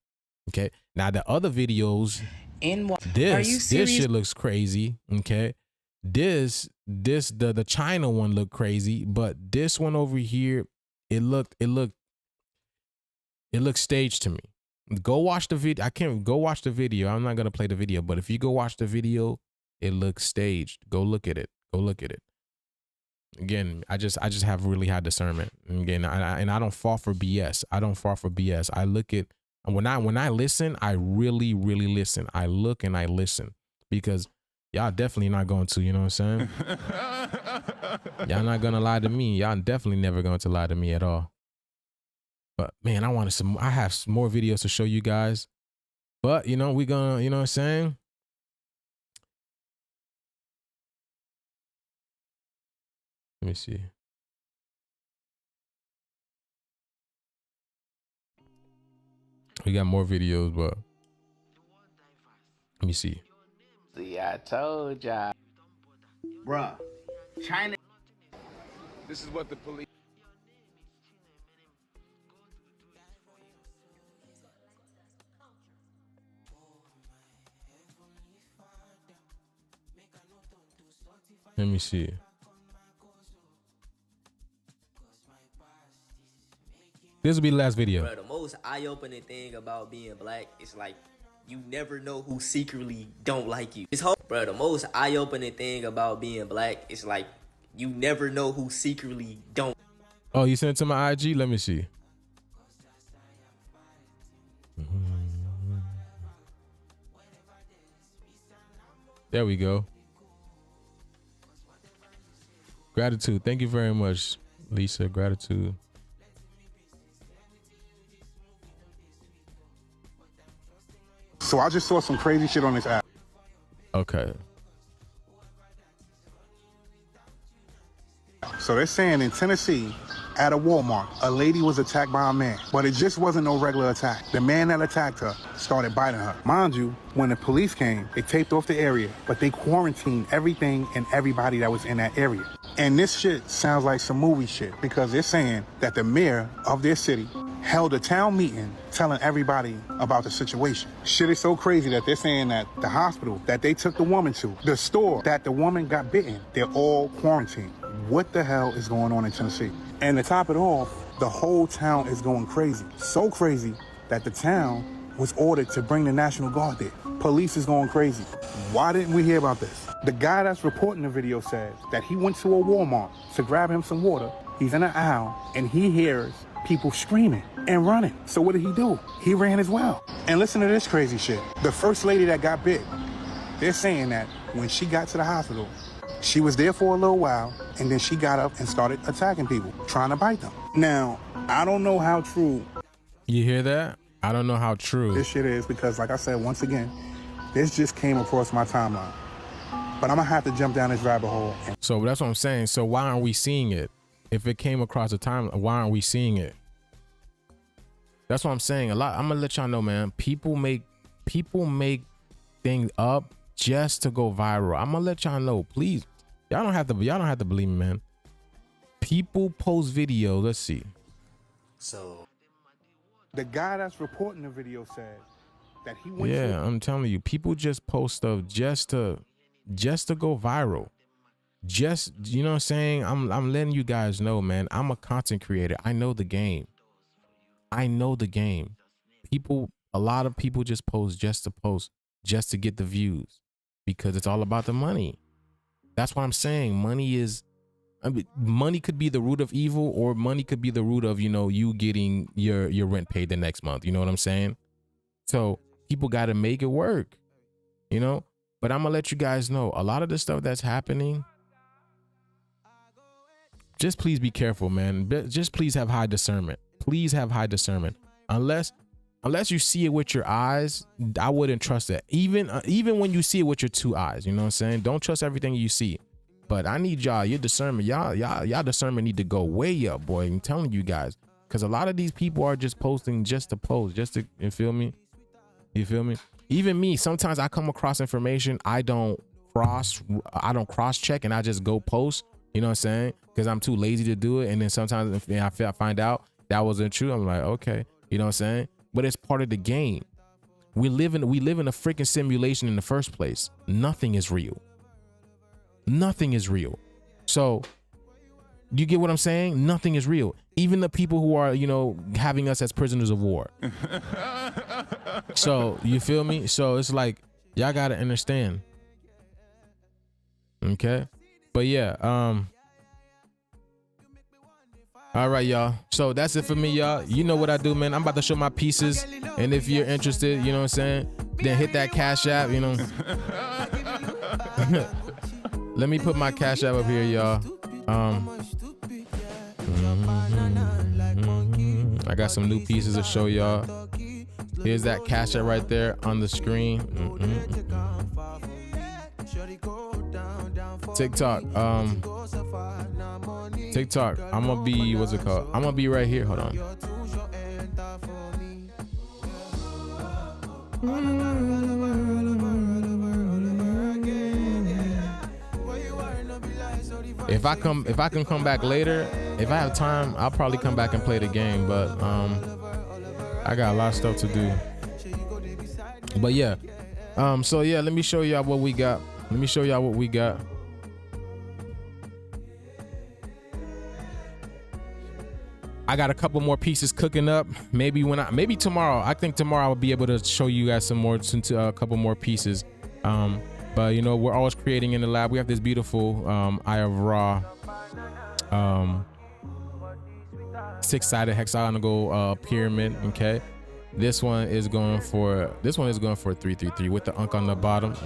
Speaker 7: Okay. Now the other videos, this shit looks crazy. Okay. The China one looked crazy, but this one over here, it looked staged to me. Go watch the video. Go watch the video. I'm not gonna play the video, but if you go watch the video, it looks staged. Go look at it. Again, I just have really high discernment. And again, I don't fall for BS. I look at when I listen, I really listen. I look and I listen, because y'all definitely not going to, you know what I'm saying? Y'all not gonna lie to me. Y'all definitely never going to lie to me at all. But man, I have some more videos to show you guys. But we gonna, you know what I'm saying? Let me see. We got more videos, but let me see.
Speaker 22: See, I told y'all.
Speaker 10: Bruh, China.
Speaker 22: This is what the police.
Speaker 7: Let me see. This will be the last video.
Speaker 23: Bro, the most eye-opening thing about being black is like you never know who secretly don't like you. Bro, the most eye-opening thing about being black is like you never know who secretly don't.
Speaker 7: Oh, you sent it to my IG? Let me see. There we go. Gratitude. Thank you very much, Lisa. Gratitude.
Speaker 18: So I just saw some crazy shit on this app.
Speaker 7: Okay.
Speaker 18: So they're saying in Tennessee, at a Walmart, a lady was attacked by a man, but it just wasn't no regular attack. The man that attacked her started biting her. Mind you, when the police came, they taped off the area, but they quarantined everything and everybody that was in that area. And this shit sounds like some movie shit, because they're saying that the mayor of their city
Speaker 1: held a town meeting telling everybody about the situation. Shit is so crazy that they're saying that the hospital that they took the woman to, the store that the woman got bitten, they're all quarantined. What the hell is going on in Tennessee? And to top it off, the whole town is going crazy. So crazy that the town was ordered to bring the National Guard there. Police is going crazy. Why didn't we hear about this? The guy that's reporting the video said that he went to a Walmart to grab him some water. He's in an aisle and he hears people screaming and running. So what did he do? He ran as well. And listen to this crazy shit. The first lady that got bit, they're saying that when she got to the hospital, she was there for a little while and then she got up and started attacking people, trying to bite them. Now, I don't know how true.
Speaker 7: You hear that? I don't know how true
Speaker 1: this shit is because, like I said, once again, this just came across my timeline. But I'm gonna have to jump down this rabbit hole.
Speaker 7: So that's what I'm saying. So why aren't we seeing it? If it came across the timeline, why aren't we seeing it? That's what I'm saying. I'm gonna let y'all know, man. People make things up just to go viral. I'm gonna let y'all know, please. Y'all don't have to believe me, man. People post videos. Let's see.
Speaker 1: So the guy that's reporting the video said that he went.
Speaker 7: Yeah, I'm telling you, people just post stuff just to go viral. Just, you know what I'm saying? I'm letting you guys know, man. I'm a content creator. I know the game. A lot of people just post just to get the views because it's all about the money. That's what I'm saying. Money could be the root of evil, or money could be the root of, you getting your rent paid the next month. You know what I'm saying? So people got to make it work, but I'm gonna let you guys know a lot of the stuff that's happening. Just please be careful, man. Just please have high discernment. Please have high discernment. Unless you see it with your eyes, I wouldn't trust it. Even when you see it with your two eyes, you know what I'm saying? Don't trust everything you see. But I need your discernment. Y'all discernment need to go way up, boy. I'm telling you guys, because a lot of these people are just posting just to post, you feel me? Even me, sometimes I come across information I don't cross check, and I just go post. You know what I'm saying? Because I'm too lazy to do it. And then sometimes if I find out that wasn't true, I'm like, okay, you know what I'm saying? But it's part of the game. We live in a freaking simulation in the first place. Nothing is real. Nothing is real. So do you get what I'm saying? Nothing is real. Even the people who are, having us as prisoners of war. So you feel me? So it's like, y'all got to understand. Okay. But yeah, all right, y'all. So that's it for me, y'all. You know what I do, man. I'm about to show my pieces. And if you're interested, you know what I'm saying, then hit that Cash App, Let me put my Cash App up here, y'all. I got some new pieces to show y'all. Here's that Cash App right there on the screen. TikTok, I'm gonna be, what's it called? I'm gonna be right here. Hold on. If I can come back later, if I have time, I'll probably come back and play the game. But I got a lot of stuff to do. But yeah, so yeah, let me show y'all what we got. I got a couple more pieces cooking up. Maybe tomorrow. I think tomorrow I'll be able to show you guys some more, a couple more pieces. But we're always creating in the lab. We have this beautiful Eye of Ra 6-sided hexagonal pyramid. Okay, this one is going for 333 with the unk on the bottom.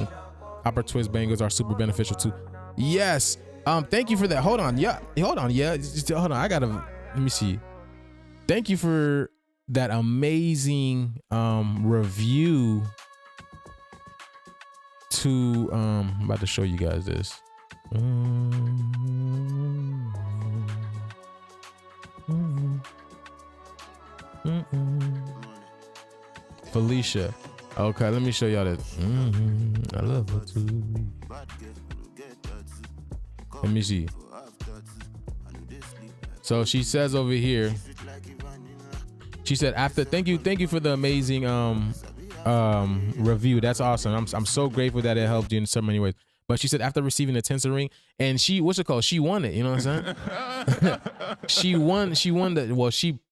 Speaker 7: Copper twist bangles are super beneficial too. Yes. Thank you for that. Hold on. Yeah. Hold on. I gotta. Let me see. Thank you for that amazing review. I'm about to show you guys this. Felicia. Okay, let me show y'all this. I love her too. Let me see. So she says over here, She said thank you for the amazing review. That's awesome. I'm so grateful that it helped you in so many ways. But she said after receiving the Tensor ring, and she won it. You know what I'm saying? she won she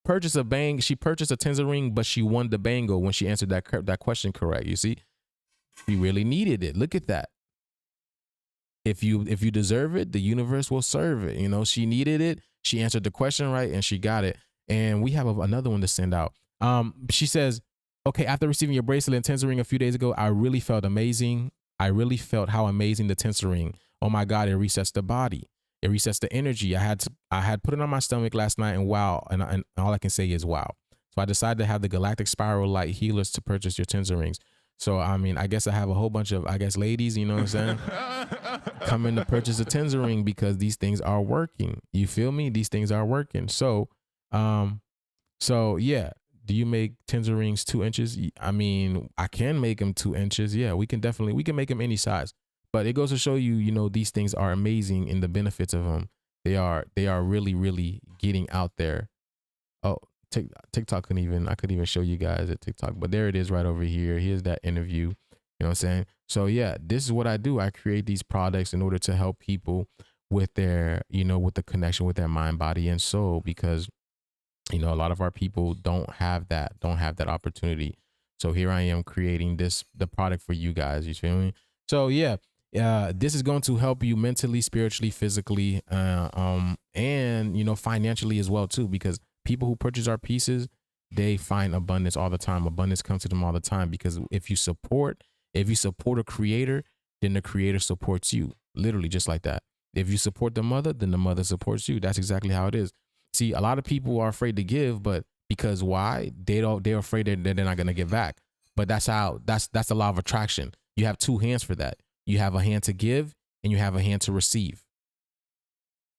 Speaker 7: purchased a Tensor ring, but she won the bangle when she answered that question correct. You see, she really needed it. Look at that. If you deserve it, the universe will serve it. You know, she needed it. She answered the question right, and she got it. And we have another one to send out. She says, okay, after receiving your bracelet and Tensor ring a few days ago, I really felt amazing. I really felt how amazing the Tensor ring. Oh my God, it resets the body. It resets the energy. I had put it on my stomach last night, and wow, and all I can say is wow. So I decided to have the Galactic Spiral Light Healers to purchase your Tensor rings. So, I mean, I guess I have a whole bunch of, ladies, you know what I'm saying, coming to purchase a Tensor ring because these things are working. You feel me? These things are working. So yeah. Do you make Tensor rings 2 inches? I mean, I can make them 2 inches. Yeah, we can make them any size. But it goes to show you, you know, these things are amazing in the benefits of them. They are really, really getting out there. Oh, TikTok I could even show you guys at TikTok, but there it is right over here. Here's that interview. You know what I'm saying? So yeah, this is what I do. I create these products in order to help people with their, you know, with the connection with their mind, body, and soul, because you know, a lot of our people don't have that opportunity. So here I am creating the product for you guys. You feel me? So yeah, this is going to help you mentally, spiritually, physically, and you know, financially as well too. Because people who purchase our pieces, they find abundance all the time. Abundance comes to them all the time because if you support a creator, then the creator supports you. Literally, just like that. If you support the mother, then the mother supports you. That's exactly how it is. See, a lot of people are afraid to give, but because why? They're afraid that they're not gonna give back. But that's the law of attraction. You have 2 hands for that. You have a hand to give and you have a hand to receive.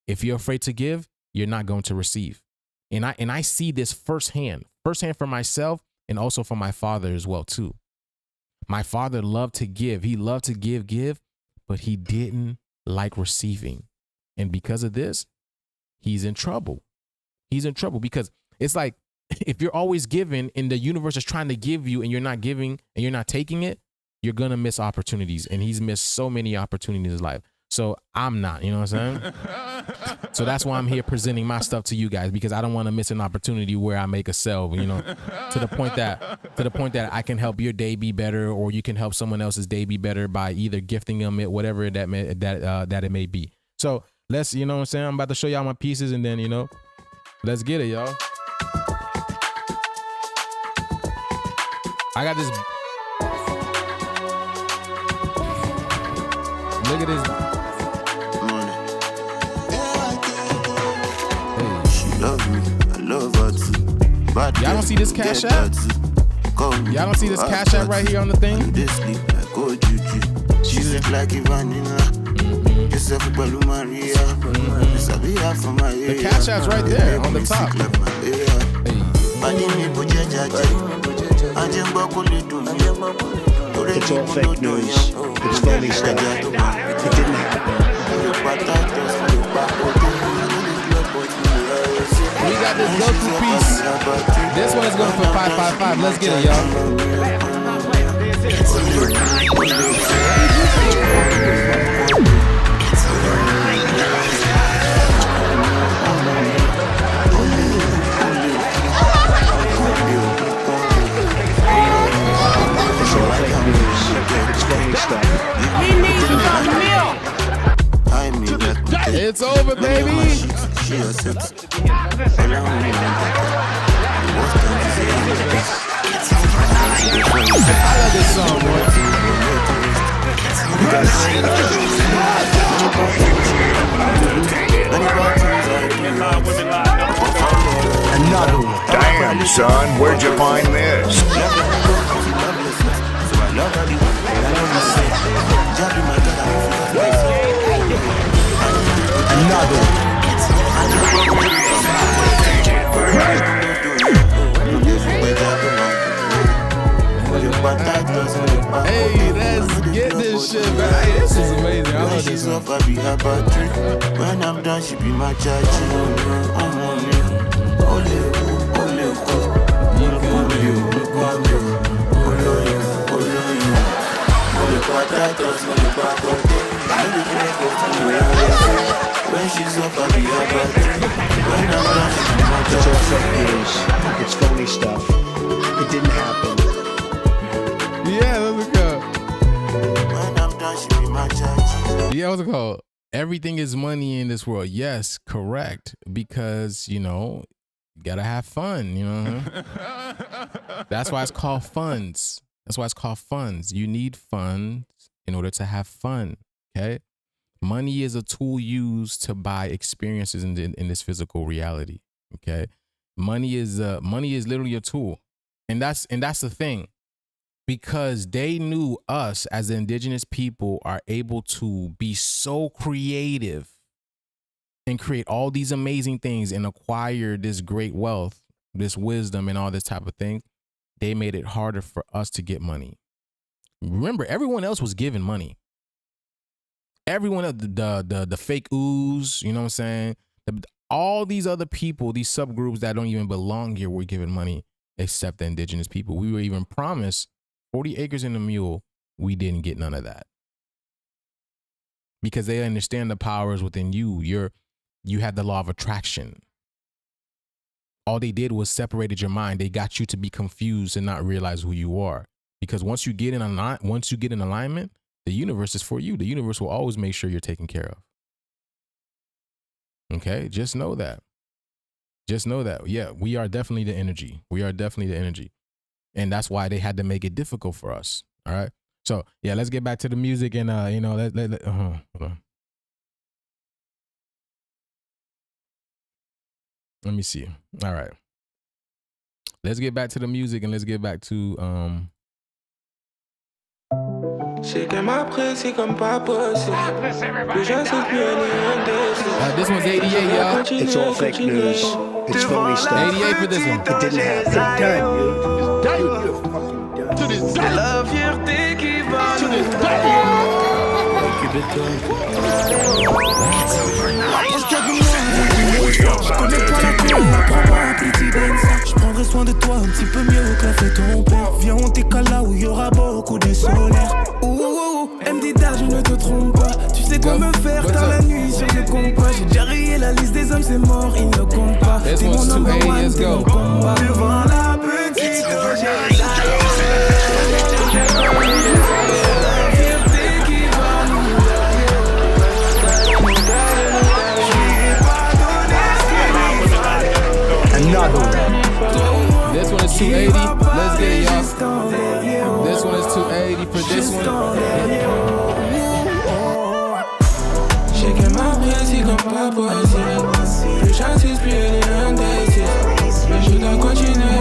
Speaker 7: If you're afraid to give, you're not going to receive. And I see this firsthand for myself and also for my father as well too. My father loved to give. He loved to give, but he didn't like receiving. And because of this, he's in trouble. He's in trouble because it's like if you're always giving and the universe is trying to give you and you're not giving and you're not taking it, you're going to miss opportunities. And he's missed so many opportunities in his life. So I'm not, you know what I'm saying? So that's why I'm here presenting my stuff to you guys, because I don't want to miss an opportunity where I make a sale, you know, to the point that I can help your day be better, or you can help someone else's day be better by either gifting them it, whatever that it may be. So let's, you know what I'm saying? I'm about to show y'all my pieces and then, you know, let's get it, y'all. I got this. Look at this. Hey. She love me, I love her too. Y'all don't see this Cash App? Y'all don't see this Cash App right here on the thing? She's like vanilla. The Cash App's right there on the top.
Speaker 3: It's all fake news. It's phony stuff. It didn't happen.
Speaker 7: We got this go-to piece. This one is going for 555. Let's get it, y'all. It's over, baby. I love this song, boy.
Speaker 6: Another one. Damn, son, where'd you find this?
Speaker 3: Another one.
Speaker 7: Hey, let's get this shit, man. Hey, this is amazing. I love this one.
Speaker 9: When I'm done, she be my judge.
Speaker 3: phony stuff. It didn't happen.
Speaker 7: Yeah, what's it called?
Speaker 9: When I'm done, she be my judge.
Speaker 7: Yeah, what's it called? Everything is money in this world. Yes, correct. Because, you know, you gotta have fun, you know. That's why it's called funds. That's why it's called funds. You need funds in order to have fun. Okay. Money is a tool used to buy experiences in this physical reality. Okay. Money is literally a tool. And that's the thing. Because they knew us as the indigenous people are able to be so creative and create all these amazing things and acquire this great wealth, this wisdom and all this type of thing. They made it harder for us to get money. Remember, everyone else was given money. Everyone, the fake ooze, you know what I'm saying? All these other people, these subgroups that don't even belong here were given money, except the indigenous people. We were even promised 40 acres and a mule. We didn't get none of that. Because they understand the powers within you. You have the law of attraction. All they did was separated your mind. They got you to be confused and not realize who you are. Because once you get in alignment, the universe is for you. The universe will always make sure you're taken care of. Okay, just know that. Just know that. Yeah, we are definitely the energy. We are definitely the energy. And that's why they had to make it difficult for us. All right. So yeah, let's get back to the music and you know, hold on. Let me see. All right. Let's get back to the music and let's get back to
Speaker 11: C'est qu'elle m'apprécie comme pas possible. Plus j'insiste, plus elle est indécise.
Speaker 7: This one's 88, y'all.
Speaker 3: It's all fake news. It's phony stuff.
Speaker 7: 88 for this one.
Speaker 3: It didn't happen.
Speaker 11: To this day. La fierté qui va
Speaker 3: to this day.
Speaker 2: Je connais pas la cour, prends-moi un petit Benz. Je prendrai soin de toi un petit peu mieux que l'a fait ton père. Viens, on décale là où il y aura beaucoup de solaire. Ouh, elle me dit d'âge, je ne te trompe pas. Tu sais quoi me faire tard la nuit sur le compas. J'ai déjà rayé la liste des hommes, c'est mort, ils ne comptent pas. T'es mon number one, t'es mon combat. Devant la petite
Speaker 7: This one is 280. Let's get it, y'all. This one is 280 for this one.
Speaker 11: J'ai qu'elle m'apprécie comme pas possible. Plus j'insiste, plus elle est indécise. Mais je dois continuer.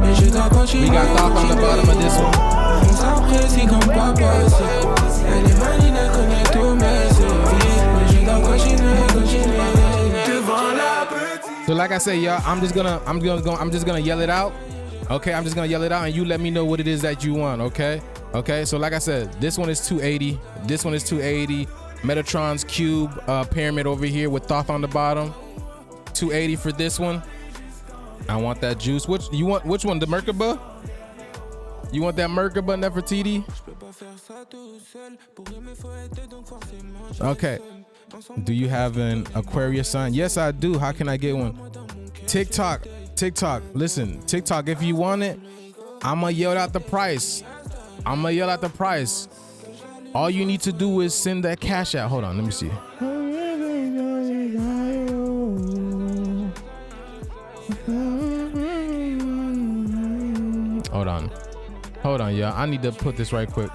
Speaker 11: Mais je dois continuer.
Speaker 7: We got thought on the bottom of this one.
Speaker 11: On s'apprécie comme pas possible. Elle est maligne, elle connaît tous mes services. Mais je dois continuer. Devant la petite.
Speaker 7: So like I say, y'all, I'm just gonna yell it out. Okay, I'm just gonna yell it out and you let me know what it is that you want, okay? Okay, so like I said, this one is 280. This one is 280. Metatron's cube pyramid over here with Thoth on the bottom. 280 for this one. I want that juice. Which one? The Merkaba? You want that Merkaba, Nefertiti? Okay. Do you have an Aquarius sign? Yes, I do. How can I get one? TikTok. Listen, TikTok, if you want it, I'ma yell out the price. All you need to do is send that cash out. Hold on, let me see. Hold on, y'all. I need to put this right quick.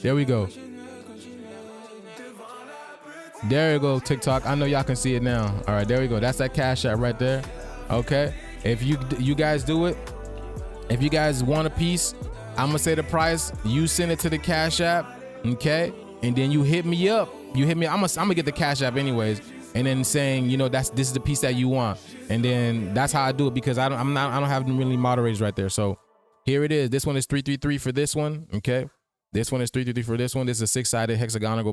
Speaker 7: There we go. There you go, TikTok. I know y'all can see it now. All right, there we go. That's that cash app right there. Okay. If you guys do it, if you guys want a piece, I'm gonna say the price. You send it to the cash app, okay? And then you hit me up. I'm gonna get the cash app anyways. And then saying, you know, this is the piece that you want. And then that's how I do it because I don't have really moderators right there. So Here it is. This one is 333 for this one. Okay. This one is 333 for this one. This is a 6-sided hexagonal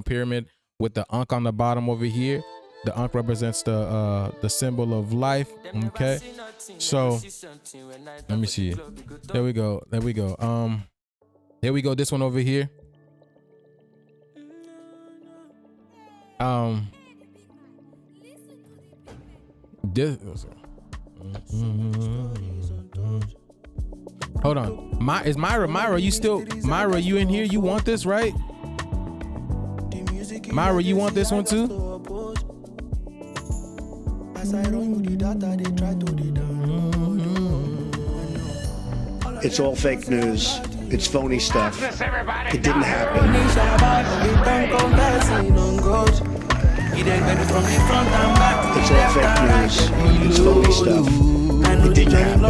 Speaker 7: pyramid with the Ankh on the bottom over here. The Ankh represents the symbol of life. Okay. So let me see. There we go. There we go. Here we go. This one over here. Hold on. Is Myra, you still, Myra, you in here? You want this, right? Myra, you want this one too?
Speaker 3: It's all fake news. It's phony stuff. It didn't happen. It's all fake news. It's phony stuff. It didn't happen.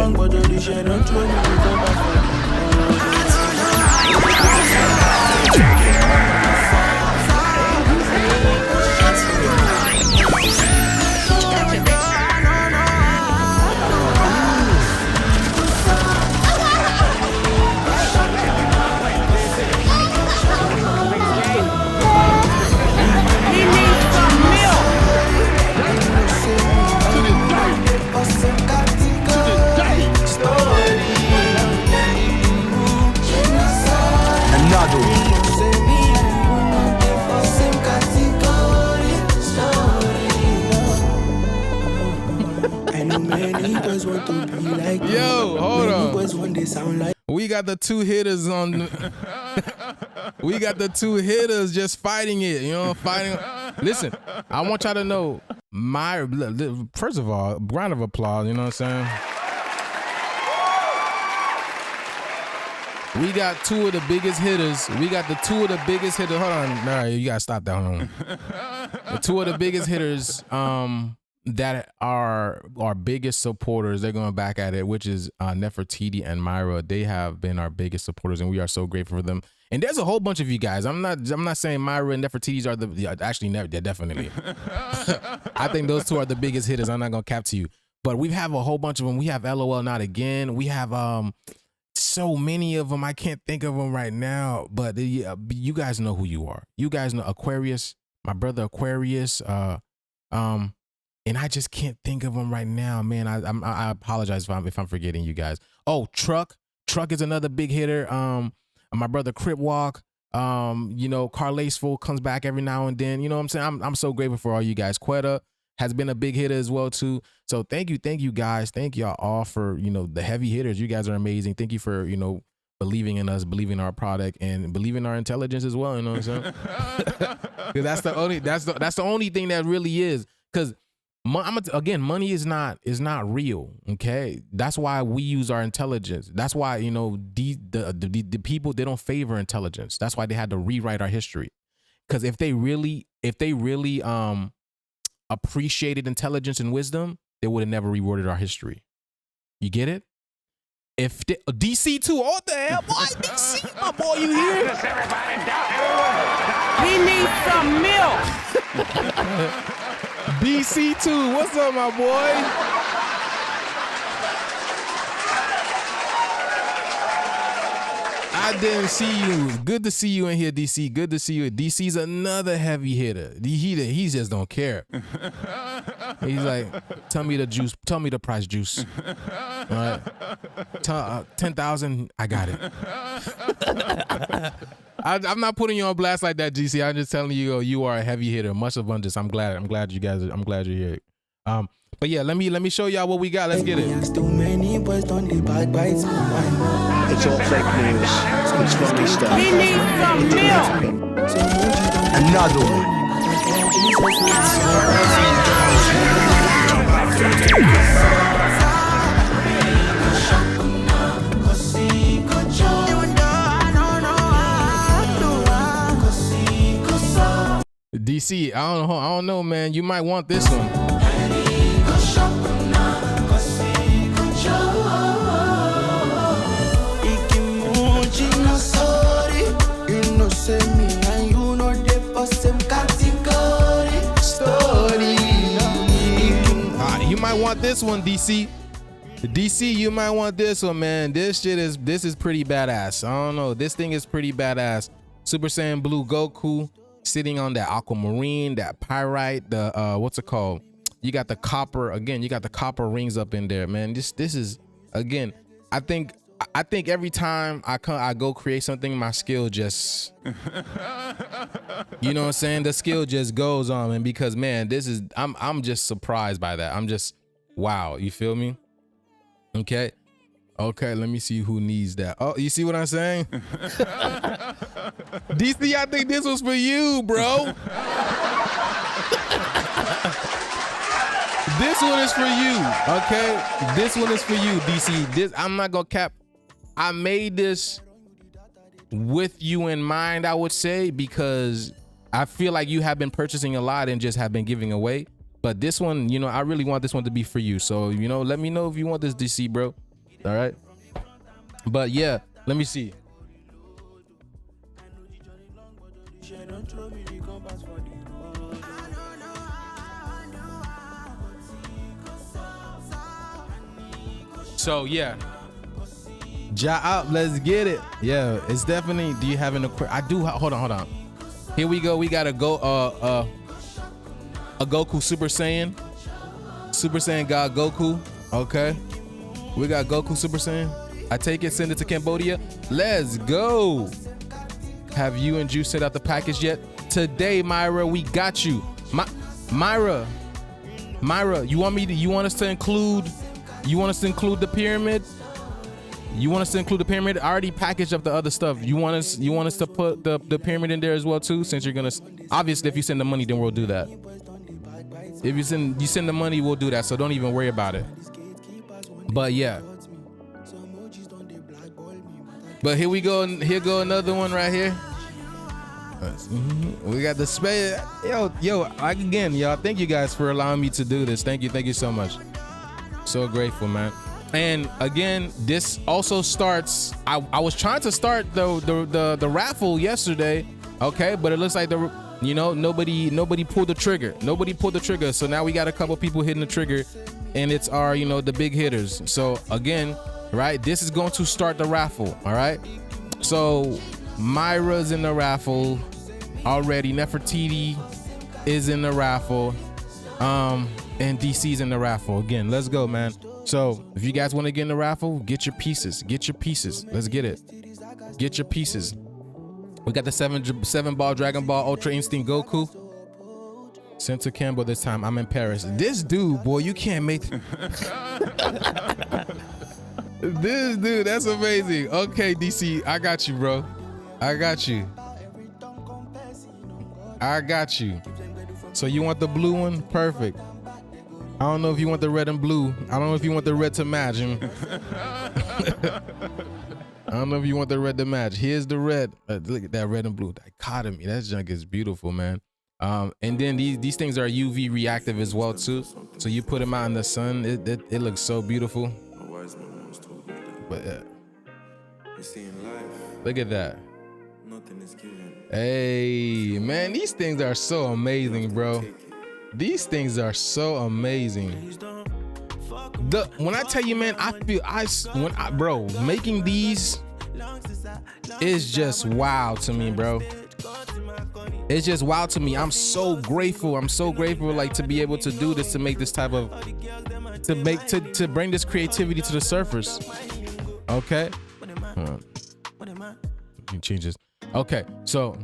Speaker 7: Yo, hold on. We got the two hitters on. We got the two hitters just fighting it. You know, fighting. Listen, I want y'all to know. First of all, round of applause. You know what I'm saying? We got two of the biggest hitters. We got the two of the biggest hitters. Hold on, all right, you gotta stop that one. The two of the biggest hitters. That are our biggest supporters. They're going back at it, which is Nefertiti and Myra. They have been our biggest supporters, and we are so grateful for them. And there's a whole bunch of you guys. I'm not saying Myra and Nefertiti's are they're definitely. I think those two are the biggest hitters. I'm not gonna cap to you, but we have a whole bunch of them. We have LOL Not Again. We have so many of them. I can't think of them right now, but you guys know who you are. You guys know Aquarius, my brother Aquarius. And I just can't think of them right now, man. I apologize if I'm forgetting you guys. Oh, Truck is another big hitter. My brother Crip Walk. You know, Carlaceful comes back every now and then. You know what I'm saying? I'm so grateful for all you guys. Quetta has been a big hitter as well too. So thank you guys. Thank y'all all for, you know, the heavy hitters. You guys are amazing. Thank you for, you know, believing in us, believing in our product, and believing in our intelligence as well. You know what I'm saying? Because that's the only thing that really is. Because money is not real. Okay, that's why we use our intelligence. That's why, you know, the people, they don't favor intelligence. That's why they had to rewrite our history. Because if they really appreciated intelligence and wisdom, they would have never reworded our history. You get it? If DC too, what the hell, boy? DC, my boy, you here?
Speaker 2: We need some milk.
Speaker 7: DC2, what's up, my boy? I didn't see you. Good to see you in here, DC. Good to see you. DC's another heavy hitter. He just don't care. He's like, tell me the juice. Tell me the price, Juice. All right. 10,000. I got it. I'm not putting you on blast like that, GC. I'm just telling you, you are a heavy hitter. Much abundance. I'm glad you guys. I'm glad you're here. But yeah, let me show y'all what we got. Let's get it.
Speaker 3: It's all fake news. It's phony stuff.
Speaker 2: We need some milk.
Speaker 3: Another one.
Speaker 7: DC, I don't know, man. You might want this one. You might want this one, DC. DC, you might want this one, man. This is pretty badass. I don't know. This thing is pretty badass. Super Saiyan Blue Goku sitting on that aquamarine, that pyrite, the what's it called? You got the copper again. You got the copper rings up in there, man. This is again. I think every time I go create something, my skill just, you know what I'm saying? The skill just goes on, and because man, I'm just surprised by that. I'm just wow. You feel me? Okay, let me see who needs that. Oh, you see what I'm saying? DC, I think this was for you, bro. This one is for you, okay? This one is for you, DC. I'm not gonna cap. I made this with you in mind, I would say, because I feel like you have been purchasing a lot and just have been giving away. But this one, you know, I really want this one to be for you. So, you know, let me know if you want this, DC, bro. All right. But yeah, let me see. So yeah, ja up, let's get it. Yeah, it's definitely. Do you have an aquarium? I do. Hold on. Here we go. We got a Goku Super Saiyan God Goku. Okay, we got Goku Super Saiyan. I take it, send it to Cambodia. Let's go. Have you and Joose sent out the package yet? Today, Myra, we got you. Myra, you want us to include the pyramid? You want us to include the pyramid? I already packaged up the other stuff. You want us to put the pyramid in there as well too? Since you're gonna, obviously, if you send the money, then we'll do that. If you send the money, we'll do that. So don't even worry about it. But yeah. But here we go. Here go another one right here. We got the space. Yo, again, y'all. Thank you guys for allowing me to do this. Thank you so much. So grateful, man. And again, this also starts. I was trying to start the raffle yesterday, okay, but it looks like nobody pulled the trigger. Nobody pulled the trigger. So now we got a couple people hitting the trigger, and it's our the big hitters. So again, right, this is going to start the raffle. All right. So Myra's in the raffle already. Nefertiti is in the raffle. And DC's in the raffle. Again, let's go, man. So if you guys want to get in the raffle, get your pieces. Let's get it. Get your pieces. We got the seven ball Dragon Ball Ultra Instinct Goku. Sent to Campbell this time. I'm in Paris. This dude, boy, you can't make this dude, that's amazing. Okay, DC, I got you, bro. I got you. So you want the blue one? Perfect. I don't know if you want the red and blue. I don't know if you want the red to match him. I don't know if you want the red to match. Here's the red. Look at that red and blue dichotomy. That junk is beautiful, man. And then these things are UV reactive as well too. So you put them out in the sun, it looks so beautiful. But look at that. Hey, man, these things are so amazing, bro. These things are so amazing. When I tell you, man, I feel bro, making these is just wow to me, bro. It's just wow to me. I'm so grateful. Like to be able to do this, to make this type of, to bring this creativity to the surface. Okay. Let me change this. Okay, so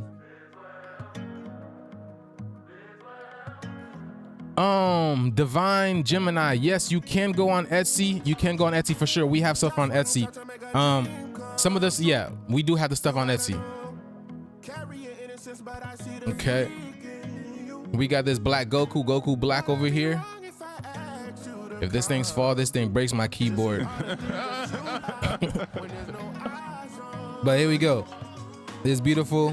Speaker 7: Divine Gemini, yes, you can go on Etsy. You can go on Etsy for sure. We have stuff on Etsy. Some of this, yeah, we do have the stuff on Etsy. Okay, we got this black Goku black over here. If this thing's fall, this thing breaks my keyboard. But here we go. This beautiful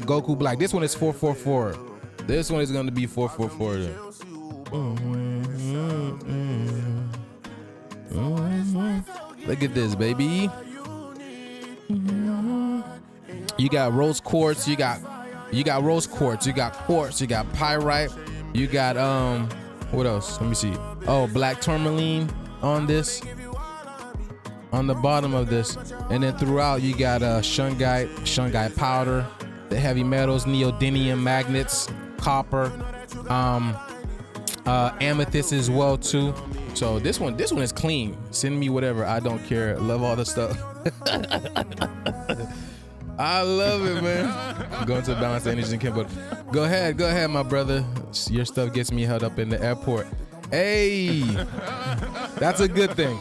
Speaker 7: Goku black. This one is 444. This one is going to be 444. Look at this, baby. You got rose quartz. You got rose quartz. You got quartz. You got pyrite. You got what else? Let me see. Oh, black tourmaline. on this, on the bottom of this, and then throughout you got shungite powder, the heavy metals, neodymium magnets, copper, amethyst as well too. So this one is clean. Send me whatever, I don't care. Love all the stuff. I love it, man. Going to balance the energy and Kimbo. Go ahead, my brother. Your stuff gets me held up in the airport. Hey, that's a good thing.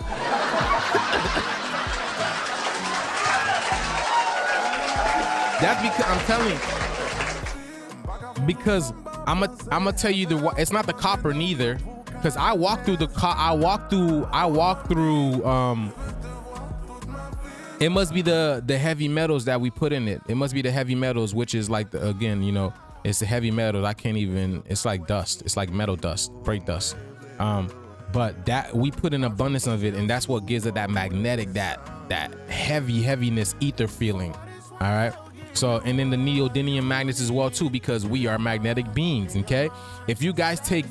Speaker 7: That's because I'm telling you. Because I'm gonna tell you it's not the copper neither. Because I walk through it must be the heavy metals that we put in it. It must be the heavy metals, which is like it's the heavy metals. I can't even, it's like dust. It's like metal dust, brake dust. But that we put in abundance of it, and that's what gives it that magnetic, that heaviness, ether feeling. All right. So, and then the neodymium magnets as well too, because we are magnetic beings. Okay. If you guys take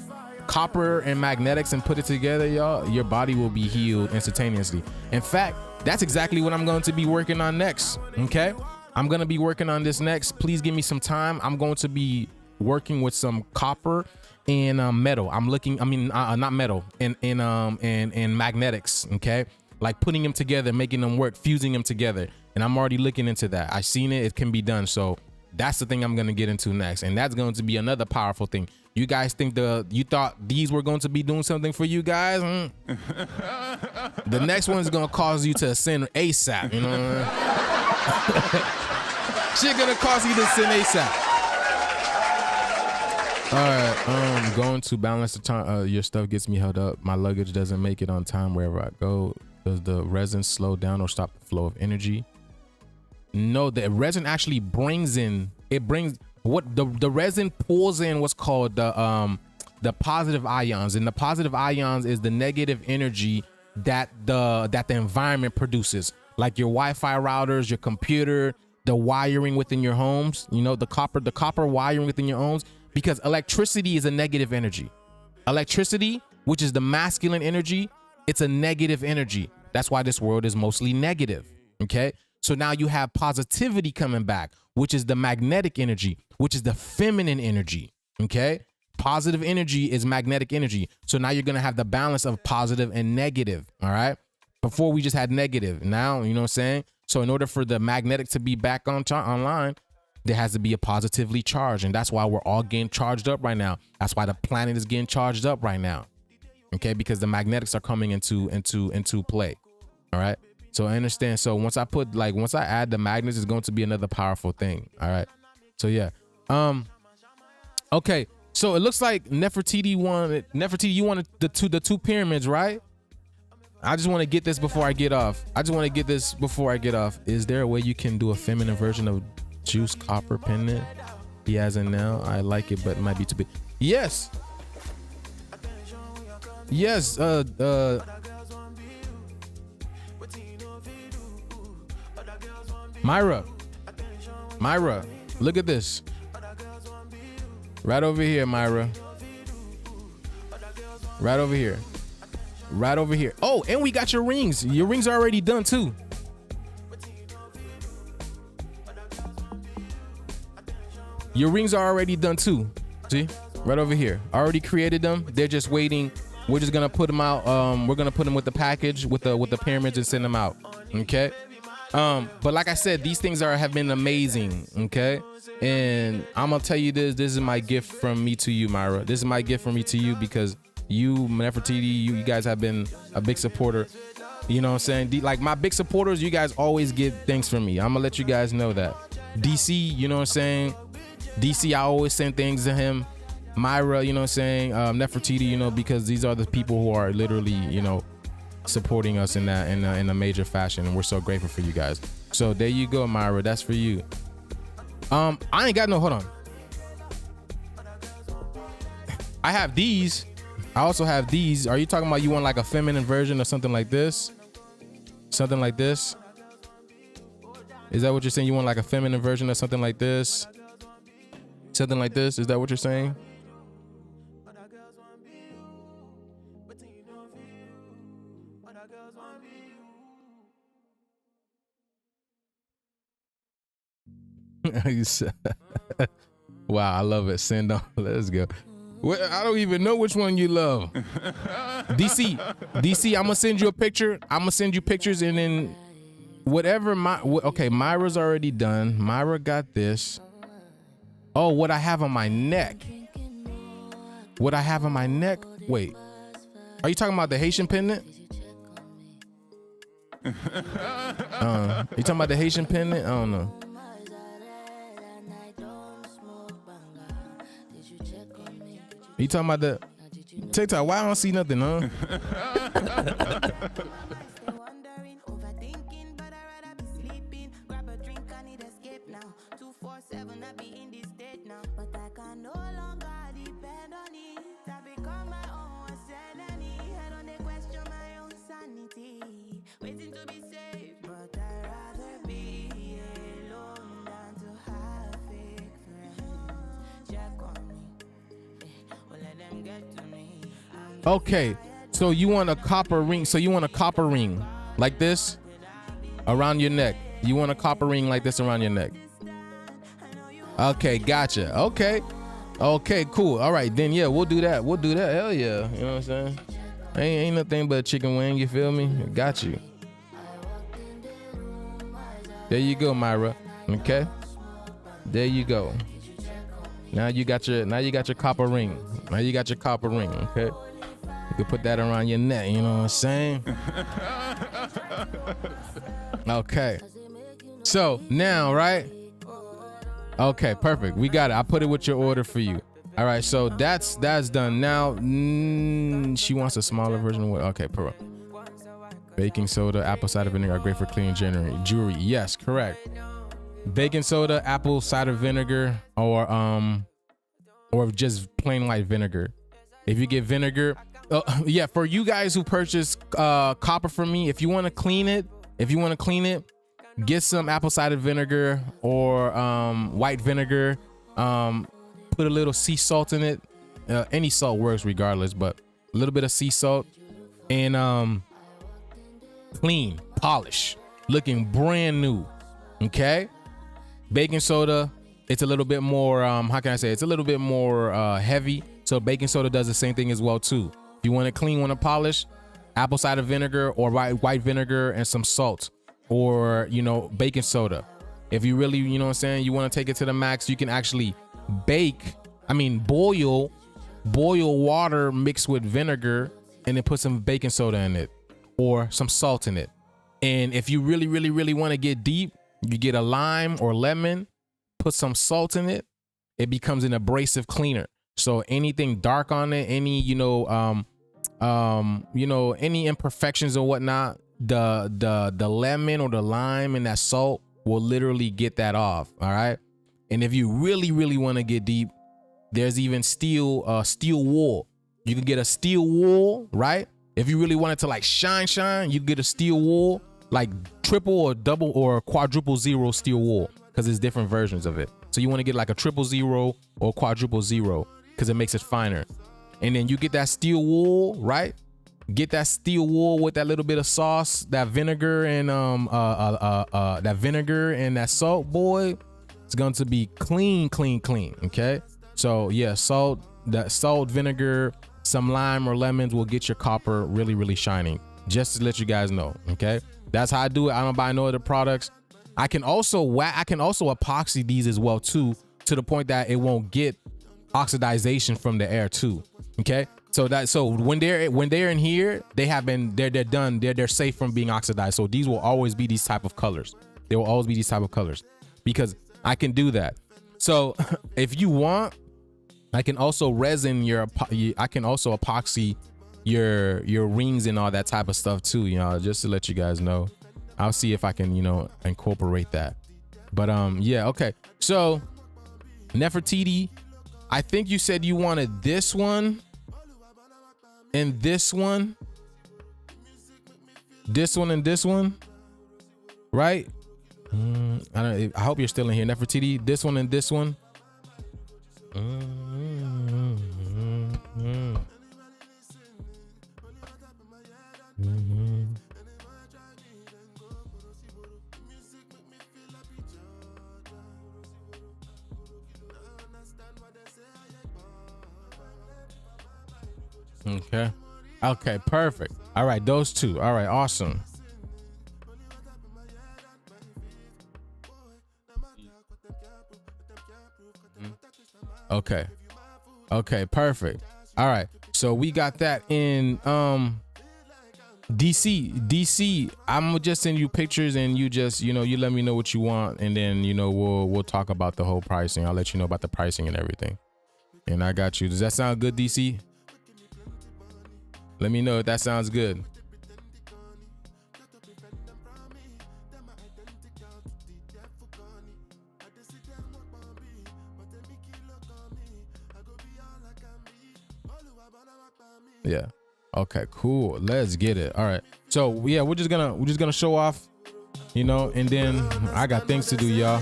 Speaker 7: copper and magnetics and put it together, y'all, your body will be healed instantaneously. In fact, that's exactly what I'm going to be working on next. Okay. I'm going to be working on this next. Please give me some time. I'm going to be working with some copper and metal. Not metal, and magnetics. Okay. Like putting them together, making them work, fusing them together. And I'm already looking into that. I've seen it. It can be done. So that's the thing I'm going to get into next. And that's going to be another powerful thing. You guys think you thought these were going to be doing something for you guys? The next one's going to cause you to ascend ASAP. You know what I mean? Shit going to cause you to ascend ASAP. All right, going to balance the time. Your stuff gets me held up. My luggage doesn't make it on time wherever I go. Does the resin slow down or stop the flow of energy? No, the resin actually brings what the resin pulls in what's called the positive ions, and the positive ions is the negative energy that the environment produces, like your Wi-Fi routers, your computer, the wiring within your homes. You know, the copper wiring within your homes, because electricity is a negative energy. Electricity, which is the masculine energy, it's a negative energy. That's why this world is mostly negative. Okay. So now you have positivity coming back, which is the magnetic energy, which is the feminine energy. Okay. Positive energy is magnetic energy. So now you're going to have the balance of positive and negative. All right. Before we just had negative. Now, you know what I'm saying? So in order for the magnetic to be back online, there has to be a positively charged. And that's why we're all getting charged up right now. That's why the planet is getting charged up right now. Okay. Because the magnetics are coming into play. All right. So I understand. So once I add the magnets, it's going to be another powerful thing. All right. So yeah. Okay. So it looks like Nefertiti, you wanted the two pyramids, right? I just want to get this before I get off. Is there a way you can do a feminine version of Joose copper pendant he has in now? I like it, but it might be too big. Yes. Myra, look at this. Right over here, Myra. Right over here. Oh, and we got your rings. Your rings are already done too. See? Right over here. I already created them. They're just waiting. We're just gonna put them out. We're gonna put them with the package with the pyramids and send them out. Okay. But like I said, these things have been amazing. Okay. And I'm gonna tell you this is my gift from me to you, Myra. This is my gift from me to you, because you, Nefertiti, you guys have been a big supporter. You know what I'm saying? Like my big supporters, you guys always get things from me. I'm gonna let you guys know that. DC, you know what I'm saying? DC, I always send things to him. Myra, you know what I'm saying? Nefertiti, you know, because these are the people who are literally, you know, supporting us in a major fashion, and we're so grateful for you guys. So there you go, Myra. That's for you. I ain't got no. Hold on. I have these. I also have these. Are you talking about you want like a feminine version or something like this? Something like this? Is that what you're saying? You want like a feminine version or something like this? Something like this? Is that what you're saying? Wow, I love it. Send on. Let's go. Well, I don't even know which one you love. DC, I'm gonna send you a picture. I'm gonna send you pictures, and then whatever okay, Myra's already done. Myra got this. Oh, what I have on my neck. What I have on my neck? Wait. Are you talking about the Haitian pendant? You talking about the Haitian pendant? I don't know. You talking about the TikTok? Why I don't see nothing, huh? Okay, so you want a copper ring. So you want a copper ring like this around your neck. You want a copper ring like this around your neck. Okay, gotcha. Okay, cool. All right, then yeah, we'll do that. Hell yeah. You know what I'm saying? Ain't nothing but a chicken wing, you feel me? Got you. There you go, Myra. Okay. There you go. Now you got your copper ring. Now you got your copper ring, okay? You can put that around your neck, you know what I'm saying? Okay. So now, right? Okay, perfect. We got it. I put it with your order for you. All right, so that's done. Now, she wants a smaller version of what? Okay, perfect. Baking soda, apple cider vinegar are great for cleaning jewelry. Yes, correct. Baking soda, apple cider vinegar, or just plain white vinegar. If you get vinegar, yeah, for you guys who purchase copper from me, if you want to clean it, get some apple cider vinegar or white vinegar. Put a little sea salt in it. Any salt works regardless, but a little bit of sea salt and clean, polish, looking brand new. Okay. Baking soda, it's a little bit more, how can I say? It's a little bit more heavy. So baking soda does the same thing as well too. If you want to clean, want to polish, apple cider vinegar or white vinegar and some salt, or, baking soda. If you really, you know what I'm saying, you want to take it to the max, you can actually boil water mixed with vinegar and then put some baking soda in it or some salt in it. And if you really, really, really want to get deep, you get a lime or lemon, put some salt in it. It becomes an abrasive cleaner. So anything dark on it, any, any imperfections or whatnot, the lemon or the lime and that salt will literally get that off. All right. And if you really, really want to get deep, there's even steel wool. You can get a steel wool, right? If you really want it to like shine, you can get a steel wool, like triple or double or quadruple zero steel wool, because there's different versions of it. So you want to get like a 000 or quadruple zero because it makes it finer. And then you get that steel wool, right? Get that steel wool with that little bit of sauce, that vinegar and that salt, boy. It's going to be clean. Okay. So yeah, salt, vinegar, some lime or lemons will get your copper really, really shining. Just to let you guys know. Okay. That's how I do it. I don't buy no other products. I can also epoxy these as well too, to the point that it won't get oxidization from the air too. Okay. So when they're in here, they're done. They're safe from being oxidized. So these will always be these type of colors. They will always be these type of colors because I can do that. So if you want, I can also epoxy your rings and all that type of stuff too, just to let you guys know. I'll see if I can, incorporate that. But yeah, okay. So Nefertiti, I think you said you wanted this one and this one. This one and this one. Right? I hope you're still in here. Nefertiti, this one and this one. Okay. Okay, perfect. All right, those two. All right, awesome. Okay. Okay, perfect. All right. So we got that in DC. I'm gonna just send you pictures and you just, you let me know what you want, and then, we'll talk about the whole pricing. I'll let you know about the pricing and everything. And I got you. Does that sound good, DC? Let me know if that sounds good. Yeah. Okay, cool. Let's get it. All right. So yeah, we're just gonna show off, and then I got things to do, y'all.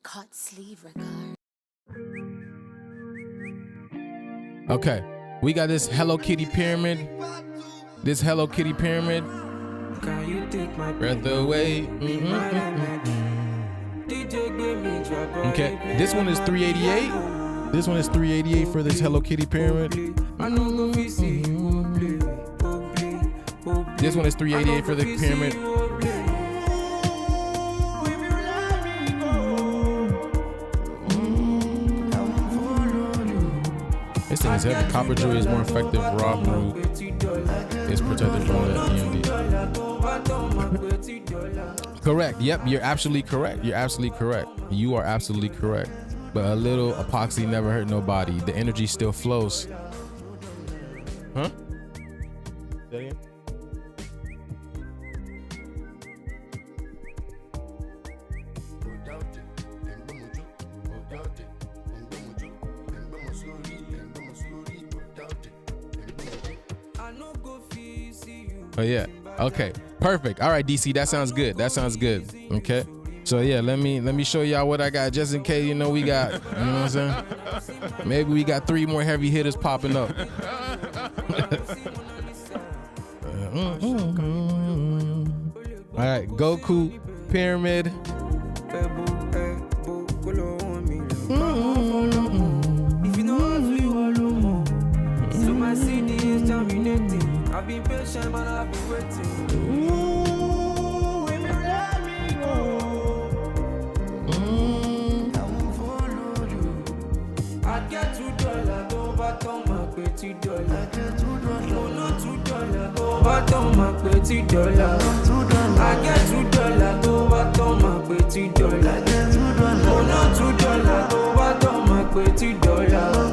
Speaker 2: Cut sleeve record.
Speaker 7: Okay. We got this Hello Kitty pyramid. This Hello Kitty pyramid. Breath away. Okay. This one is 388. This one is 388 for this Hello Kitty pyramid. This one is 388 for the pyramid. This thing is heavy. Copper jewelry is more effective. Raw through is protected from the EMD. Correct. Yep, you're absolutely correct. You're absolutely correct. You are absolutely correct. But a little epoxy never hurt nobody. The energy still flows. Huh? Oh yeah. Okay. Perfect. All right, DC. That sounds good. That sounds good. Okay. So yeah, let me show y'all what I got, just in case we got, what I'm saying? Maybe we got 3 more heavy hitters popping up. All right, Goku pyramid.
Speaker 11: If you know so my CD is terminating. I've been patient, but I've been waiting. I get $2 over on my pretty dollar. I get $2 over on my pretty dollar. I get $2 over on my pretty dollar. Oh no, $2 over on my pretty dollar.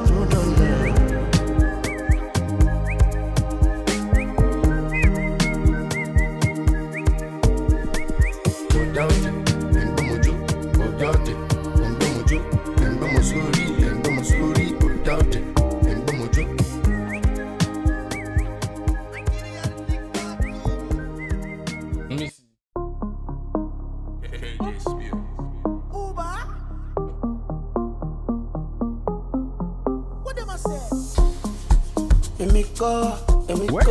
Speaker 7: What?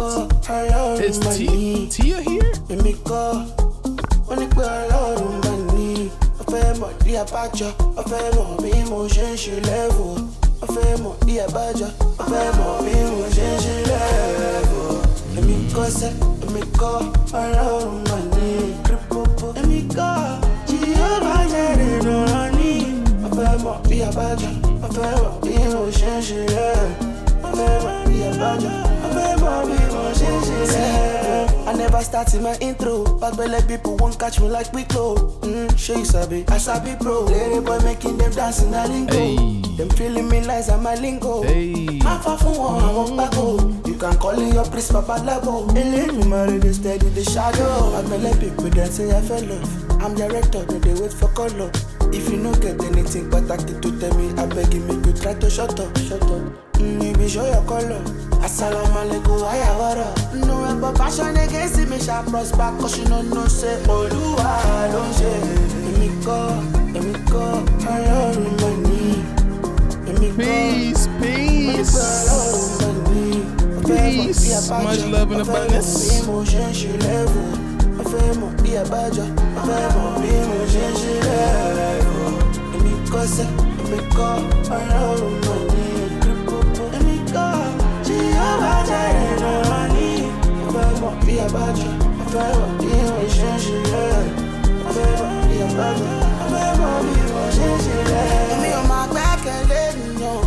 Speaker 7: Is Tia here?
Speaker 9: I never started my intro, but belly people won't catch me like we close. Show you sabi, I sabi pro. Lady boy making them dance in a lingo. Hey. Them feeling me lies on my lingo.
Speaker 7: Hey.
Speaker 9: My fafu I won't back up. You can call in your priest Papa Labo. Elaine, you marry the steady the shadow. I belly people that say I fell off. I'm director, they wait for color. If you don't get anything but I to tell me, I beg you make you try to shut up. You be show your color. Assalamu alaikum, ayawara. No ever passion against me, shall prosper. Cause you don't know, say, Oluwa, don't say. Let me go, I love money.
Speaker 7: Peace, peace. Peace, much love and abundance.
Speaker 9: mọ̀ bí abájọ, mo fẹ́ mọ̀ bí mo ṣe ń ṣe rẹ̀. Mo fẹ́ mọ̀ bí abájọ, mo fẹ́ mọ̀ bí mo ṣe ń ṣe rẹ̀. Èmi ò máa gbẹ́kẹ̀lé ènìyàn.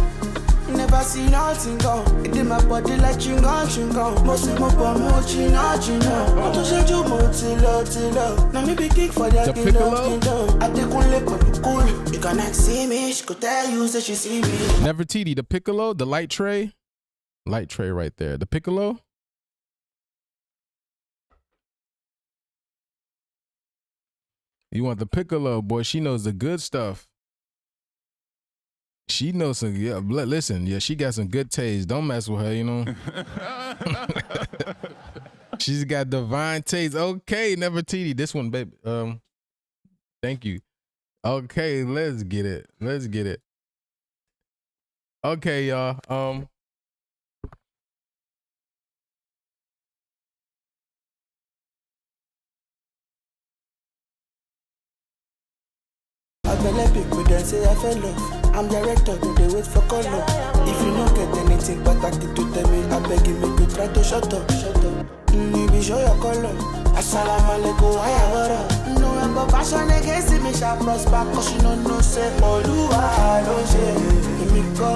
Speaker 9: Never see nothing go. It did my body like chingong. Most of my bum, mo china. Mo to say you mo tilo. Now me be kick for that kilo. I take one leg but cool. You cannot see me. She could tell you that she see me.
Speaker 7: Nefertiti, the piccolo, the light tray right there. The piccolo. You want the piccolo, boy? She knows the good stuff. She knows some, yeah, listen, yeah, she got some good taste. Don't mess with her, you know. She's got divine taste. Okay, Nefertiti, this one, baby. Thank you. Okay, let's get it. Okay, y'all.
Speaker 9: I believe people that say I fell off. I'm director, they wait for color. If you don't get anything but I can do tell me, I beg you make you try to shut up. Maybe show your color. Assalamu alaikum, ayawara. No, I'm a passion against me, shall prosper, cause you don't know, say, Oluwa, don't say. Let me go,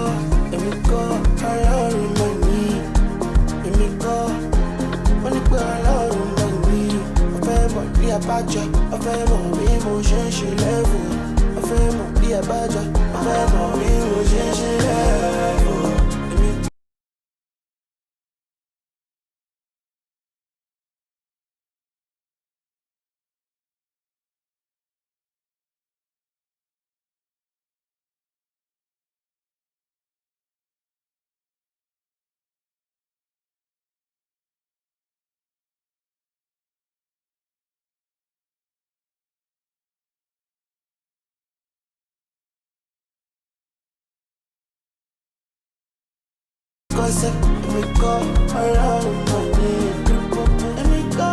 Speaker 9: I remind me. Let me go, when you go, I remind me. I feel more, the abajo, I feel more, emotion, she level. I feel more, the abajo, I feel more, emotion, she level. Cause let me go around my knee. Let me go.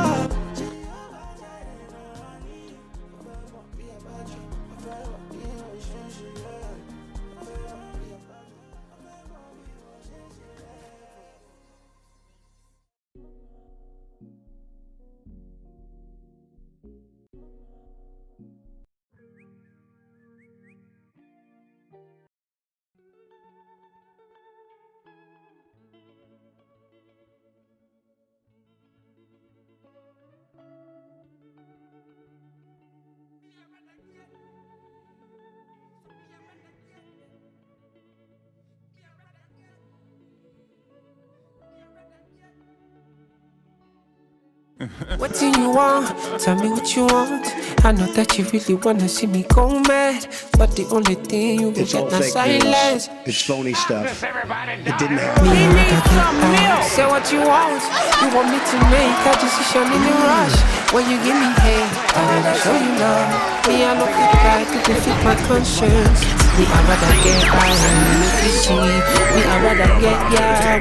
Speaker 11: What do you want? Tell me what you want. I know that you really wanna see me go mad, but the only thing you will get is silence.
Speaker 3: It's phony stuff. It didn't
Speaker 11: Me and I
Speaker 3: happen.
Speaker 11: get say what you want. You want me to make a decision in a rush. When you give me hate, I will show you love. Me, I don't feel right to defeat my conscience. Me, I rather get high and no feel see. Me, I rather get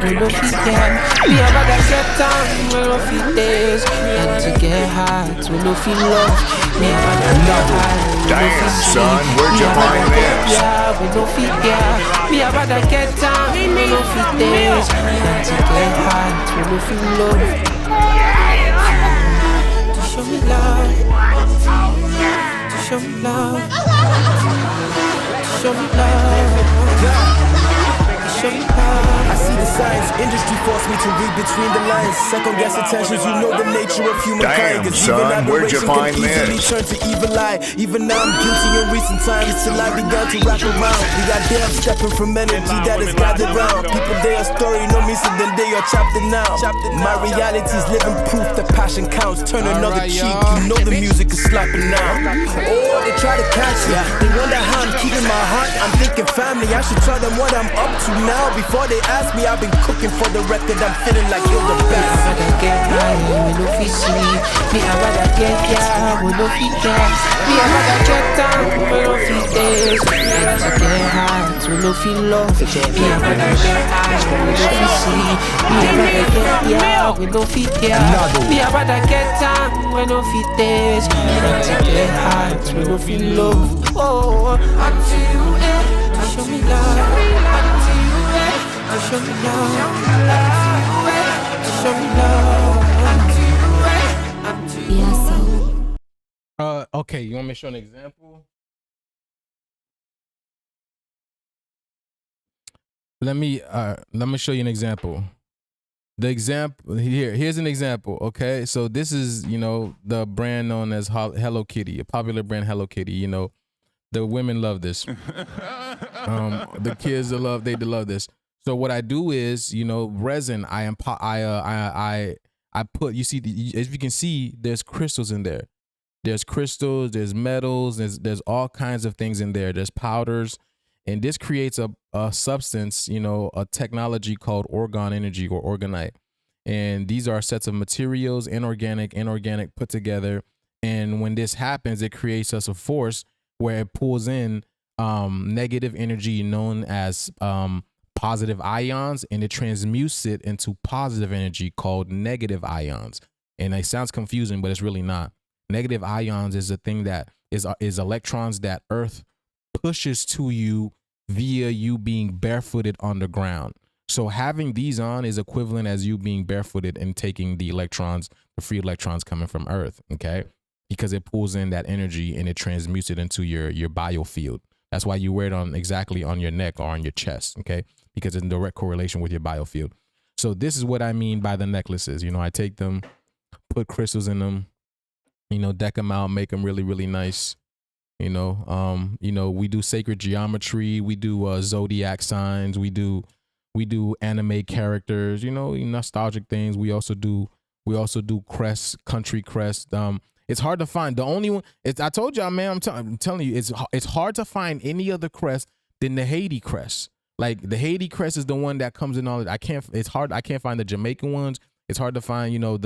Speaker 11: we no feel Me, I rather get down, we no feel this. And to get high, we no feel love. Me, I rather get high,
Speaker 6: damn, son, where'd you find this?
Speaker 11: We no feel Me, I rather get down, we no feel this. And to get high, we no feel love. To show me love. To show me love. Show me love. Show me love.
Speaker 4: I see the signs, industry forced me to read between the lines. Second guess attentions, you know the nature of humankind.
Speaker 6: Damn, son, where'd you find this?
Speaker 4: Turn to evil eye. Even now I'm guilty in recent times. Till I began to wrap around. The idea of stepping from energy that is gathered round. People, they are story, no me, so then they are chapter now. My reality is living proof that passion counts. Turn another cheek, you know the music is slapping now. Oh, they try to catch me. They wonder how I'm keeping my heart. I'm thinking family, I should tell them what I'm up to now. Before they ask me, I've been cooking for the record. I'm feeling like you're the best.
Speaker 11: Me, I rather get high, we no fit sleep. Me, I rather get we no fit gas. Me, I rather get down, we no fit days. And to get high, we no fit love. Me, I rather get high, we no fit sleep. Me, I rather get we no fit gas. Me, I rather get down, we no fit days. And to get high, we no fit love. Oh, until you show me love. Show me love, show me love.
Speaker 7: Okay, you want me to show an example? Let me show you an example. The example here's an example. Okay, so this is, you know, the brand known as Hello Kitty, a popular brand, Hello Kitty. You know, the women love this. The kids love this. So what I do is, you know, resin. I put. You see, as you can see, there's crystals in there. There's crystals. There's metals. There's all kinds of things in there. There's powders. And this creates a substance, you know, a technology called orgone energy or orgonite. And these are sets of materials, inorganic put together. And when this happens, it creates us a force where it pulls in negative energy known as positive ions, and it transmutes it into positive energy called negative ions. And it sounds confusing, but it's really not. Negative ions is a thing that is electrons that Earth pushes to you via you being barefooted on the ground. So having these on is equivalent as you being barefooted and taking the electrons, the free electrons coming from Earth, okay? Because it pulls in that energy and it transmutes it into your biofield. That's why you wear it on exactly on your neck or on your chest, okay? Because it's in direct correlation with your biofield. So this is what I mean by the necklaces. You know, I take them, put crystals in them, you know, deck them out, make them really, really nice. You know, we do sacred geometry, we do zodiac signs, we do anime characters, you know, nostalgic things. We also do crests, country crests. It's hard to find. The only one, I told y'all, man, I'm telling you, it's hard to find any other crest than the Haiti crest. Like the Haiti crest is the one that comes in all. I can't find the Jamaican ones. It's hard to find, you know,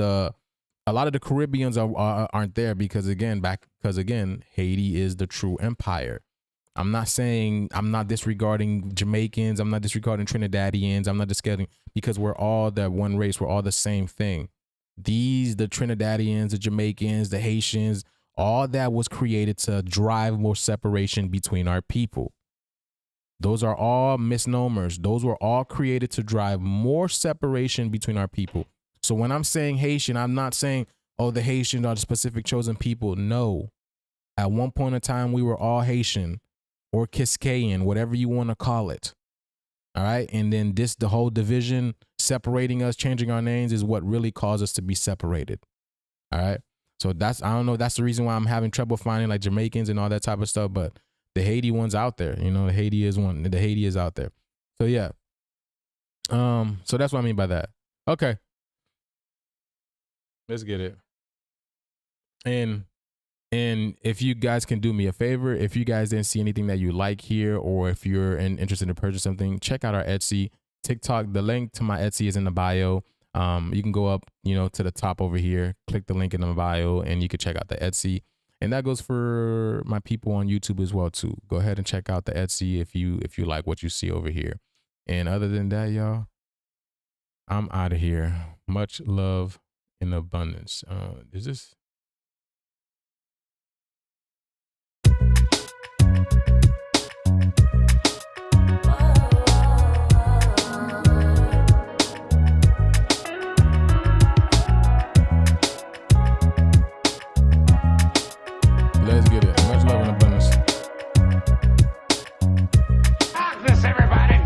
Speaker 7: a lot of the Caribbeans aren't there because again, Haiti is the true empire. I'm not disregarding Jamaicans. I'm not disregarding Trinidadians. I'm not disregarding, because we're all that one race. We're all the same thing. The Trinidadians, the Jamaicans, the Haitians, all that was created to drive more separation between our people. Those are all misnomers. Those were all created to drive more separation between our people. So when I'm saying Haitian, I'm not saying, oh, the Haitians are the specific chosen people. No. At one point in time, we were all Haitian or Kiskeyan, whatever you want to call it. All right. And then the whole division, separating us, changing our names is what really caused us to be separated. All right. So I don't know. That's the reason why I'm having trouble finding like Jamaicans and all that type of stuff. But the Haiti one's out there. You know, the Haiti is out there. So yeah. So that's what I mean by that. Okay. Let's get it. And if you guys can do me a favor, if you guys didn't see anything that you like here, or if you're interested in purchase something, check out our Etsy, TikTok. The link to my Etsy is in the bio. You can go up, you know, to the top over here, click the link in the bio, and you can check out the Etsy. And that goes for my people on YouTube as well too. Go ahead and check out the Etsy if you like what you see over here. And other than that, y'all, I'm out of here. Much love in abundance. Is this? Let's get it. Much love in abundance.
Speaker 6: Darkness, everybody,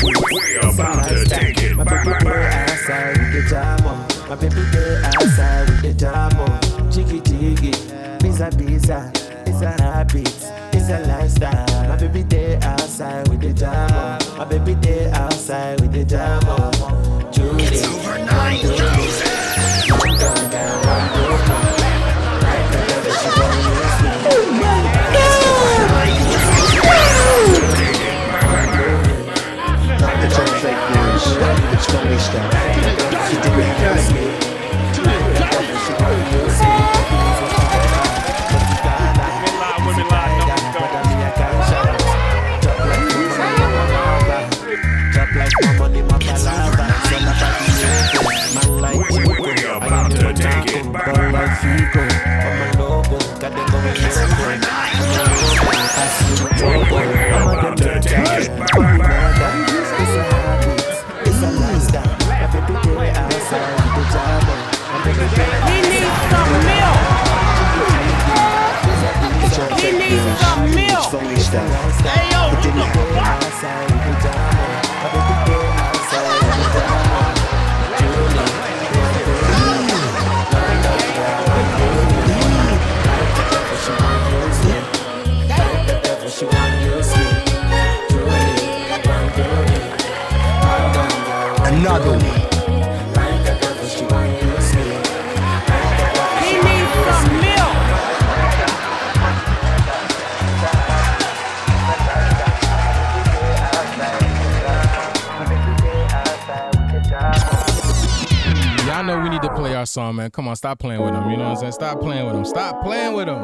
Speaker 6: We're about to take it back.
Speaker 11: Outside with the jam on. My baby girl outside with the jam on. Jiggy jiggy, pizza, it's a habit, it's a lifestyle. My baby there outside with the jam on. My baby there outside with the jam on. Joose, it's overnight, Joose. It's a lifestyle. My baby girl outside.
Speaker 7: play our song, man. Come on, stop playing with him. You know what I'm saying? Stop playing with him. Stop playing with him.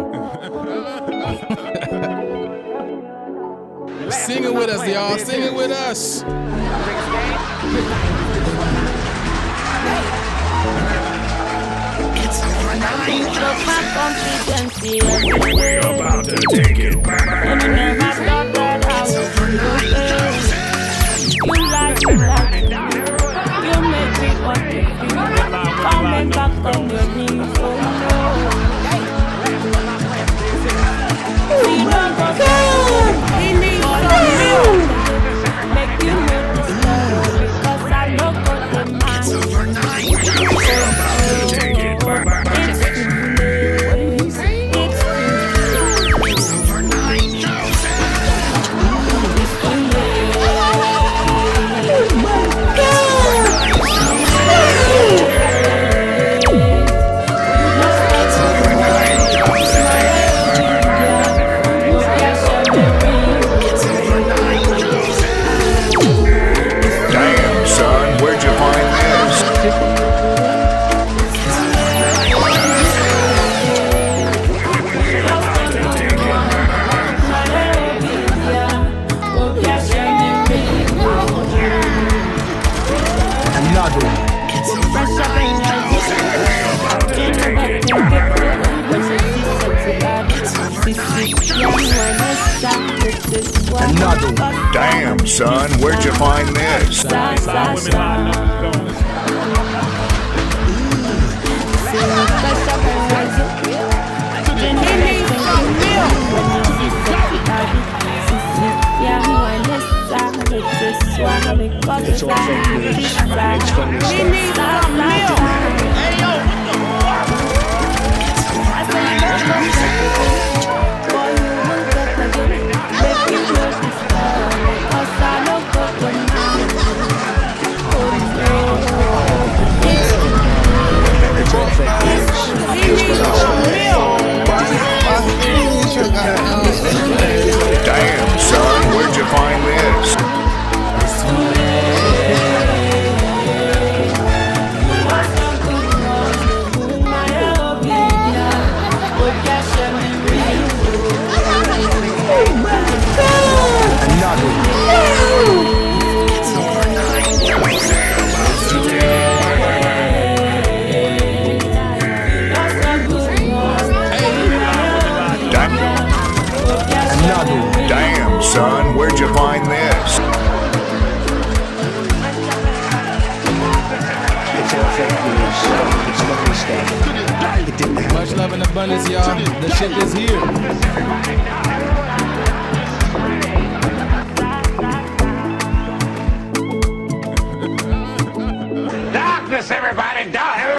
Speaker 7: Sing it with us, y'all. Sing it with us.
Speaker 11: We're about to take it back. And I never thought that I was you like it. You make me want to feel. Coming back on your knees, oh no. We don't go down. We need some make you notice because I know what the man. It's overnight. We're about to take it back.
Speaker 6: Another one. Damn, son, where'd you find this?
Speaker 11: It's all fake news. It's funny stuff.
Speaker 6: Damn, son, where'd you find this? Damn, son, where'd you find this?
Speaker 3: It's all fake news. It's funny stuff.
Speaker 7: Much love and abundance, y'all. The shit is here.
Speaker 11: Darkness, everybody, dark.